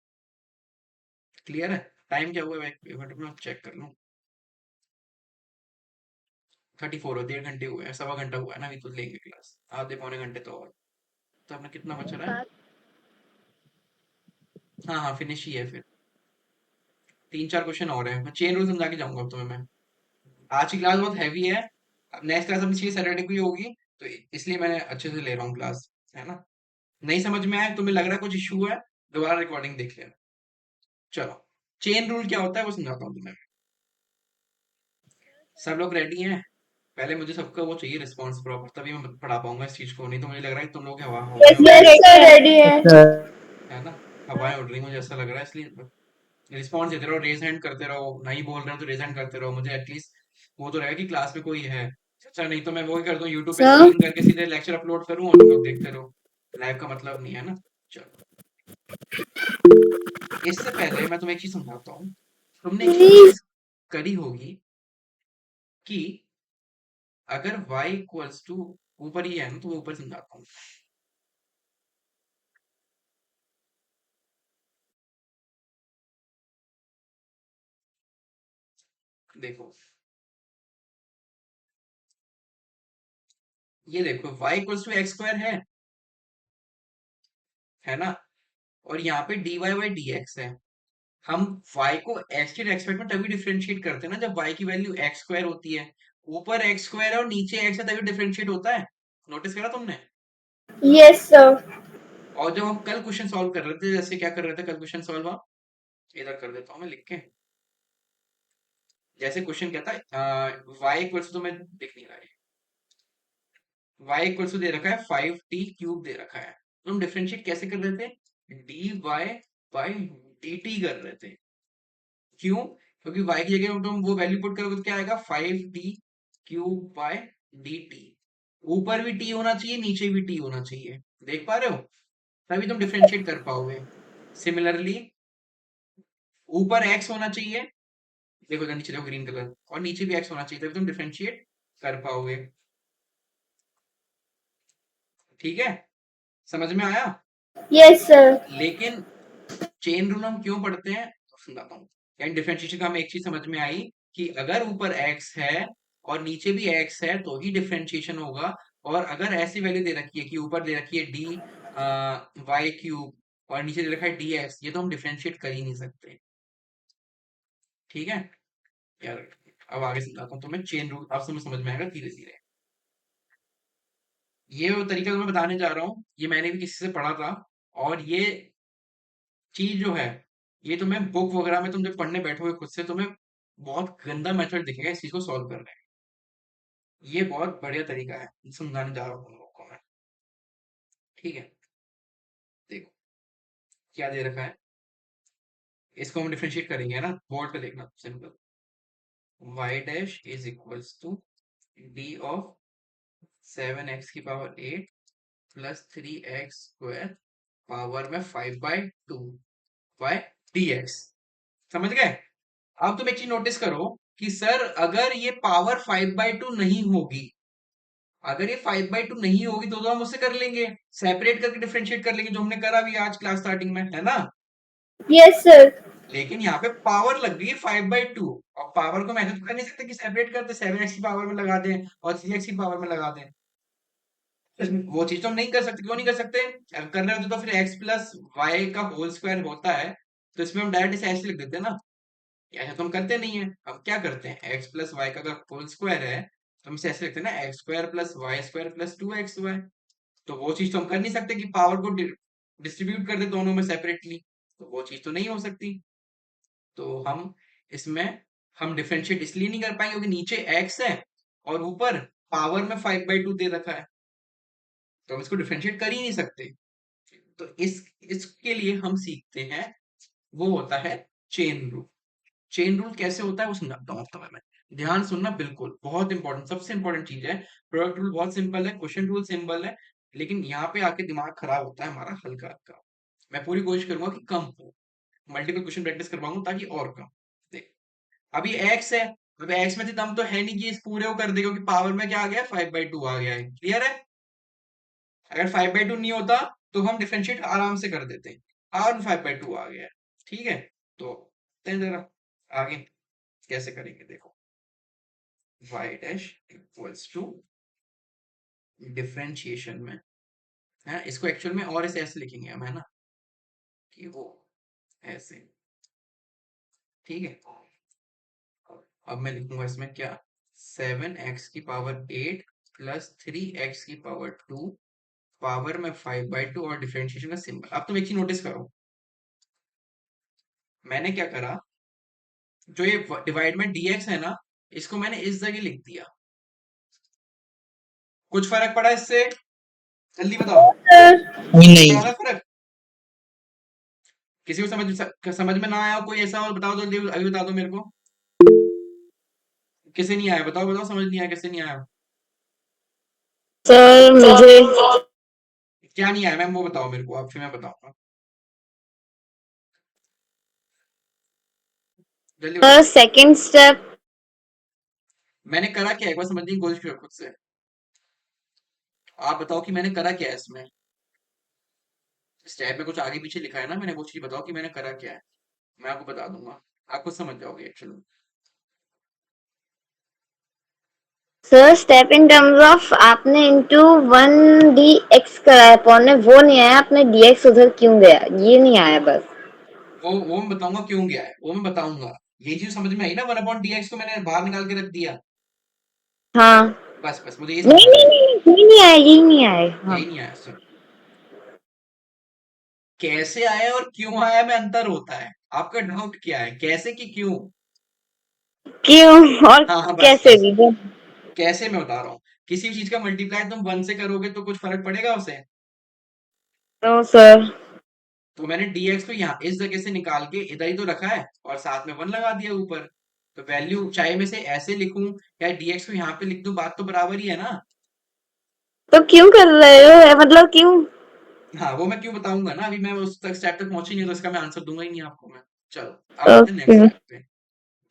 Speaker 1: क्लियर है? टाइम क्या हुआ है, एक मिनट में चेक कर लूं। 34 हो, 1.5 घंटे हुए हैं, सवा घंटा हुआ है ना, अभी तो लेंगे क्लास आधे पौने घंटे तो और। तो अपना कितना बच रहा है? हाँ हाँ, फिनिश ही है फिर। 3-4 क्वेश्चन और है, मैं चेन रूल समझा के जाऊंगा अब तुम्हें मैं। आज की क्लास बहुत हैवी है, अब नेक्स्ट क्लास अपनी सैटरडे को ही होगी, तो इसलिए मैंने अच्छे से ले रहा हूँ क्लास, है ना। नहीं समझ में आया, तुम्हें लग रहा है कुछ इशू है, दोबारा रिकॉर्डिंग देख लेना। चलो, चेन रूल क्या होता है वो समझाता हूँ तुम्हें। सब लोग रेडी हैं? पहले मुझे सबका वो चाहिए रिस्पॉन्स प्रॉपर, तभी मैं पढ़ा पाऊंगा इस चीज को, नहीं तो मुझे लग रहा है कि तुम लोग हवा हवाएं
Speaker 5: यस
Speaker 1: उड़ रही
Speaker 5: सर रेडी है।
Speaker 1: है ना, हवाएं उड़ रही मुझे ऐसा लग रहा है, इसलिए रिस्पॉन्स देते रहो, रेज हैंड करते रहो, नहीं बोल रहे हो तो रेज हैंड करते रहो, मुझे एटलीस्ट वो तो रहेगा कि क्लास में कोई है। अच्छा, नहीं तो मैं वो ही कर दूं, यूट्यूब पे
Speaker 6: सर
Speaker 1: स्क्रीन करके सीधे लेक्चर अपलोड करूं और तुम लोग देखते रहो। लाइव का मतलब नहीं है ना। चलो, इससे पहले मैं तुम्हें एक चीज समझाता हूँ। तुमने एक चीज नोटिस करी होगी कि अगर y इक्वल्स टू, ऊपर ही है ना तो ऊपर समझाता हूँ। देखो, ये देखो y equals to x square है ना, और यहाँ पे dy बाई dx है। हम y को x के रेस्पेक्ट में तभी डिफरेंशिएट करते हैं ना जब y की वैल्यू एक्स स्क्वायर होती है। ऊपर एक्स स्क्वायर है और नीचे x है, तभी डिफरेंशिएट होता है। नोटिस करा तुमने?
Speaker 5: Yes sir.
Speaker 1: और जब हम कल क्वेश्चन सॉल्व कर रहे थे, जैसे क्या कर रहे थे कल क्वेश्चन सॉल्व हम, इधर कर देता हूँ मैं लिख के। जैसे क्वेश्चन कहता है y इक्वल्स तो मैं दिख नहीं रहा है, y इक्वल्स दे रखा है 5t क्यूब दे रखा है, तो हम डिफरेंशिएट कैसे कर रहे थे, dy बाई dt कर रहे थे। क्यों? क्योंकि y की जगह तुम वो वैल्यू पुट करोगे तो क्या आएगा 5t क्यूब बाय dt। ऊपर भी t होना चाहिए, नीचे भी t होना चाहिए, देख पा रहे हो, तभी तुम डिफरेंशिएट कर पाओगे। सिमिलरली ऊपर x होना चाहिए, देखो इधर नीचे देखो ग्रीन कलर, और नीचे भी x होना चाहिए, तभी तुम डिफरेंशिएट कर पाओगे। ठीक है, समझ में आया?
Speaker 2: Yes sir.
Speaker 1: लेकिन चेन रूल हम क्यों पढ़ते हैं तो समझाता हूँ। यानी डिफरेंशिएशन का हमें एक चीज समझ में आई कि अगर ऊपर x है और नीचे भी x है तो ही डिफरेंशिएशन होगा, और अगर ऐसी वैल्यू दे रखी है कि ऊपर दे रखी है डी वाई क्यूब और नीचे दे रखा है डी एक्स, ये तो हम डिफरेंशिएट कर ही नहीं सकते। ठीक है यार, अब आगे समझाता हूँ तुम्हें चेन रूल, अब समझ में आएगा धीरे धीरे। ये वो तरीका जो मैं बताने जा रहा हूँ ये मैंने भी किसी से पढ़ा था, और ये चीज जो है ये तुम्हें बुक वगैरह में तुम जब पढ़ने बैठोगे खुद से, तुम्हें बहुत गंदा मेथड दिखेगा इस चीज को सॉल्व करने का। ये बहुत बढ़िया तरीका है, समझाने जा रहा हूँ तुम लोगों को मैं। ठीक है, देखो क्या दे रखा है, इसको हम डिफरेंशिएट करेंगे है ना, बोर्ड पे देखना simple. y dash is equals to d of 7x की power 8 plus 3x square power में 5/2 बाय dx। समझ गए? अब तुम एक चीज नोटिस करो कि सर अगर ये पावर 5/2 नहीं होगी, अगर ये 5/2 नहीं होगी तो हम उससे कर लेंगे, सेपरेट करके डिफरेंशिएट कर लेंगे, जो हमने करा भी आज क्लास स्टार्टिंग में, है ना।
Speaker 2: Yes sir.
Speaker 1: लेकिन यहाँ पे पावर लग गई 5/2, और पावर को मैंने तो कर नहीं सकते कि सेपरेट करते 7x की पावर में लगा दें और 3x की पावर में लगा दें। वो चीज तो हम नहीं कर सकते, क्यों नहीं कर सकते, अगर कर रहे होते तो फिर x प्लस वाई का होल स्क्वायर होता है, तो इसमें हम डायरेक्ट ऐसे लिख देते हैं ना, ऐसा तो हम करते नहीं है। हम क्या करते हैं, x प्लस वाई का अगर होल स्क्वायर है तो हम इसे ऐसे लिखते हैं ना, x square plus y square plus 2xy। तो वो चीज तो हम कर नहीं सकते कि पावर को डिस्ट्रीब्यूट कर दे दोनों में सेपरेटली, तो वो चीज तो नहीं हो सकती। तो हम इसमें हम डिफरेंशिएट इसलिए नहीं कर पाएंगे क्योंकि नीचे x है और ऊपर पावर में 5/2 दे रखा है, तो हम इसको डिफरेंशिएट कर ही नहीं सकते। तो इसके लिए हम सीखते हैं, वो होता है चेन रूल। चेन रूल कैसे होता है वो समझाता हूँ तुम्हें मैं, ध्यान सुनना, बिल्कुल बहुत इंपॉर्टेंट, सबसे इंपॉर्टेंट चीज है। प्रोडक्ट रूल बहुत सिंपल है, क्वेश्चन रूल सिंपल है, लेकिन यहाँ पे आके दिमाग खराब होता है हमारा हल्का हल्का। मैं पूरी कोशिश करूंगा कि कम हो, मल्टीपल क्वेश्चन प्रैक्टिस करवाऊंगा ताकि और कम। देख, अभी एक्स है, अब एक्स में से दम तो है नहीं कि इस पूरे को कर देगा, क्योंकि पावर में क्या आ गया 5/2 आ गया है, क्लियर है। अगर 5/2 नहीं होता तो हम डिफरेंशिएट आराम से कर देते, और 5/2 आ गया है। ठीक है, तो जरा आगे कैसे करेंगे देखो, y dash equals to differentiation में है, इसको एक्चुअल में और ऐसे लिखेंगे हम, है ना, कि वो ऐसे। ठीक है, अब मैं लिखूंगा इसमें क्या, 7x की पावर 8 प्लस 3x की पावर 2 पावर में 5/2 और डिफरेंशिएशन का सिंबल। अब तुम एक चीज नोटिस करो, मैंने क्या करा, जो ये डिवाइड में dx है ना, इसको मैंने इस जगह लिख दिया। कुछ फर्क पड़ा इससे, जल्दी बताओ,
Speaker 4: नहीं।
Speaker 1: पड़ा था फर्क? किसी को समझ में ना आया कोई ऐसा, और बताओ जल्दी, अभी बता दो मेरे को, किसे नहीं आया, बताओ बताओ, समझ नहीं आया, किसे नहीं आया,
Speaker 2: सर मुझे
Speaker 1: क्या नहीं आया मैम वो बताओ मेरे को, अब फिर मैं बताऊंगा, जल्दी बताओ।
Speaker 2: सेकंड स्टेप
Speaker 1: मैंने करा क्या, एक बार समझने की कोशिश करो खुद से, आप बताओ कि मैंने करा क्या है इसमें। स्टेप में कुछ आगे पीछे लिखा है ना, मैंने वो चीज बताओ कि मैंने करा क्या है, मैं आपको बता दूंगा, आप खुद समझ जाओगे actually.
Speaker 2: Sir step in terms of आपने इनटू 1 dx करा है अपॉन में, वो नहीं आया, आपने dx उधर क्यों गया ये नहीं आया बस।
Speaker 1: वो मैं बताऊंगा क्यों गया है, वो मैं बताऊंगा। ये चीज समझ में आई ना, 1/dx को मैंने बाहर निकाल के रख दिया,
Speaker 2: हाँ
Speaker 1: बस बस मुझे ये
Speaker 2: नहीं
Speaker 1: समझना
Speaker 2: नहीं
Speaker 1: है।
Speaker 2: नहीं यही नहीं आया, यही नहीं आया। हाँ
Speaker 1: यही नहीं आया सर, कैसे आया और क्यों आया में अंतर होता है, आपका डाउट क्या है, कैसे कि क्यों?
Speaker 2: क्यों और
Speaker 1: हाँ हाँ, बस
Speaker 2: कैसे
Speaker 1: बस।
Speaker 2: भी?
Speaker 1: कैसे मैं बता रहा हूँ। किसी भी चीज का मल्टीप्लाई तुम 1 से करोगे तो कुछ फर्क पड़ेगा उसे?
Speaker 2: No sir.
Speaker 1: तो मैंने dx को यहाँ इस जगह से निकाल के इधर ही तो रखा है और साथ में 1 लगा दिया ऊपर। तो वैल्यू चाहे मैं इसे ऐसे लिखूं या dx को यहाँ पे लिख दूं, बात तो बराबर ही है ना।
Speaker 2: तो क्यों कर रहे हो, मतलब क्यों?
Speaker 1: हाँ, वो मैं क्यों बताऊंगा ना, अभी मैं उस तक स्टेप तक पहुंची नहीं तो इसका मैं आंसर दूंगा ही नहीं आपको मैं। चलो अब आते हैं
Speaker 2: ओके।
Speaker 1: नेक्स्ट स्टेप पे।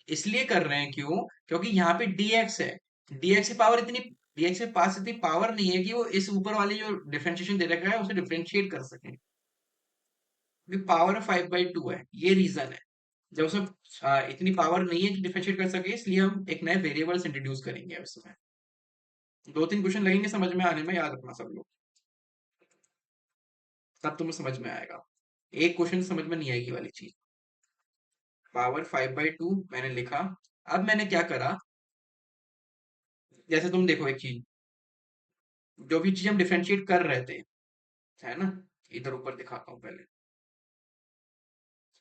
Speaker 1: इसलिए कर रहे हैं क्यों? क्योंकि यहाँ पे dx है। dx की पावर इतनी dx के पास इतनी पावर नहीं है कि वो इस ऊपर वाले जो डिफरेंशिएशन दे रखा है उसे डिफरेंशिएट कर सके। क्योंकि पावर 5/2 है, ये रीजन है। जब उसमें इतनी पावर नहीं है कि डिफरेंशिएट कर सके, इसलिए हम एक नए वेरिएबल्स इंट्रोड्यूस करेंगे अब इसमें। 2-3 क्वेश्चन लगेंगे समझ में आने में, याद रखना सब लोग, तब तुम्हें समझ में आएगा। एक क्वेश्चन समझ में नहीं आएगी वाली चीज। पावर 5/2 मैंने लिखा। अब मैंने क्या करा, जैसे तुम देखो एक चीज, जो भी चीज हम डिफरेंशिएट कर रहे थे, है ना, इधर ऊपर दिखाता हूँ पहले।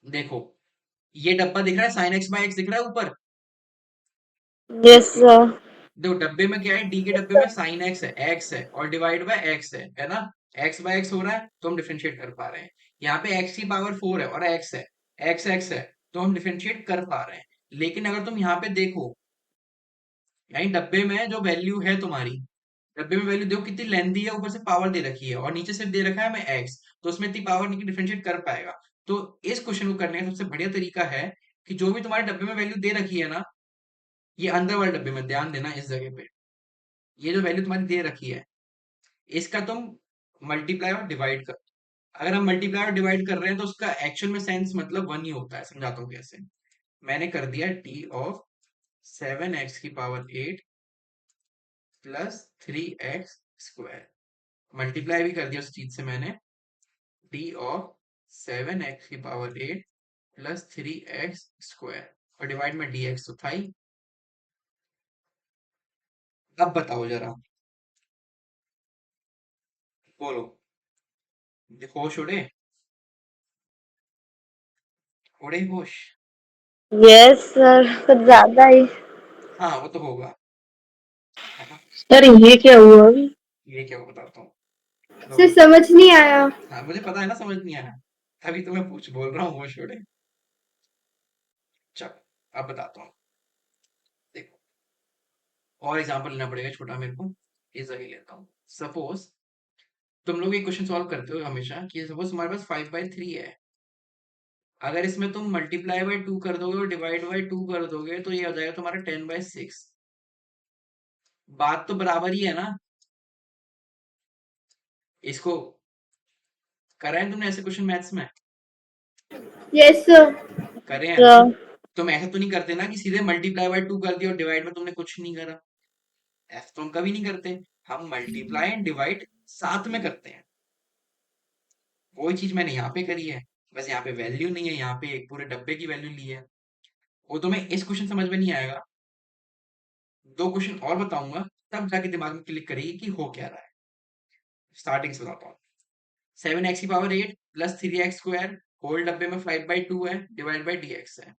Speaker 1: देखो ये डब्बा दिख रहा है, साइन एक्स बाय एक्स दिख रहा है ऊपर।
Speaker 2: Yes sir.
Speaker 1: देखो डब्बे में क्या है, डी के डब्बे में साइन एक्स है, एक्स है और डिवाइड बाय एक्स है ना। एक्स बाय एक्स हो रहा है तो हम डिफरेंशिएट कर पा रहे हैं। यहाँ पे एक्स की पावर 4 है और एक्स है, एक्स है, तो हम डिफरेंशिएट कर पा रहे हैं। लेकिन अगर तुम यहाँ पे देखो, यानी डब्बे में जो वैल्यू है तुम्हारी, डब्बे में वैल्यू देखो कितनी लेंथी है, ऊपर से पावर दे रखी है और नीचे सिर्फ दे रखा है हमें एक्स, तो उसमें इतनी पावर नहीं कि डिफरेंशिएट कर पाएगा। तो इस क्वेश्चन को करने का सबसे बढ़िया तरीका है कि जो भी तुम्हारे डब्बे में वैल्यू दे रखी है ना, ये अंदर वाले डब्बे में ध्यान देना, इस जगह पे ये जो वैल्यू तुम्हारी दे रखी है, इसका तुम मल्टीप्लाई और डिवाइड कर। अगर हम मल्टीप्लाई और डिवाइड कर रहे हैं तो उसका एक्चुअल में सेंस मतलब 1 ही होता है। समझाता हूँ कैसे। मैंने कर दिया T of 7x⁸ plus 3x²। Multiply भी कर दिया उस चीज से मैंने, T of 7x⁸ plus 3x² और डिवाइड में dx तो था ही। अब बताओ जरा, बोलो, होश उड़े, उड़े होश।
Speaker 2: यस सर, कुछ ज्यादा ही।
Speaker 1: हाँ वो तो होगा, है ना।
Speaker 2: सर ये क्या हुआ अभी?
Speaker 1: ये क्या हुआ बताता हूँ।
Speaker 5: सर
Speaker 1: लो,
Speaker 5: समझ नहीं आया।
Speaker 1: हाँ मुझे पता है ना समझ नहीं आया, तभी तो मैं पूछ बोल रहा हूँ होश उड़े। चलो अब बताता हूँ। देखो और एग्जांपल लेना पड़ेगा छोटा मेरे को, इस जगह लेता हूँ। सपोज तुम लोग एक क्वेश्चन सॉल्व करते हो हमेशा कि सपोज तुम्हारे पास 5/3 है। अगर इसमें तुम मल्टीप्लाई बाय 2 कर दोगे और डिवाइड बाय 2 कर दोगे तो ये हो जाएगा तुम्हारा 10/6। बात तो बराबर ही है ना। इसको करा है तुमने ऐसे क्वेश्चन मैथ्स में?
Speaker 5: Yes sir.
Speaker 1: करे हैं ना।
Speaker 2: सर
Speaker 1: तुम ऐसा तो नहीं करते ना कि सीधे मल्टीप्लाई बाय 2 कर दिया और डिवाइड में तुमने कुछ नहीं करा। ऐसा तो हम कभी नहीं करते। हम मल्टीप्लाई एंड डिवाइड साथ में करते हैं। वही चीज मैंने यहाँ पे करी है, बस यहाँ पे वैल्यू नहीं है, यहाँ पे एक पूरे डब्बे की वैल्यू ली है। वो तुम्हें इस क्वेश्चन समझ में नहीं आएगा, 2 क्वेश्चन और बताऊंगा, तब जाके दिमाग में क्लिक करेगी कि हो क्या रहा है। स्टार्टिंग से बताता हूँ। 7x⁸ प्लस 3x² होल डब्बे में 5/2 है, डिवाइड बाई dx है।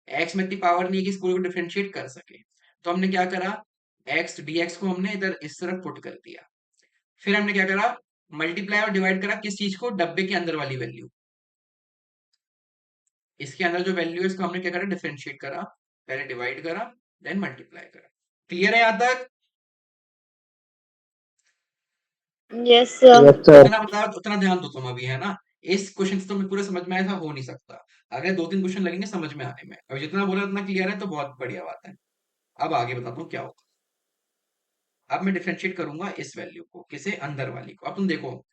Speaker 1: x में इतनी पावर नहीं है कि इसको को डिफरेंशिएट कर सके, तो हमने क्या करा, x dx को हमने इधर इस तरफ पुट कर दिया। फिर हमने क्या करा, मल्टीप्लाई और डिवाइड करा किस चीज को, डब्बे के अंदर वाली वैल्यू। इसके अंदर जो वैल्यू है इसको हमने क्या करा, डिफरेंशिएट करा। पहले डिवाइड करा, देन मल्टीप्लाई करा। क्लियर है यहां तक?
Speaker 2: Yes sir.
Speaker 3: Yes sir.
Speaker 1: जितना बताओ उतना ध्यान दो तुम अभी, है ना। इस क्वेश्चन से तुम्हें पूरा समझ में आया, ऐसा हो नहीं सकता। अगर 2-3 क्वेश्चन लगेंगे समझ में आने में, और जितना बोला उतना क्लियर है तो बहुत बढ़िया बात है। अब आगे बताता हूँ क्या होगा। अब मैं डिफरेंशिएट करूंगा इस वैल्यू को, किसे, अंदर वाली को। अब तुम देखो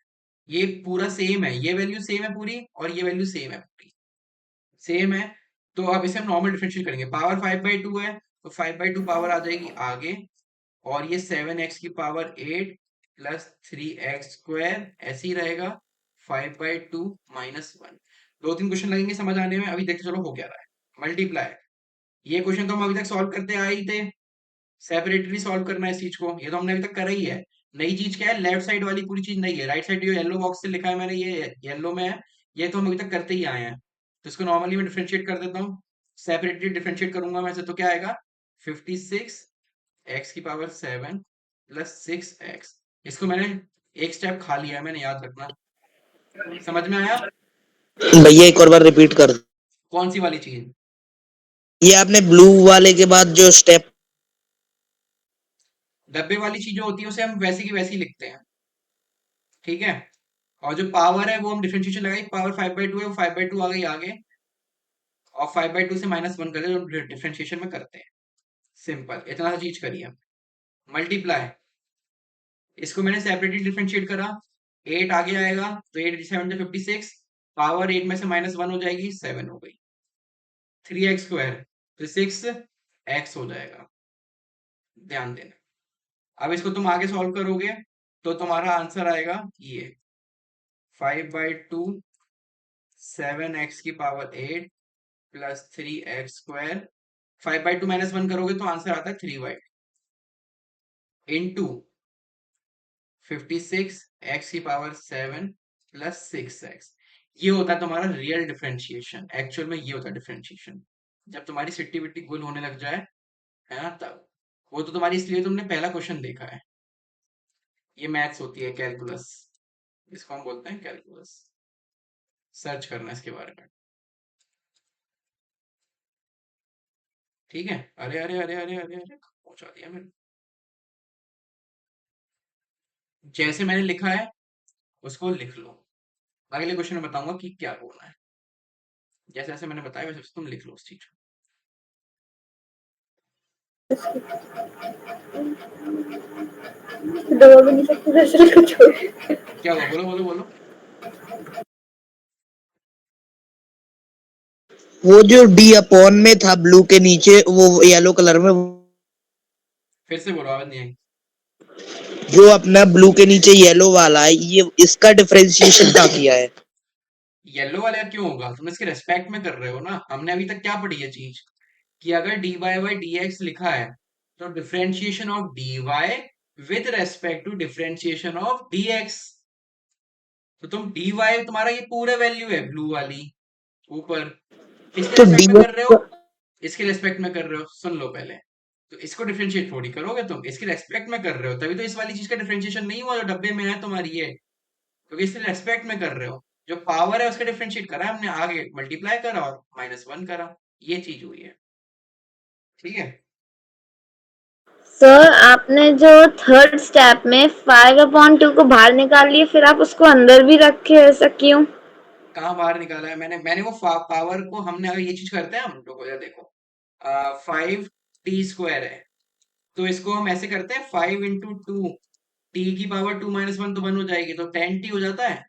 Speaker 1: ये पूरा सेम है, ये वैल्यू सेम है पूरी और ये वैल्यू सेम है पूरी, सेम है। तो अब इसे हम नॉर्मल डिफरेंशिएट करेंगे। पावर 5/2 है तो 5/2 पावर आ जाएगी आगे, और ये 7x⁸ प्लस 3x² ऐसे ही रहेगा। 5/2 -1। 2-3 क्वेश्चन लगेंगे समझ आने में, अभी देखते चलो हो क्या रहा है। मल्टीप्लाई, ये क्वेश्चन तो हम अभी तक सॉल्व करते आए ही थे। सेपरेटली सॉल्व करना है इस चीज को, ये तो हमने अभी तक करा ही है। नई चीज क्या है, लेफ्ट साइड वाली पूरी चीज नहीं है, राइट साइड जो येलो बॉक्स से लिखा है मैंने, ये येलो में है, ये तो हम अभी तक करते ही आए हैं। तो इसको नॉर्मली मैं डिफरेंशिएट कर देता हूँ, सेपरेटली डिफरेंशिएट करूंगा मैं से, तो क्या आएगा 56 एक्स की पावर 7 प्लस 6x। इसको मैंने एक स्टेप खा लिया है, मैंने, याद रखना। समझ में आया?
Speaker 4: भैया एक और बार रिपीट कर दो।
Speaker 1: कौन सी वाली चीज?
Speaker 4: ये आपने ब्लू वाले के बाद जो स्टेप,
Speaker 1: डब्बे वाली चीज जो होती है उसे हम वैसे की वैसी लिखते हैं, ठीक है। और जो पावर है वो हम डिफरेंशिएशन लगाई, पावर 5/2 है, वो 5/2 आ गई आगे, और 5/2 से -1 कर जो डिफरेंशिएशन में करते हैं। सिंपल, इतना सा चीज करिए। मल्टीप्लाई, इसको मैंने सेपरेटली डिफरेंशिएट करा, 8 आगे आएगा, तो 8 7 56, पावर 8 में से -1 हो जाएगी, 7 हो गई, 3x स्क्वायर, तो 6x हो जाएगा। ध्यान देना। अब इसको तुम आगे सॉल्व करोगे तो तुम्हारा आंसर आएगा ये 5/2 7x की पावर 8 प्लस 3x स्क्वायर, 5/2 -1 करोगे तो आंसर आता है 3y इंटू 56 x की पावर 7 प्लस 6x। ये होता है तुम्हारा रियल डिफरेंशिएशन, एक्चुअल में ये होता है डिफरेंशिएशन, जब तुम्हारी सिट्टी बिट्टी गुल होने लग जाए, है ना, तब। वो तो तुम्हारी, इसलिए तुमने पहला क्वेश्चन देखा है। ये मैथ्स होती है, कैलकुलस, इसको हम बोलते हैं कैलकुलस। सर्च करना इसके बारे में, ठीक है। अरे अरे अरे अरे अरे अरे, पहुंचा दिया मैंने। जैसे मैंने लिखा है उसको लिख लो, अगले क्वेश्चन में बताऊंगा कि क्या बोलना है। जैसे जैसे मैंने बताया वैसे तुम लिख लो उस चीज को।
Speaker 2: दबा भी नहीं सकते, दरअसल कुछ हो।
Speaker 1: क्या हुआ? बोलो बोलो बोलो।
Speaker 4: वो जो डी अपॉन में था ब्लू के नीचे, वो येलो कलर में,
Speaker 1: फिर से बोलो, आवाज नहीं आई।
Speaker 4: जो अपना ब्लू के नीचे येलो वाला है, ये इसका डिफरेंशिएशन क्या किया है?
Speaker 1: येलो वाला क्यों होगा? तुम इसके रेस्पेक्ट में कर रहे हो ना। हमने अभी तक क्या पढ़ी है चीज, कि अगर dy बाई dx लिखा है तो differentiation of dy with respect to differentiation of dx। तो तुम dy, तुम्हारा ये पूरा वैल्यू है ब्लू वाली ऊपर, किसके
Speaker 4: तो
Speaker 1: रेस्पेक्ट
Speaker 4: डी,
Speaker 1: में कर रहे हो? इसके रेस्पेक्ट में कर रहे हो, सुन लो पहले। तो इसको डिफरेंशिएट थोड़ी करोगे तुम, इसके रेस्पेक्ट में कर रहे हो, तभी तो इस वाली चीज का डिफरेंशिएशन नहीं हुआ जो डब्बे में है तुम्हारी ये, क्योंकि इसके रेस्पेक्ट में कर रहे हो। जो पावर है उसका डिफरेंशिएट करा हमने, आगे मल्टीप्लाई करा और -1 करा, ये चीज हुई है, ठीक है।
Speaker 2: सर आपने जो थर्ड स्टेप में 5/2 को बाहर निकाल लिया, फिर आप उसको अंदर भी रखे, ऐसा क्यों?
Speaker 1: कहाँ बाहर निकाला है मैंने वो पावर को, हमने अगर ये चीज करते हैं हम लोग, देखो 5t² है, तो इसको हम ऐसे करते हैं 5 × 2, t की पावर 2 - 1 तो 1 हो जाएगी, तो 10t हो जाता है,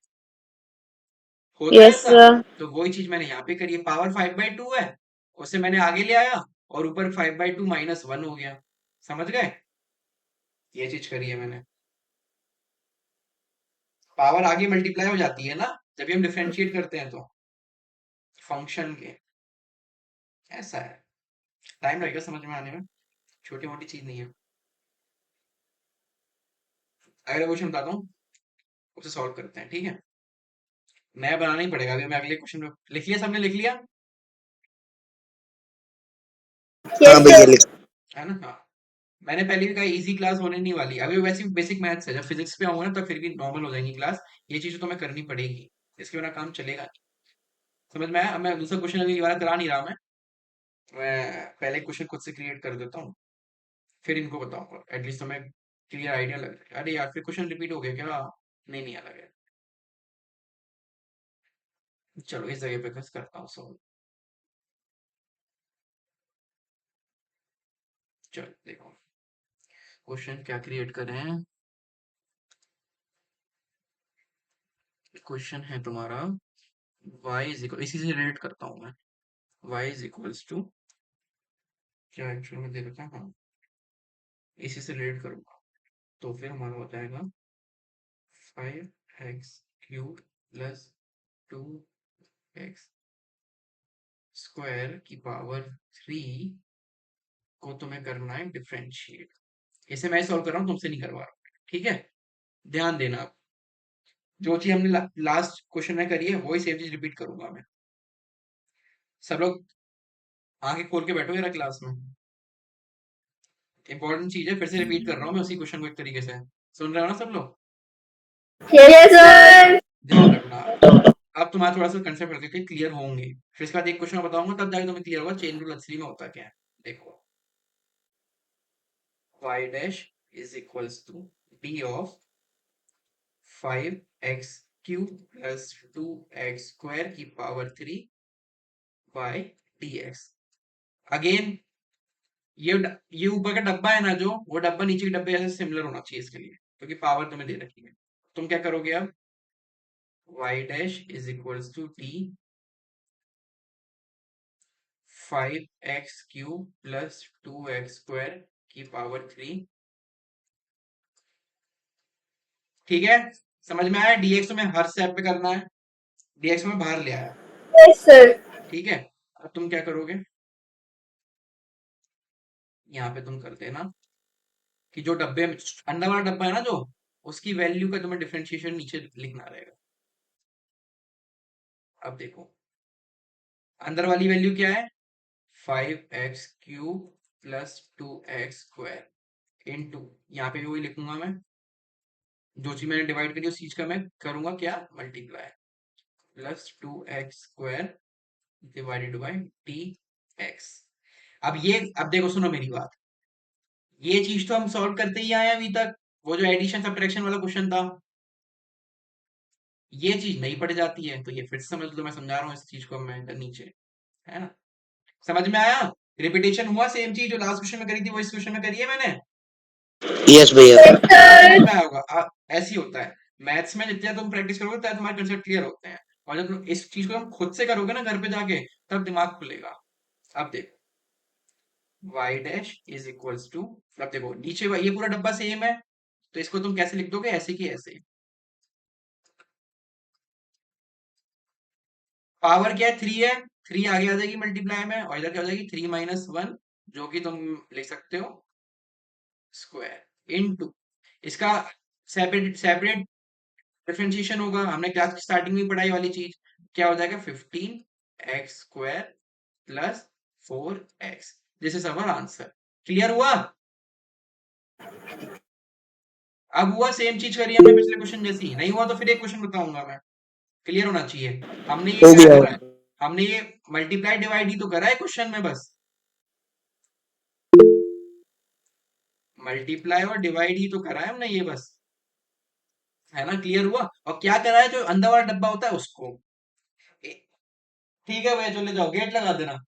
Speaker 1: होता है
Speaker 2: यस
Speaker 1: ऐसा।
Speaker 2: सर।
Speaker 1: तो वही चीज मैंने यहाँ पे करी है, पावर 5/2 है, उसे मैंने आगे ले आया और ऊपर 5/2 -1 हो गया। समझ गए? ये चीज करी है मैंने। पावर आगे मल्टीप्लाई हो जाती है ना जब भी हम डिफरेंशिएट करते हैं, तो फंक्शन के, ऐसा है। टाइम लगेगा समझ में आने में, छोटी मोटी चीज नहीं है। अगला क्वेश्चन बताता हूँ, उसे सॉल्व करते हैं, ठीक है। नया बनाना ही पड़ेगा, अभी मैं अगले क्वेश्चन में लिख लिया, सबने लिख लिया
Speaker 4: हाँ
Speaker 2: यस
Speaker 4: भैया
Speaker 2: सर।
Speaker 4: लिख।
Speaker 1: है ना? हाँ, मैंने पहले भी कहा इजी क्लास होने नहीं वाली, अभी वैसे भी बेसिक मैथ्स है, जब फिजिक्स पे आऊंगा ना तब फिर भी नॉर्मल हो जाएंगी क्लास। ये चीज तो मैं करनी पड़ेगी, इसके बिना काम चलेगा नहीं। समझ में आया? अब मैं दूसरा क्वेश्चन अभी दोबारा करा नहीं रहा, मैं पहले क्वेश्चन खुद से क्रिएट कर देता हूँ, फिर इनको बताऊंगा, एटलीस्ट तुम्हें क्लियर आइडिया लग जाए। अरे यार, फिर क्वेश्चन रिपीट हो गया क्या? नहीं, नहीं अलग है। चलो इस जगह पे बस करता हूँ सॉल्व। चलो देखो, क्वेश्चन क्या क्रिएट करें। क्वेश्चन है तुम्हारा y इज इक्वल, इसी से रिलेट करता हूँ मैं, y इज इक्वल्स टू, क्या एक्चुअल में दे रखा है, हाँ, इसी से रिलेट करूंगा, तो फिर हमारा हो जाएगा 5x³ प्लस 2x स्क्वायर की पावर 3 को तुम्हें करना है डिफरेंशिएट। इसे मैं सॉल्व कर रहा हूँ, तुमसे नहीं करवा रहा हूँ, ठीक है। ध्यान देना, जो चीज हमने लास्ट क्वेश्चन में करी है वही सेम चीज रिपीट करूंगा मैं। सब लोग आंखें खोल के बैठो जरा क्लास में। इंपॉर्टेंट चीज है, फिर से रिपीट कर रहा हूँ मैं उसी क्वेश्चन को एक तरीके से। सुन रहे हो ना सब लोग?
Speaker 2: Yes sir.
Speaker 1: ध्यान रखना। अब तुम्हारा थोड़ा सा कंसेप्ट करके क्लियर होंगे, फिर इसके बाद एक क्वेश्चन बताऊंगा, तब जाके तुम्हें क्लियर होगा चेन रूल असली में होता क्या है। देखो, y dash is equals to d of 5x cube plus 2x square की पावर 3 बाय dx। अगेन ये ऊपर का डब्बा है ना, जो वो डब्बा नीचे के डब्बे जैसे सिमिलर होना चाहिए इसके लिए, क्योंकि पावर तुम्हें दे रखी है। तुम क्या करोगे अब, y dash is equals to d 5x cube plus 2x square की पावर 3। ठीक है, समझ में आया? dx तुम्हें हर स्टेप पे करना है, dx में बाहर ले आया।
Speaker 2: Yes sir.
Speaker 1: ठीक है, अब तुम क्या करोगे, यहाँ पे तुम कर देना कि जो डब्बे में अंदर वाला डब्बा है ना, जो उसकी वैल्यू का तुम्हें डिफरेंशिएशन नीचे लिखना रहेगा। अब देखो, अंदर वाली वैल्यू क्या है, 5x cube plus 2x square into, यहाँ पे भी वही लिखूंगा मैं, जो चीज मैंने डिवाइड करी उस चीज का मैं करूंगा क्या, multiply, plus 2x square divided by dx। अब देखो, सुनो मेरी बात, ये चीज तो हम सॉल्व करते ही आए हैं अभी तक, वो जो एडिशन सब्ट्रैक्शन वाला क्वेश्चन था, ये चीज नहीं पड़ जाती है तो ये फिर से समझ लो, मैं समझा रहा हूँ इस चीज को मैं इधर नीचे, है ना? समझ में आया? रिपीटेशन हुआ, सेम चीज जो लास्ट क्वेश्चन में करी थी वो इस क्वेश्चन में करी है मैंने।
Speaker 4: यस भैया।
Speaker 1: समझ में आया होगा? ऐसे ही होता है मैथ्स में, जितना तुम प्रैक्टिस करोगे उतना तुम्हारे कंसेप्ट क्लियर होते हैं, और जब तुम इस चीज को तुम खुद से करोगे ना घर पे जाके, तब दिमाग खुलेगा। अब देखो, y dash is equals to, अब देखो नीचे ये पूरा डब्बा सेम है, तो इसको तुम कैसे लिख दोगे, ऐसे की ऐसे। पावर क्या है, 3 है, 3 आगे आ जाएगी मल्टीप्लाई में, और इधर क्या हो जाएगी, 3 माइनस 1, जो कि तुम लिख सकते हो स्क्वायर इनटू, इसका सेपरेट सेपरेट डिफरेंशिएशन होगा, हमने क्लास की स्टार्टिंग में पढ़ाई वाली चीज, क्या हो जाएगा 15x square plus 4x। This is our answer. Clear हुआ? अब हुआ, सेम चीज करी हमने पिछले क्वेश्चन जैसी। नहीं हुआ तो फिर एक क्वेश्चन बताऊंगा मैं, क्लियर होना चाहिए। हमने ये
Speaker 4: हो
Speaker 1: क्या
Speaker 4: गया।
Speaker 1: करा है, हमने ये मल्टीप्लाई डिवाइड ही तो करा है क्वेश्चन में, बस मल्टीप्लाई और डिवाइड ही तो करा है हमने ये, बस, है ना? क्लियर हुआ? और क्या करा है, जो अंदर वाला डब्बा होता है उसको। ठीक है भैया, चले जाओ, गेट लगा देना,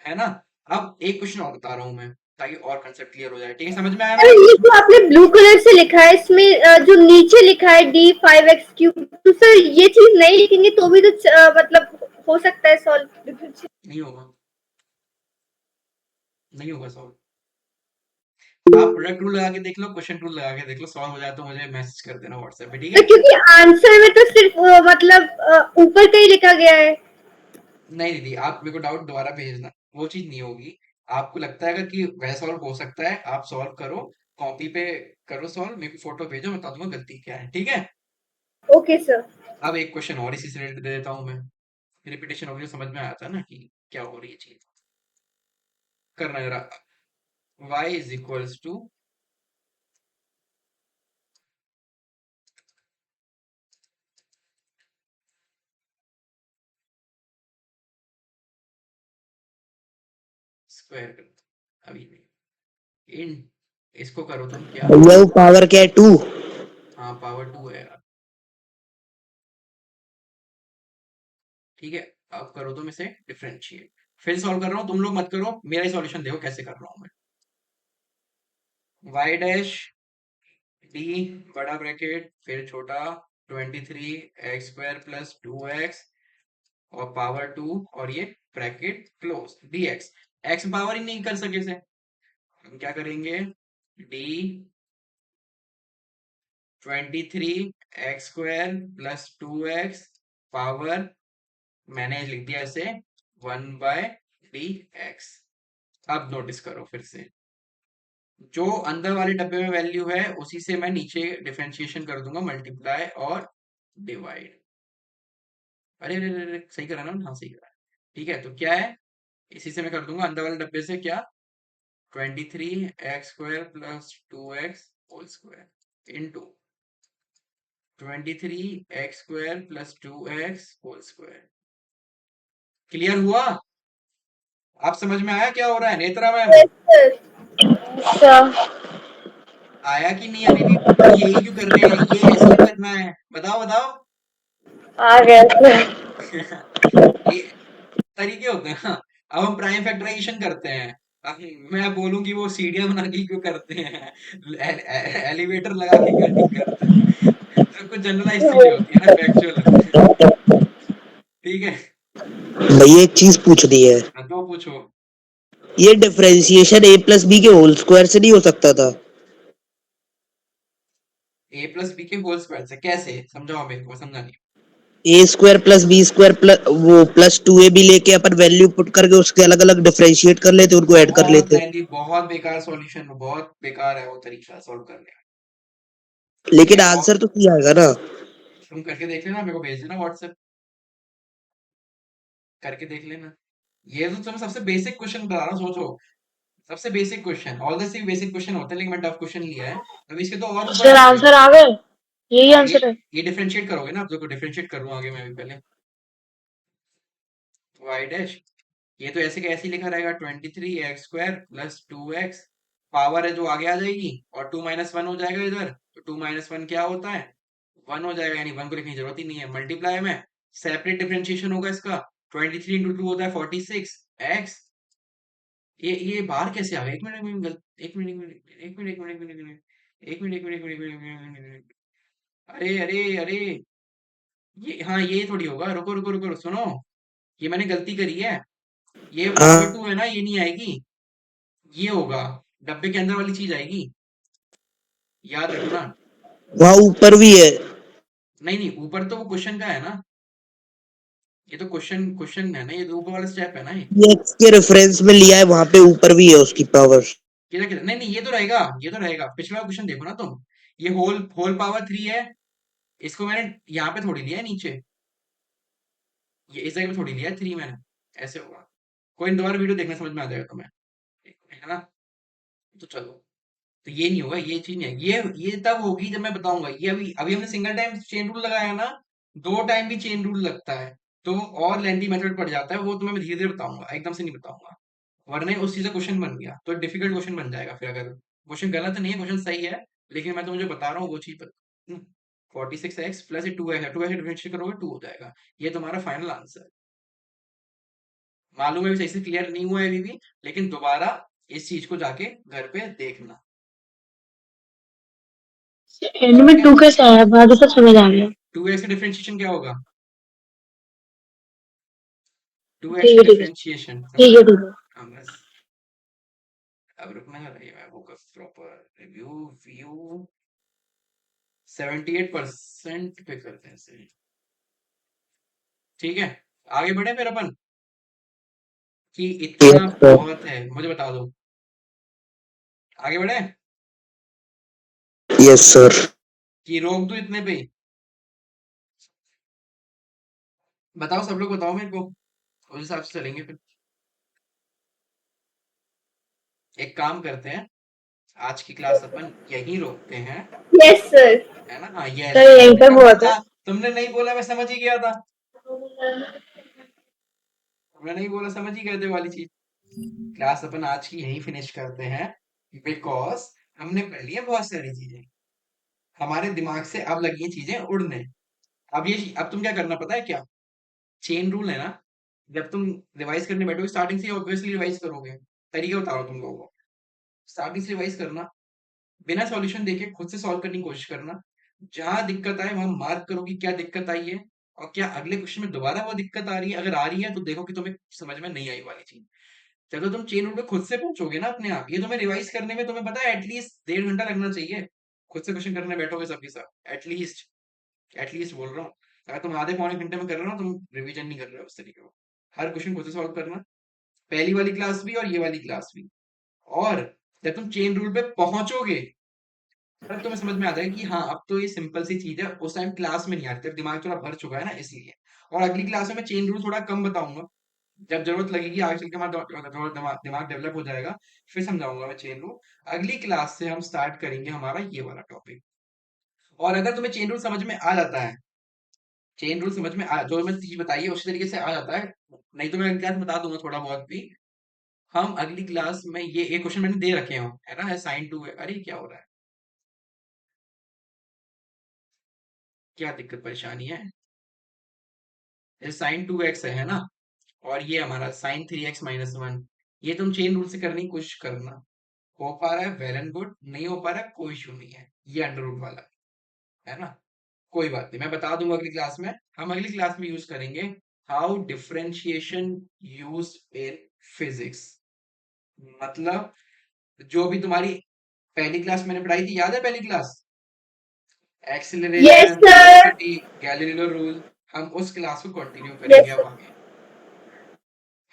Speaker 1: है ना? अब एक क्वेश्चन और बता रहा हूं मैं, ताकि और कंसेप्ट क्लियर हो जाए। ठीक है, समझ में आया ना?
Speaker 2: सर ये जो आपने ब्लू कलर से लिखा है, इसमें जो नीचे लिखा है d5x क्यूब, तो सर ये चीज नहीं लिखेंगे तो भी तो मतलब हो सकता है सॉल्व।
Speaker 1: नहीं होगा, नहीं होगा सॉल्व। आप प्रोडक्ट रूल लगा के देख लो, क्वेश्चन रूल लगा के देख लो, सॉल्व हो जाए तो मुझे मैसेज कर देना व्हाट्सएप पे, ठीक है?
Speaker 2: क्योंकि आंसर में तो सिर्फ मतलब ऊपर का ही लिखा गया है।
Speaker 1: नहीं दीदी, आप मेरे को डाउट दोबारा भेजना, वो चीज नहीं होगी। आपको लगता है अगर कि वह सॉल्व हो सकता है, आप सॉल्व करो, कॉपी पे करो सॉल्व, मेरे को फोटो भेजो, मैं बता दूंगा गलती क्या है, ठीक है?
Speaker 2: Okay sir.
Speaker 1: अब एक क्वेश्चन और इसी से रिलेटेड दे देता हूँ मैं, रिपीटेशन होगी तो समझ में आता है ना कि क्या हो रही है चीज। करना जरा, y is equals to square कर, अभी नहीं, इन इसको करो तुम क्या,
Speaker 4: भैया वो पावर क्या है 2?
Speaker 1: हाँ पावर 2 है यार। ठीक है, अब करो तुम इसे डिफरेंशिएट, फिर सॉल्व कर रहा हूँ, तुम लोग मत करो, मेरा ही सॉल्यूशन देखो कैसे कर रहा हूँ मैं। y डैश d बड़ा ब्रैकेट फिर छोटा 23x स्क्वायर प्लस 2x और पावर 2, और ये bracket close dx। x power ही नहीं कर सके से, हम क्या करेंगे, d 23x square plus 2x power, मैंने लिख दिया इसे 1/dx। अब नोटिस करो फिर से, जो अंदर वाले डब्बे में वैल्यू है उसी से मैं नीचे डिफरेंशिएशन कर दूंगा, मल्टीप्लाई और डिवाइड। अरे अरे अरे अरे, सही करा ना? हाँ सही करा। ठीक है, तो क्या है, इसी से मैं कर दूंगा अंदर वाले डब्बे से क्या, 23x² plus 2x whole square into 23x² plus 2x whole square. Clear हुआ? आप समझ में आया क्या हो रहा है नेत्रा मैम?
Speaker 2: अच्छा,
Speaker 1: आया कि नहीं अभी भी? और यही क्यों कर रहे हैं, ये ऐसे क्यों करना है, बताओ बताओ।
Speaker 2: आ गया सर।
Speaker 1: ये तरीके होते हैं ना। अब हम प्राइम फैक्टराइजेशन करते हैं, अब मैं बोलूं कि वो सीढ़ियां बना के क्यों करते हैं, एलिवेटर लगा के क्यों नहीं करते हैं, तो कुछ जनरलाइज चीजें होती है ना, फैक्चुअल होते हैं। ठीक है,
Speaker 4: भैया एक चीज पूछ दी है,
Speaker 1: हाँ, तो पूछो।
Speaker 4: ये डिफरेंशिएशन a प्लस बी के होल स्क्वायर से नहीं हो सकता था?
Speaker 1: ए प्लस बी के होल स्क्वायर से कैसे, समझाओ मेरे को, समझा नहीं।
Speaker 4: A square plus B square plus वो प्लस 2ab लेके अपन वैल्यू पुट करके उसके अलग अलग डिफरेंशिएट कर लेते, उनको ऐड कर
Speaker 1: बहुत
Speaker 4: लेते।
Speaker 1: लेंदी, बहुत बेकार सॉल्यूशन, बहुत बेकार है वो तरीका सॉल्व करने का। ठीक
Speaker 4: लेकिन
Speaker 1: है, बहुत,
Speaker 4: आंसर तो सही आएगा ना?
Speaker 1: तुम करके देख लेना, मेरे को भेज देना व्हाट्सएप, करके देख लेना। ये तो तुम्हें सबसे बेसिक क्वेश्चन बता रहा हूँ, सोचो, सबसे basic question, all the basic question होते हैं, लेकिन मैं टफ क्वेश्चन लिया है। अब इसके तो और ऊपर
Speaker 2: सर
Speaker 1: जाओगे।
Speaker 2: आंसर आ गए, यही
Speaker 1: हाँ,
Speaker 2: आंसर है।
Speaker 1: ये डिफरेंशिएट करोगे ना, आप देखो डिफरेंशिएट कर रहा हूँ आगे मैं भी पहले, वाई डैश, ये तो ऐसे का ऐसे ही लिखा रहेगा, 23x² प्लस 2x, पावर है जो आगे आ जाएगी, और 2 माइनस 1 हो जाएगा इधर, तो 2 माइनस 1 क्या होता है, 1 हो जाएगा, यानी 1 को लिखने की जरूरत ही नहीं है, मल्टीप्लाई में सेपरेट डिफरेंशिएशन होगा इसका, 23 इंटू 2 होता है 46 x, ये बाहर कैसे आ गया, एक मिनट, एक मिनट, एक मिनट, एक मिनट, एक मिनट, एक मिनट, एक मिनट, एक मिनट, एक मिनट, एक मिनट, एक मिनट, एक मिनट, एक मिनट, एक मिनट, अरे अरे अरे, ये हाँ, ये थोड़ी होगा, रुको रुको रुको, सुनो, ये मैंने गलती करी है, ये पावर
Speaker 4: हाँ,
Speaker 1: 2 है ना, ये नहीं आएगी, ये होगा, डब्बे के अंदर वाली चीज आएगी, याद रखना।
Speaker 4: वहाँ ऊपर भी है।
Speaker 1: नहीं नहीं, ऊपर तो वो क्वेश्चन का है ना, ये तो क्वेश्चन क्वेश्चन है ना, ये तो ऊपर वाला स्टेप है ना, ये
Speaker 4: ये x के रेफरेंस में लिया है, वहां पे ऊपर भी है उसकी पावर।
Speaker 1: किधर किधर, नहीं नहीं, ये तो रहेगा, ये तो रहेगा, पिछला क्वेश्चन देखो ना तुम, ये होल होल पावर 3 है, इसको मैंने यहाँ पे थोड़ी लिया है नीचे, ये इस जगह पे थोड़ी लिया है 3 मैंने, ऐसे होगा, कोई नहीं, दोबारा वीडियो देखना, समझ में आ जाएगा तुम्हें, है ना। तो चलो, तो ये नहीं होगा, ये चीज नहीं है, ये तब होगी जब मैं बताऊंगा, ये अभी अभी हमने सिंगल टाइम चेन रूल लगाया ना, 2 टाइम भी चेन रूल लगता है, तो और लेंथी मेथड पड़ जाता है, वो तुम्हें मैं धीरे धीरे बताऊंगा, एकदम से नहीं बताऊंगा, वरना ही उस चीज का क्वेश्चन बन गया तो डिफिकल्ट क्वेश्चन बन जाएगा, फिर अगर क्वेश्चन गलत नहीं है, क्वेश्चन सही है, लेकिन मैं तुम्हें जो बता रहा हूँ वो चीज 46x प्लस 2x है, 2x डिफरेंशिएट करोगे 2 हो जाएगा, ये तुम्हारा फाइनल आंसर। मालूम है भी सही से क्लियर नहीं हुआ है अभी भी, लेकिन दोबारा इस चीज को जाके घर पे देखना।
Speaker 2: एंड में 2 कैसे आया, बाकी सब समझ आ गया।
Speaker 1: 2x का डिफरेंशिएशन क्या होगा, 2x
Speaker 2: ठीक
Speaker 1: का
Speaker 2: है ठीक है
Speaker 1: डिफरेंशिएशन समझ
Speaker 2: ठीक है
Speaker 1: गए।
Speaker 2: ठीक है।
Speaker 1: हाँ बस, अब रुकना है, रही मैं बुक प्रॉपर रिव्यू व्यू 78% पे करते हैं इसे। ठीक है, आगे बढ़े फिर अपन, कि इतना
Speaker 4: यस सर।
Speaker 1: बहुत है, मुझे बता दो, आगे बढ़े
Speaker 4: यस सर।
Speaker 1: कि रोक दो इतने पे ही? बताओ, सब लोग बताओ मेरे को, उस हिसाब से चलेंगे फिर। एक काम करते हैं, आज की क्लास अपन यहीं रोकते हैं,
Speaker 5: यस सर।
Speaker 1: है ना, हाँ यस,
Speaker 2: सर यहीं पे
Speaker 1: देखा
Speaker 2: बहुत है।
Speaker 1: पता, तुमने नहीं बोला मैं समझ ही गया था, तुमने नहीं बोला समझ ही गए थे वाली चीज। क्लास अपन आज की यहीं फिनिश करते हैं, बिकॉज हमने पढ़ लिया बहुत सारी चीजें, हमारे दिमाग से अब लगी हैं चीजें उड़ने। अब तुम क्या करना पता है क्या, चेन रूल है ना, जब तुम रिवाइज करने बैठोगे स्टार्टिंग से ऑब्वियसली रिवाइज करोगे, तरीका बता रहा हूँ तुम लोगों को, स्टार्टिंग से रिवाइज करना, बिना सॉल्यूशन देखे खुद से सॉल्व करने की कोशिश करना, जहां दिक्कत आए वहां मार्क करो कि क्या दिक्कत आई है, और क्या अगले क्वेश्चन में दोबारा वो दिक्कत आ रही है, अगर आ रही है तो देखो कि तुम्हें समझ में नहीं आई वाली चीज। जब तो तुम चेन रूल पे खुद से पहुंचोगे ना अपने आप, ये तुम्हें रिवाइज करने में तुम्हें पता है एटलीस्ट 1.5 घंटा लगना चाहिए, खुद से क्वेश्चन करने बैठोगे सबके सब, एटलीस्ट, एटलीस्ट बोल रहा हूँ, अगर तुम आधे पौने घंटे में कर रहे हो तुम रिवीजन नहीं कर रहे हो उस तरीके को, हर क्वेश्चन खुद से सॉल्व करना, पहली वाली क्लास भी और ये वाली क्लास भी, और जब तुम चेन रूल पे पहुंचोगे तब तुम्हें समझ में आता है कि हाँ अब तो ये सिंपल सी चीज है, उस टाइम क्लास में नहीं आती, दिमाग थोड़ा भर चुका है ना इसलिए, और अगली क्लास में मैं चेन रूल थोड़ा कम बताऊंगा, जब जरूरत लगेगी आगे चल के हमारा थोड़ा दिमाग डेवलप हो जाएगा, फिर समझाऊंगा मैं चेन रूल। अगली क्लास से हम स्टार्ट करेंगे हमारा ये वाला टॉपिक। और अगर तुम्हें चेन रूल समझ में आ जाता है, चेन रूल समझ में आ, जो मैं चीज बताई है उसी तरीके से आ जाता है, नहीं तो मैं अगली क्लास में बता दूंगा थोड़ा बहुत भी। हम अगली क्लास में ये एक क्वेश्चन मैंने दे रखे हो है ना, साइन टू, अरे क्या हो रहा है, क्या दिक्कत परेशानी है? साइन टू एक्स है ना, और ये हमारा sine three x minus one. ये तुम चेन रूल से करने की कोशिश करना, हो पा रहा है वेल एंड गुड, नहीं हो पा रहा है कोई इशू नहीं है, ये अंडर रूट वाला है ना, कोई बात नहीं, मैं बता दूंगा अगली क्लास में। हम अगली क्लास में यूज करेंगे how differentiation use in physics. मतलब जो भी तुम्हारी पहली क्लास मैंने पढ़ाई थी, याद है पहली class,
Speaker 2: yes
Speaker 1: acceleration,
Speaker 2: sir.
Speaker 1: Velocity, Galileo rule, हम उस क्लास को कंटिन्यू करेंगे
Speaker 2: यस
Speaker 1: अब
Speaker 2: सर।
Speaker 1: आगे।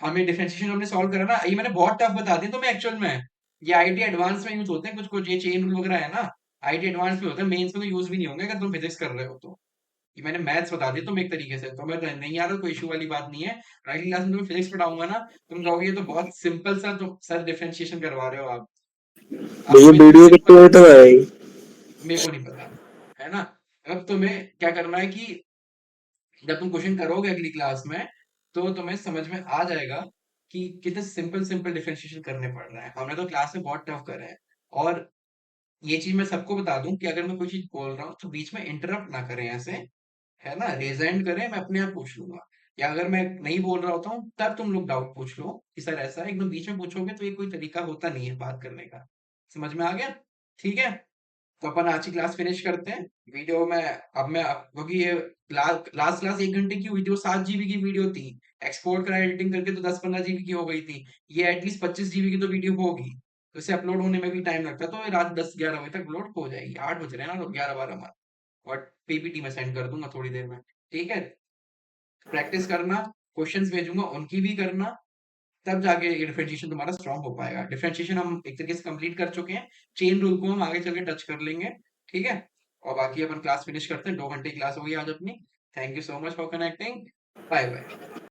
Speaker 1: हमें डिफरेंशिएशन हमने सॉल्व करा ना, ये मैंने बहुत टफ बता दिया तुम्हें एक्चुअल में। ये आईटी एडवांस में यूज होते हैं कुछ कुछ, ये चेन रूल वगैरह है ना, आईटी एडवांस में होते हैं, मेंस में तो यूज भी नहीं होंगे अगर तुम फिजिक्स कर रहे हो तो। ये मैंने मैथ्स बता दिया तुम एक तरीके से, तो मैं नहीं आ रहा, कोई इशू वाली बात नहीं है। अगली क्लास में तुम्हें फिजिक्स पढ़ाऊंगा ना, तुम कहोगे ये तो बहुत सिंपल सा तो सर डिफरेंशिएशन करवा रहे हो आप। अब
Speaker 3: भैया
Speaker 1: तुम्हें इतनी
Speaker 3: वीडियो कितने
Speaker 1: सिंपल,
Speaker 3: बजे तक आएगी?
Speaker 1: मेरे को नहीं पता, है ना। अब तुम्हें क्या करना है कि जब तुम क्वेश्चन करोगे अगली क्लास में, तो तुम्हें समझ में आ जाएगा कि कितने सिंपल सिंपल डिफरेंशिएशन करने पड़ रहे हैं, हमने तो क्लास में बहुत टफ करे हैं। और ये चीज मैं सबको बता दूं कि अगर मैं कोई चीज बोल रहा हूँ तो बीच में इंटरप्ट ना करें ऐसे, है ना, रेज हैंड करें, मैं अपने आप पूछ लूंगा। या अगर मैं नहीं बोल रहा होता हूँ तब तुम लोग डाउट पूछ लो कि सर ऐसा है, एकदम बीच में पूछोगे तो ये कोई तरीका होता नहीं है बात करने का। समझ में आ गया? ठीक है, तो अपन आज की क्लास फिनिश करते हैं। वीडियो में अब मैं, क्योंकि ये लास्ट क्लास 1 घंटे की हुई थी, वो 7 GB की वीडियो थी, एक्सपोर्ट करा एडिटिंग करके तो 10-15 GB की हो गई थी। ये एटलीस्ट 25 GB की तो वीडियो होगी, तो इसे अपलोड होने में भी टाइम लगता है, तो ये रात 10-11 बजे तक अपलोड हो जाएगी, 8 बज रहे हैं ना, तो 11-12 में। और पीपीटी में सेंड कर दूंगा थोड़ी देर में। ठीक है, प्रैक्टिस करना, क्वेश्चंस भेजूंगा उनकी भी करना, तब जाके ये डिफरेंशिएशन तुम्हारा स्ट्रांग हो पाएगा। डिफरेंशिएशन हम एक तरीके से कंप्लीट कर चुके हैं, चेन रूल को हम आगे चल के टच कर लेंगे। ठीक है, और बाकी अपन क्लास फिनिश करते हैं, 2 घंटे की क्लास होगी आज अपनी। Thank you so much for connecting, bye bye.